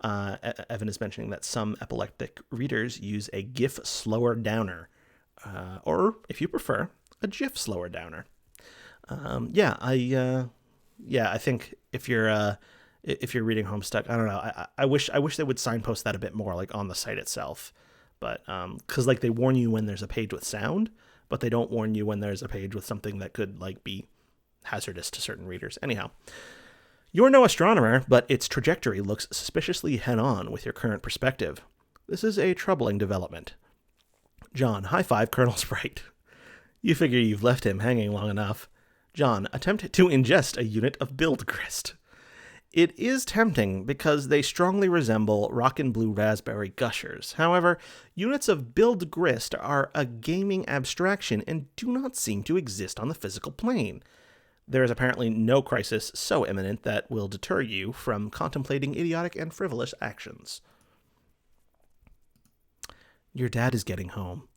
Evan is mentioning that some epileptic readers use a GIF slower downer or if you prefer, a GIF slower downer. I think if you're reading Homestuck, I don't know. I wish they would signpost that a bit more, like on the site itself. But because like they warn you when there's a page with sound, but they don't warn you when there's a page with something that could like be hazardous to certain readers. Anyhow, you're no astronomer, but its trajectory looks suspiciously head-on with your current perspective. This is a troubling development. John, high five Colonel Sprite. You figure you've left him hanging long enough. John, attempt to ingest a unit of Build Grist. It is tempting because they strongly resemble Rockin' Blue Raspberry Gushers. However, units of Build Grist are a gaming abstraction and do not seem to exist on the physical plane. There is apparently no crisis so imminent that will deter you from contemplating idiotic and frivolous actions. Your dad is getting home.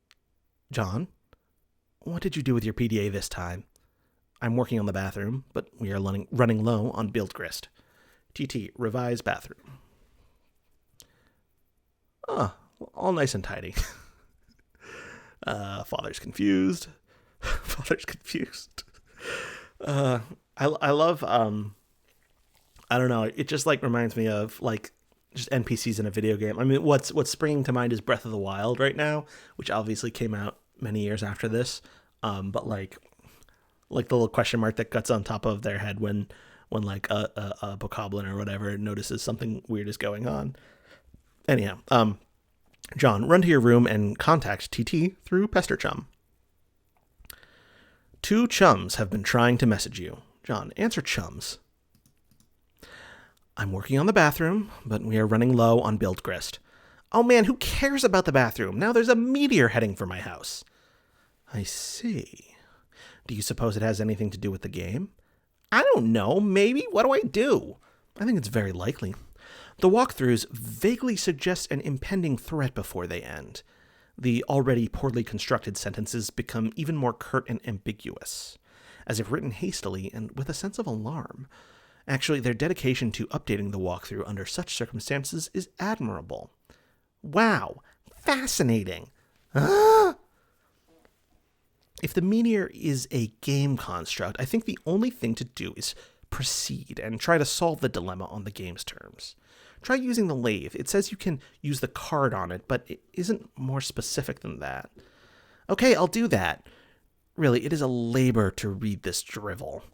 John, what did you do with your PDA this time? I'm working on the bathroom, but we are running low on Build Grist. TT, revise bathroom. All nice and tidy. Father's confused. Father's confused. I love, I don't know, it just like reminds me of like just NPCs in a video game. I mean, what's springing to mind is Breath of the Wild right now, which obviously came out many years after this. But like the little question mark that guts on top of their head when like a bokoblin or whatever notices something weird is going on. Anyhow, John, run to your room and contact TT through Pester Chum. 2 chums have been trying to message you. John, answer chums. I'm working on the bathroom, but we are running low on Build Grist. Oh man, who cares about the bathroom? Now there's a meteor heading for my house. I see. Do you suppose it has anything to do with the game? I don't know. Maybe. What do I do? I think it's very likely. The walkthroughs vaguely suggest an impending threat before they end. The already poorly constructed sentences become even more curt and ambiguous, as if written hastily and with a sense of alarm. Actually, their dedication to updating the walkthrough under such circumstances is admirable. Wow, fascinating. If the meteor is a game construct, I think the only thing to do is proceed and try to solve the dilemma on the game's terms. Try using the lathe. It says you can use the card on it, but it isn't more specific than that. Okay, I'll do that. Really, it is a labor to read this drivel.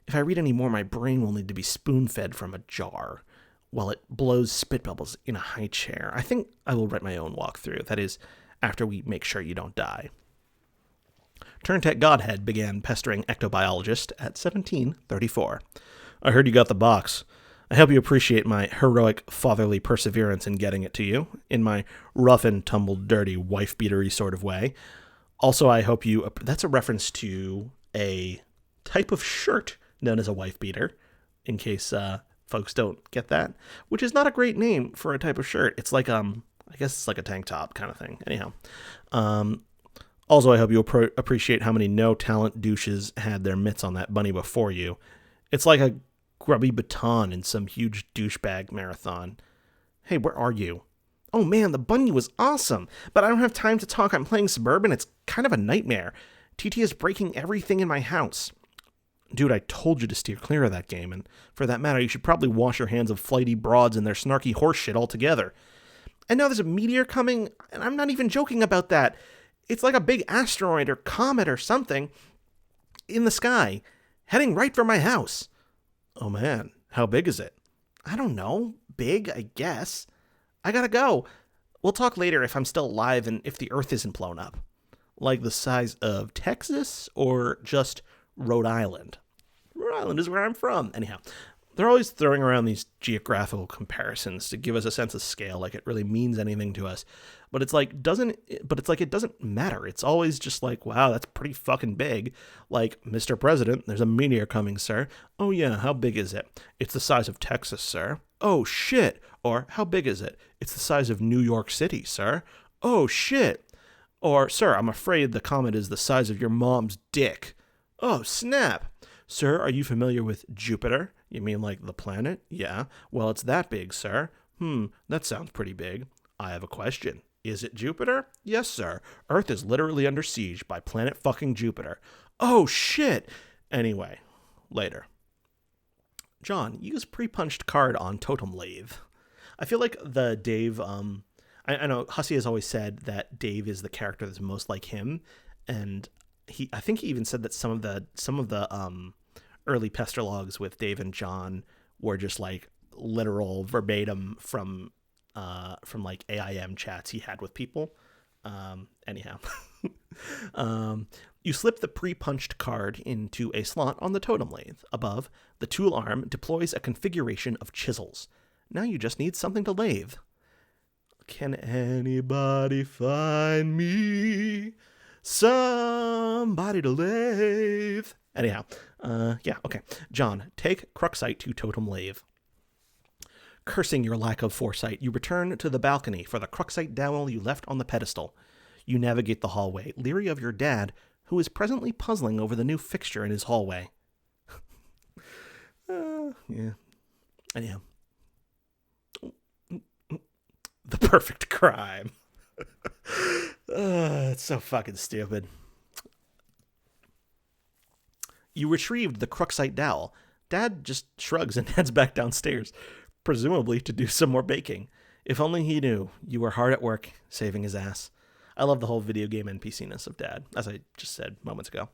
If I read any more, my brain will need to be spoon-fed from a jar, while it blows spit bubbles in a high chair. I think I will write my own walkthrough. That is, after we make sure you don't die. Turntech Godhead began pestering ectobiologist at 1734. I heard you got the box. I hope you appreciate my heroic fatherly perseverance in getting it to you, in my rough and tumble dirty wife-beatery sort of way. Also, I hope you... That's a reference to a type of shirt known as a wife-beater, in case folks don't get that, which is not a great name for a type of shirt. It's like, I guess it's like a tank top kind of thing. Anyhow. Also, I hope you appreciate how many no-talent douches had their mitts on that bunny before you. It's like a grubby baton in some huge douchebag marathon. Hey, where are you? Oh man, the bunny was awesome, but I don't have time to talk. I'm playing Suburban. It's kind of a nightmare. TT is breaking everything in my house. Dude, I told you to steer clear of that game, and for that matter, you should probably wash your hands of flighty broads and their snarky horse shit altogether. And now there's a meteor coming, and I'm not even joking about that. It's like a big asteroid or comet or something in the sky, heading right for my house. Oh man, how big is it? I don't know. Big, I guess. I gotta go. We'll talk later if I'm still alive and if the Earth isn't blown up. Like the size of Texas or just Rhode Island? Rhode Island is where I'm from. Anyhow, they're always throwing around these geographical comparisons to give us a sense of scale, like it really means anything to us. But it's like it doesn't matter. It's always just like, wow, that's pretty fucking big. Like, Mr. President, there's a meteor coming, sir. Oh yeah, how big is it? It's the size of Texas, sir. Oh shit. Or, how big is it? It's the size of New York City, sir. Oh shit. Or, sir, I'm afraid the comet is the size of your mom's dick. Oh snap. Sir, are you familiar with Jupiter? You mean like the planet? Yeah. Well, it's that big, sir. That sounds pretty big. I have a question. Is it Jupiter? Yes, sir. Earth is literally under siege by planet fucking Jupiter. Oh, shit. Anyway, later. John, use pre-punched card on totem lathe. I feel like the Dave, I know Hussey has always said that Dave is the character that's most like him, and I think he even said that some of the early Pesterlogs with Dave and John were just like literal verbatim from like AIM chats he had with people. Anyhow, you slip the pre-punched card into a slot on the totem lathe. Above, the tool arm deploys a configuration of chisels. Now you just need something to lathe. Can anybody find me somebody to lathe? Anyhow, yeah, okay. John, take Cruxite to totem lathe. Cursing your lack of foresight, you return to the balcony for the Cruxite dowel you left on the pedestal. You navigate the hallway, leery of your dad, who is presently puzzling over the new fixture in his hallway. Yeah. Anyhow. The perfect crime. It's so fucking stupid. You retrieved the Cruxite dowel. Dad just shrugs and heads back downstairs, presumably to do some more baking. If only he knew you were hard at work saving his ass. I love the whole video game NPC-ness of Dad, as I just said moments ago.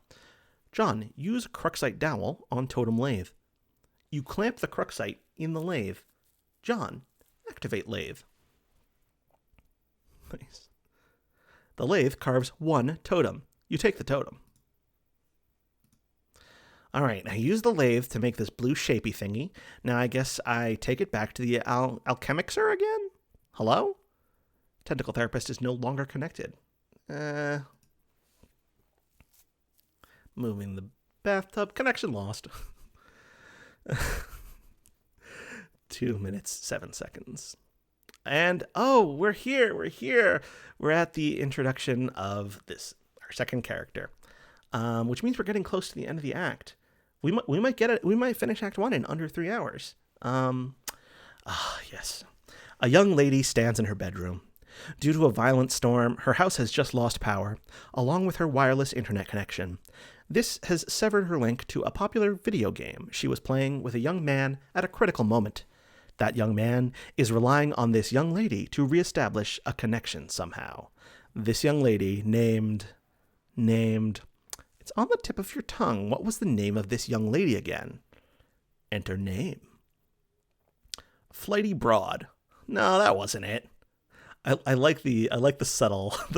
John, use Cruxite dowel on totem lathe. You clamp the Cruxite in the lathe. John, activate lathe. Nice. The lathe carves one totem. You take the totem. All right, now use the lathe to make this blue shapey thingy. Now I guess I take it back to the alchemixer again? Hello? Tentacle therapist is no longer connected. Moving the bathtub. Connection lost. 2 minutes, 7 seconds. And, oh, we're here. We're at the introduction of our second character, which means we're getting close to the end of the act. We might get it. We might finish Act 1 in under 3 hours. Yes. A young lady stands in her bedroom. Due to a violent storm, her house has just lost power, along with her wireless internet connection. This has severed her link to a popular video game she was playing with a young man at a critical moment. That young man is relying on this young lady to reestablish a connection somehow. This young lady named... It's on the tip of your tongue. What was the name of this young lady again? Enter name. Flighty Broad. No, that wasn't it. I like the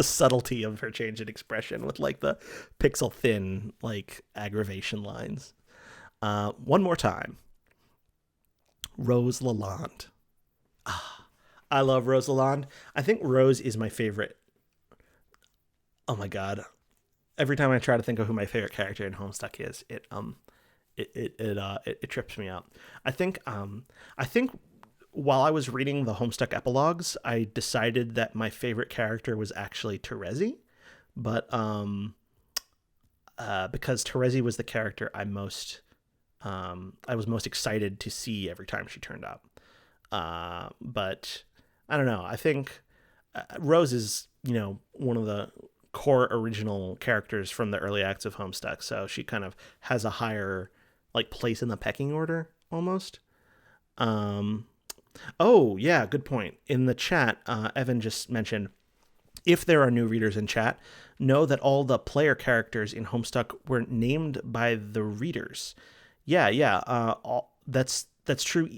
subtlety of her change in expression with like the pixel thin like aggravation lines. One more time. Rose Lalonde. I love Rose Lalonde. I think Rose is my favorite. Oh my god. Every time I try to think of who my favorite character in Homestuck is, it trips me out. I think while I was reading the Homestuck epilogues, I decided that my favorite character was actually Terezi, but because Terezi was the character I was most excited to see every time she turned up. But I don't know. I think Rose is, one of the core original characters from the early acts of Homestuck, so she kind of has a higher like place in the pecking order almost. Oh yeah, good point. In the chat, Evan just mentioned, if there are new readers in chat, know that all the player characters in Homestuck were named by the readers. Yeah. That's true.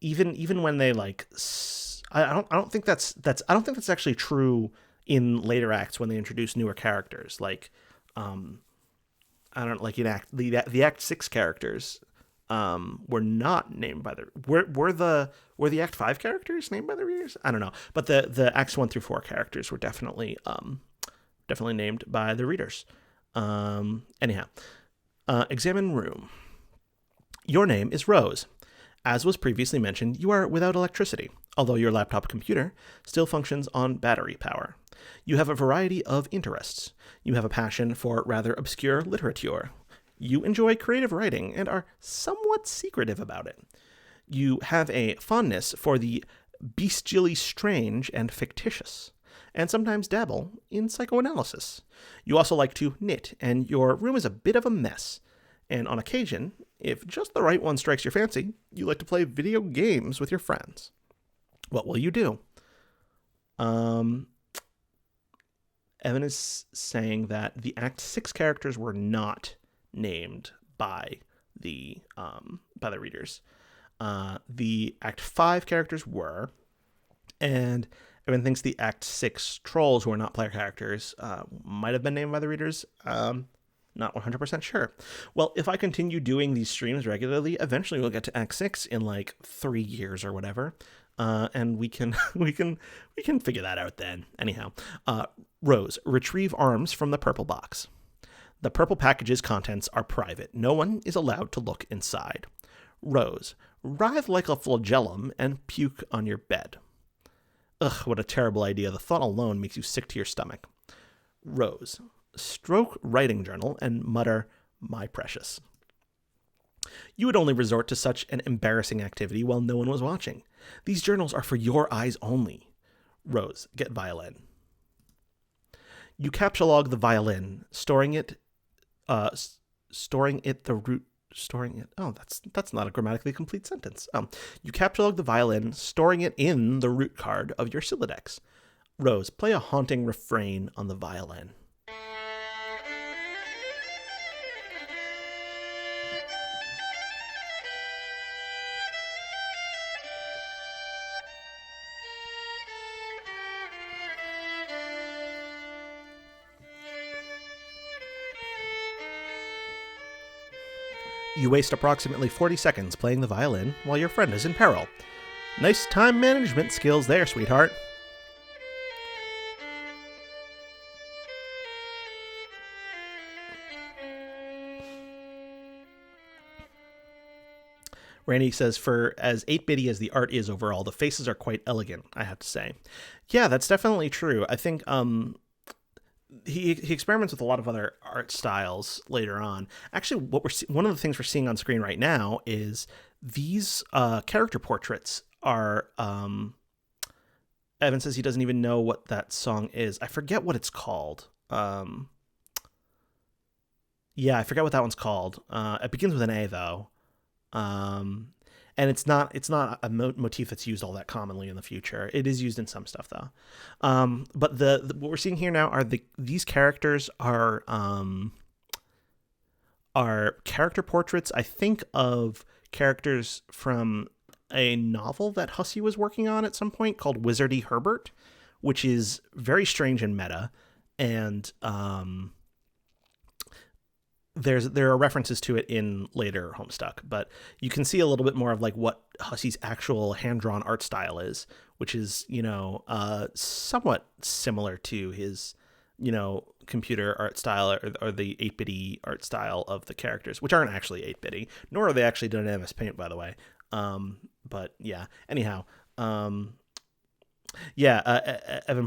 Even when they like, I don't think that's actually true in later acts when they introduce newer characters. Like, I don't like in the Act 6 characters were not named by the were the Act 5 characters named by the readers? I don't know, but the Acts 1 through 4 characters were definitely named by the readers. Anyhow. Examine room. Your name is Rose. As was previously mentioned, you are without electricity, although your laptop computer still functions on battery power. You have a variety of interests. You have a passion for rather obscure literature. You enjoy creative writing and are somewhat secretive about it. You have a fondness for the bestially strange and fictitious, and sometimes dabble in psychoanalysis. You also like to knit, and your room is a bit of a mess. And on occasion, if just the right one strikes your fancy, you like to play video games with your friends. What will you do? Evan is saying that the Act 6 characters were not named by the readers. The Act 5 characters were, and Evan thinks the Act 6 trolls, who are not player characters, might have been named by the readers. Not 100% sure. Well, if I continue doing these streams regularly, eventually we'll get to Act 6 in like 3 years or whatever. And we can figure that out then. Anyhow, Rose, retrieve arms from the purple box. The purple package's contents are private. No one is allowed to look inside. Rose, writhe like a flagellum and puke on your bed. Ugh, what a terrible idea. The thought alone makes you sick to your stomach. Rose, stroke writing journal and mutter, my precious. You would only resort to such an embarrassing activity while no one was watching. These journals are for your eyes only. Rose, get violin. You captchalogue the violin, storing it. Oh, that's not a grammatically complete sentence. You captchalogue the violin, storing it in the root card of your Sylladex. Rose, play a haunting refrain on the violin. You waste approximately 40 seconds playing the violin while your friend is in peril. Nice time management skills there, sweetheart. Randy says, for as 8-bitty as the art is overall, the faces are quite elegant, I have to say. Yeah, that's definitely true. I think he experiments with a lot of other art styles later on. Actually, one of the things we're seeing on screen right now is these character portraits are. Evan says he doesn't even know what that song is. I forget what it's called. Yeah, I forget what that one's called. It begins with an A though. And it's not a motif that's used all that commonly in the future. It is used in some stuff though. But the what we're seeing here now are these characters are character portraits, I think, of characters from a novel that Hussey was working on at some point called Wizardy Herbert, which is very strange and meta. And there are references to it in later Homestuck, but you can see a little bit more of like what Hussey's actual hand-drawn art style is, which is, somewhat similar to his, computer art style or the 8-bitty art style of the characters, which aren't actually 8-bitty, nor are they actually done in MS Paint, by the way. But yeah, anyhow, Evan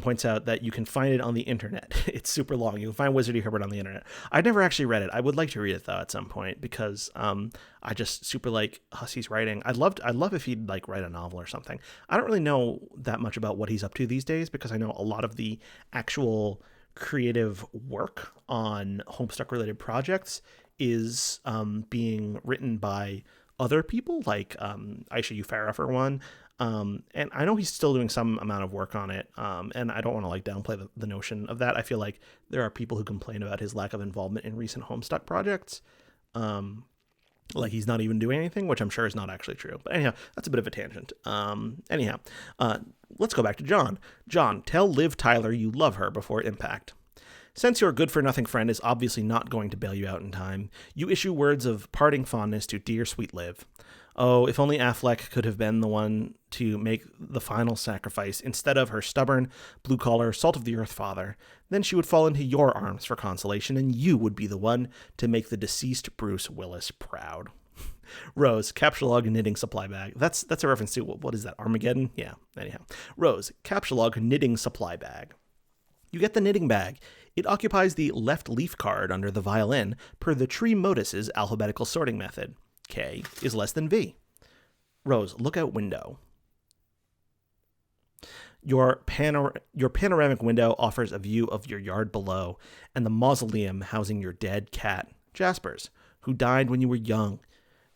points out that you can find it on the internet. It's super long. You can find Wizardy Herbert on the internet. I've never actually read it. I would like to read it though at some point because I just super like Hussey's writing. I'd love if he'd like write a novel or something. I don't really know that much about what he's up to these days because I know a lot of the actual creative work on Homestuck related projects is being written by other people, like Aisha Ufara for one. And I know he's still doing some amount of work on it. And I don't want to like downplay the notion of that. I feel like there are people who complain about his lack of involvement in recent Homestuck projects. Like he's not even doing anything, which I'm sure is not actually true. But anyhow, that's a bit of a tangent. Let's go back to John. John, tell Liv Tyler you love her before impact. Since your good-for-nothing friend is obviously not going to bail you out in time, you issue words of parting fondness to dear sweet Liv. Oh, if only Affleck could have been the one to make the final sacrifice instead of her stubborn, blue-collar, salt-of-the-earth father, then she would fall into your arms for consolation, and you would be the one to make the deceased Bruce Willis proud. Rose, captchalogue knitting supply bag. That's a reference to, what is that, Armageddon? Yeah, anyhow. Rose, captchalogue knitting supply bag. You get the knitting bag. It occupies the left leaf card under the violin per the tree modus's alphabetical sorting method. K is less than V. Rose, look out window. Your panoramic window offers a view of your yard below and the mausoleum housing your dead cat, Jasper's, who died when you were young.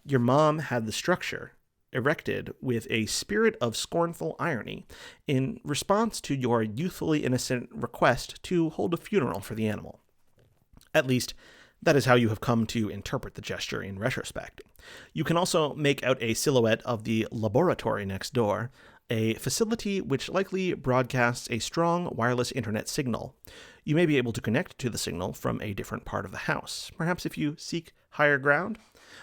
Your mom had the structure erected with a spirit of scornful irony in response to your youthfully innocent request to hold a funeral for the animal. At least, that is how you have come to interpret the gesture in retrospect. You can also make out a silhouette of the laboratory next door, a facility which likely broadcasts a strong wireless internet signal. You may be able to connect to the signal from a different part of the house, perhaps if you seek higher ground.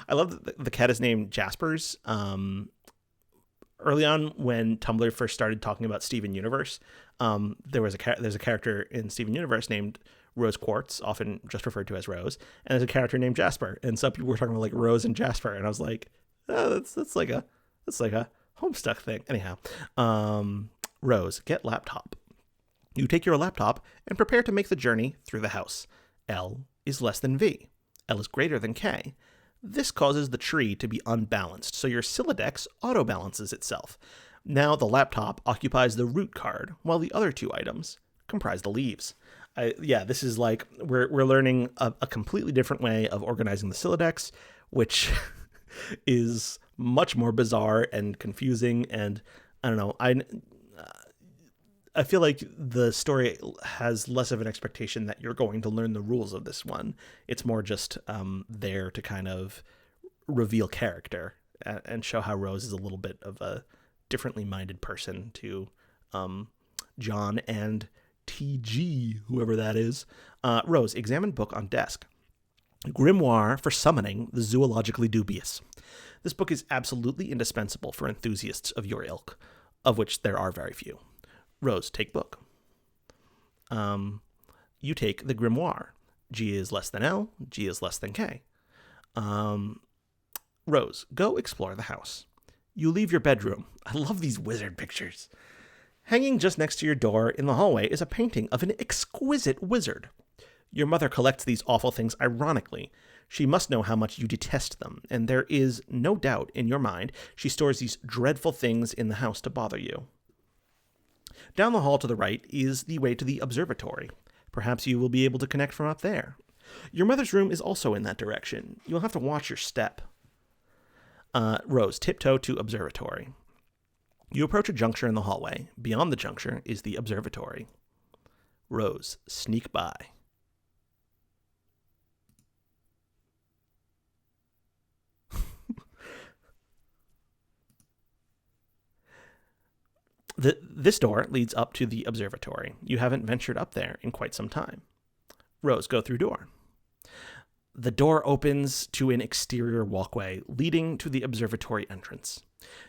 I love that the cat is named Jasper's. Early on, when Tumblr first started talking about Steven Universe, there's a character in Steven Universe named Rose Quartz, often just referred to as Rose, and there's a character named Jasper, and some people were talking about like Rose and Jasper, and I was like, oh, that's like a Homestuck thing. Anyhow, Rose, get laptop. You take your laptop and prepare to make the journey through the house. L is less than V. L is greater than K. This causes the tree to be unbalanced, so your Sylladex auto-balances itself. Now the laptop occupies the root card, while the other two items comprise the leaves. This is like we're learning a completely different way of organizing the Sylladex, which is much more bizarre and confusing. And I don't know. I feel like the story has less of an expectation that you're going to learn the rules of this one. It's more just there to kind of reveal character and show how Rose is a little bit of a differently minded person to John and TG, whoever that is. Rose, examine book on desk. Grimoire for Summoning the Zoologically Dubious. This book is absolutely indispensable for enthusiasts of your ilk, of which there are very few. Rose, take book. You take the Grimoire. G is less than L, G is less than K. Rose, go explore the house. You leave your bedroom. I love these wizard pictures. Hanging just next to your door in the hallway is a painting of an exquisite wizard. Your mother collects these awful things ironically. She must know how much you detest them, and there is no doubt in your mind she stores these dreadful things in the house to bother you. Down the hall to the right is the way to the observatory. Perhaps you will be able to connect from up there. Your mother's room is also in that direction. You'll have to watch your step. Rose, tiptoe to observatory. You approach a juncture in the hallway. Beyond the juncture is the observatory. Rose, sneak by. This door leads up to the observatory. You haven't ventured up there in quite some time. Rose, go through door. The door opens to an exterior walkway leading to the observatory entrance.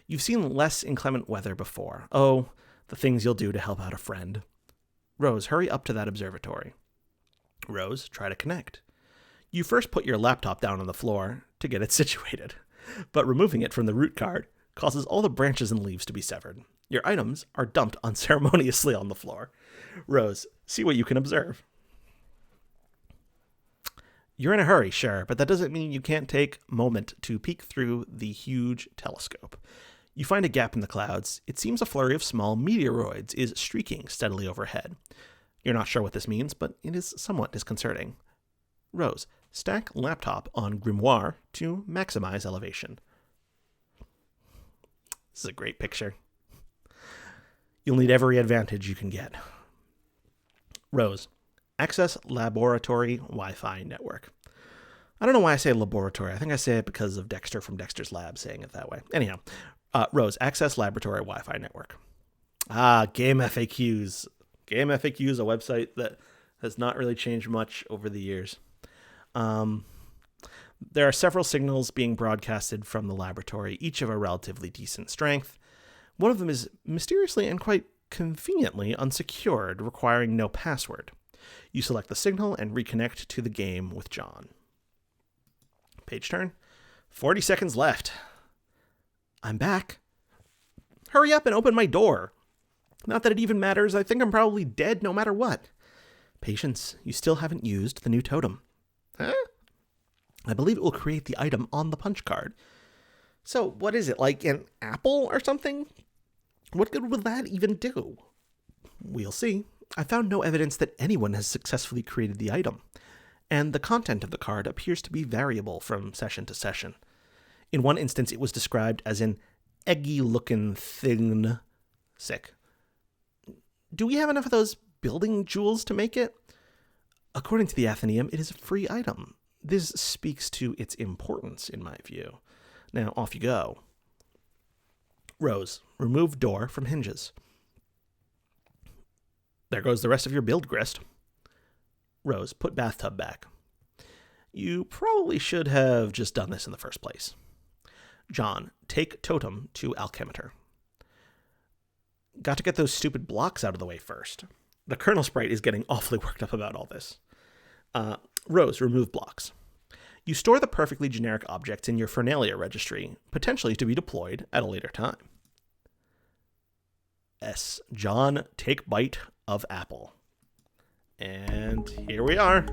You've seen less inclement weather before. Oh, the things you'll do to help out a friend. Rose, hurry up to that observatory. Rose, try to connect. You first put your laptop down on the floor to get it situated, but removing it from the root card causes all the branches and leaves to be severed. Your items are dumped unceremoniously on the floor. Rose, see what you can observe. You're in a hurry, sure, but that doesn't mean you can't take a moment to peek through the huge telescope. You find a gap in the clouds. It seems a flurry of small meteoroids is streaking steadily overhead. You're not sure what this means, but it is somewhat disconcerting. Rose, stack laptop on Grimoire to maximize elevation. This is a great picture. You'll need every advantage you can get. Rose, access laboratory Wi-Fi network. I don't know why I say laboratory. I think I say it because of Dexter from Dexter's Lab saying it that way. Anyhow, Rose, access laboratory Wi-Fi network. Game FAQs. Game FAQs, a website that has not really changed much over the years. There are several signals being broadcasted from the laboratory, each of a relatively decent strength. One of them is mysteriously and quite conveniently unsecured, requiring no password. You select the signal and reconnect to the game with John. Page turn. 40 seconds left. I'm back. Hurry up and open my door. Not that it even matters. I think I'm probably dead no matter what. Patience, you still haven't used the new totem. Huh? I believe it will create the item on the punch card. So what is it, like an apple or something? What good would that even do? We'll see. I found no evidence that anyone has successfully created the item, and the content of the card appears to be variable from session to session. In one instance, it was described as an eggy-looking thing. Sick. Do we have enough of those building jewels to make it? According to the Athenaeum, it is a free item. This speaks to its importance, in my view. Now, off you go. Rose, remove door from hinges. There goes the rest of your build grist. Rose, put bathtub back. You probably should have just done this in the first place. John, take totem to alchemeter. Got to get those stupid blocks out of the way first. The Colonel Sprite is getting awfully worked up about all this. Rose, remove blocks. You store the perfectly generic objects in your Fernalia registry, potentially to be deployed at a later time. S. John, take bite of apple. And here we are.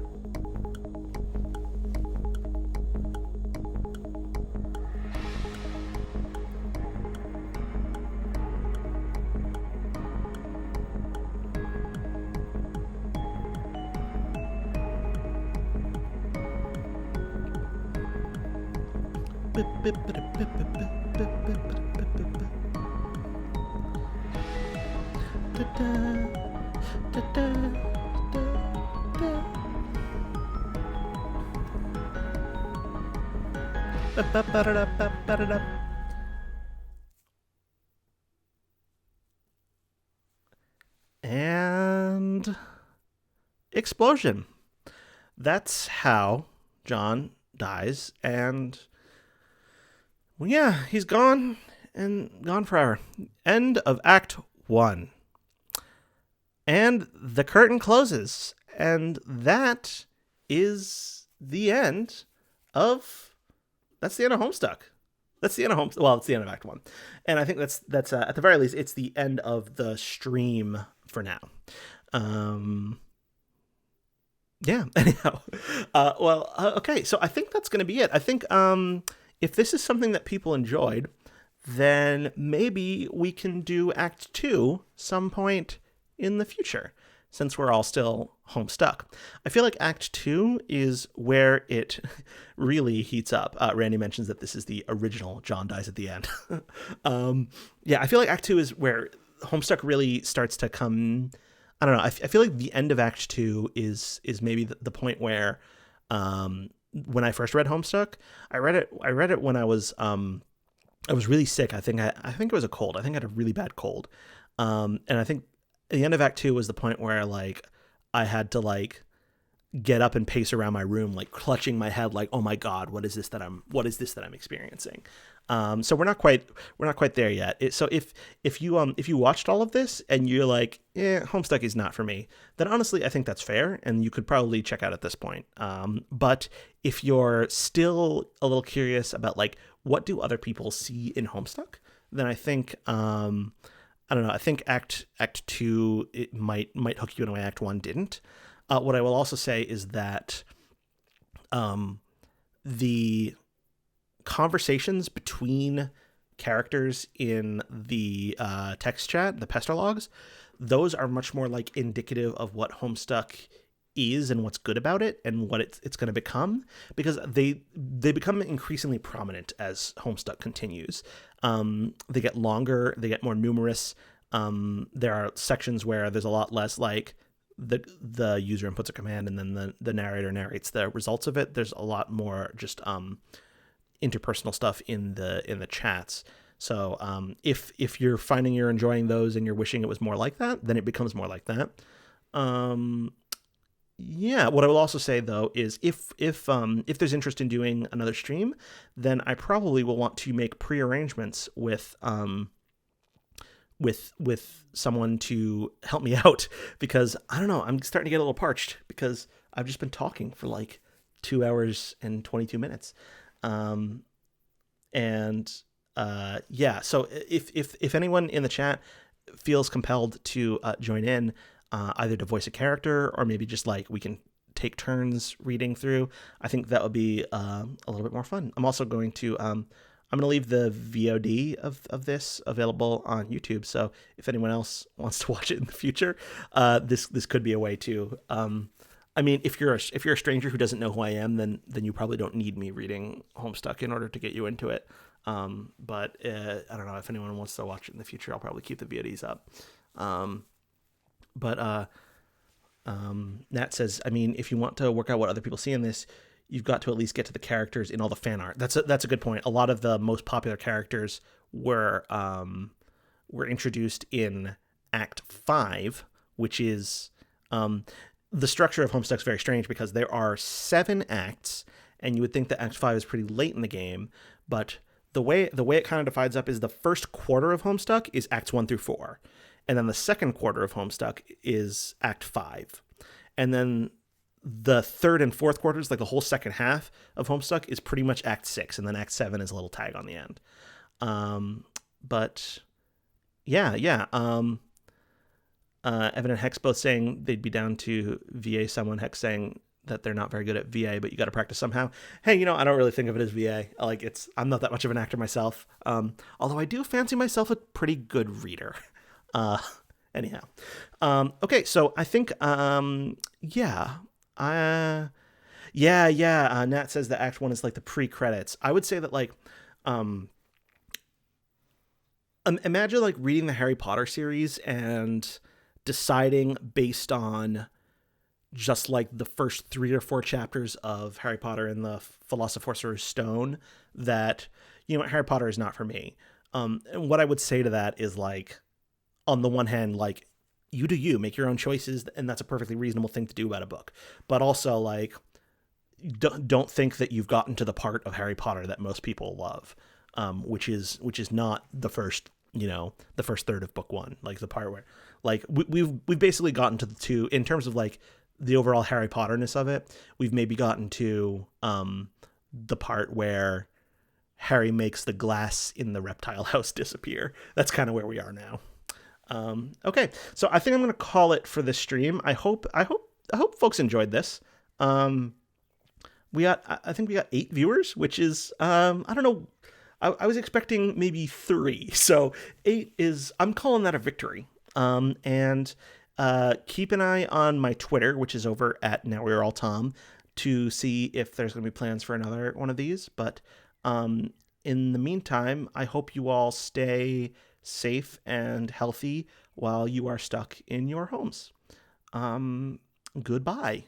And explosion. That's how John dies, and well, yeah, he's gone and gone forever. End of Act 1. And the curtain closes, and that is the end of That's the end of Homestuck. That's the end of Well, it's the end of Act 1. And I think that's at the very least, it's the end of the stream for now. Yeah, anyhow. Okay, so I think that's going to be it. I think if this is something that people enjoyed, then maybe we can do Act 2 some point in the future, since we're all still Homestuck. I feel like Act 2 is where it really heats up. Randy mentions that this is the original John dies at the end. Yeah, I feel like Act 2 is where Homestuck really starts to come... I don't know. I feel like the end of Act 2 is maybe the point where when I first read Homestuck, I read it when I was really sick. I think it was a cold. I think I had a really bad cold. And I think the end of Act 2 was the point where like I had to like get up and pace around my room, like clutching my head, like, oh my God, what is this that I'm experiencing? So we're not quite there yet. So if you watched all of this and you're like, yeah, Homestuck is not for me, then honestly, I think that's fair, and you could probably check out at this point. But if you're still a little curious about like what do other people see in Homestuck, then I think I don't know. I think Act 2 it might hook you in a way Act 1 didn't. What I will also say is that the conversations between characters in the text chat, the Pester logs, those are much more like indicative of what Homestuck is and what's good about it and what it's going to become, because they become increasingly prominent as Homestuck continues. They get longer, they get more numerous. There are sections where there's a lot less like the user inputs a command and then the narrator narrates the results of it. There's a lot more just interpersonal stuff in the chats. So if you're finding you're enjoying those and you're wishing it was more like that, then it becomes more like that. Yeah, what I will also say though is if there's interest in doing another stream, then I probably will want to make pre-arrangements with someone to help me out, because I don't know, I'm starting to get a little parched because I've just been talking for like 2 hours and 22 minutes. Yeah, so if anyone in the chat feels compelled to join in, either to voice a character or maybe just like we can take turns reading through, I think that would be a little bit more fun. I'm also going to I'm going to leave the VOD of this available on YouTube. So if anyone else wants to watch it in the future, this could be a way to. I mean, if you're a stranger who doesn't know who I am, then you probably don't need me reading Homestuck in order to get you into it. But I don't know if anyone wants to watch it in the future. I'll probably keep the VODs up. But Nat says, I mean, if you want to work out what other people see in this, you've got to at least get to the characters in all the fan art. That's a good point. A lot of the most popular characters were introduced in Act 5, which is the structure of Homestuck's very strange because there are 7 acts, and you would think that Act 5 is pretty late in the game, but the way it kind of divides up is the first quarter of Homestuck is Acts 1 through 4, and then the second quarter of Homestuck is Act 5, and then the third and fourth quarters, like the whole second half of Homestuck, is pretty much Act 6, and then Act 7 is a little tag on the end. But yeah. Evan and Hex both saying they'd be down to VA someone. Hex saying that they're not very good at VA, but you got to practice somehow. Hey, I don't really think of it as VA. I'm not that much of an actor myself. Although I do fancy myself a pretty good reader. Anyhow. Okay, so I think, Nat says that Act 1 is like the pre-credits. I would say that imagine like reading the Harry Potter series and deciding based on just like the first 3 or 4 chapters of Harry Potter and the Philosopher's Stone that, Harry Potter is not for me. And what I would say to that is like, on the one hand, like, you do you, make your own choices, and that's a perfectly reasonable thing to do about a book. But also, like, don't think that you've gotten to the part of Harry Potter that most people love, which is not the first, the first third of book 1, like the part where, like, we've basically gotten to the 2 in terms of like the overall Harry Potterness of it. We've maybe gotten to the part where Harry makes the glass in the reptile house disappear. That's kind of where we are now. Okay, so I think I'm going to call it for this stream. I hope folks enjoyed this. I think we got 8 viewers, which is, I don't know. I was expecting maybe 3. So 8 I'm calling that a victory. And keep an eye on my Twitter, which is over at Now We're All Tom, to see if there's going to be plans for another one of these. But, in the meantime, I hope you all stay safe and healthy while you are stuck in your homes. Goodbye.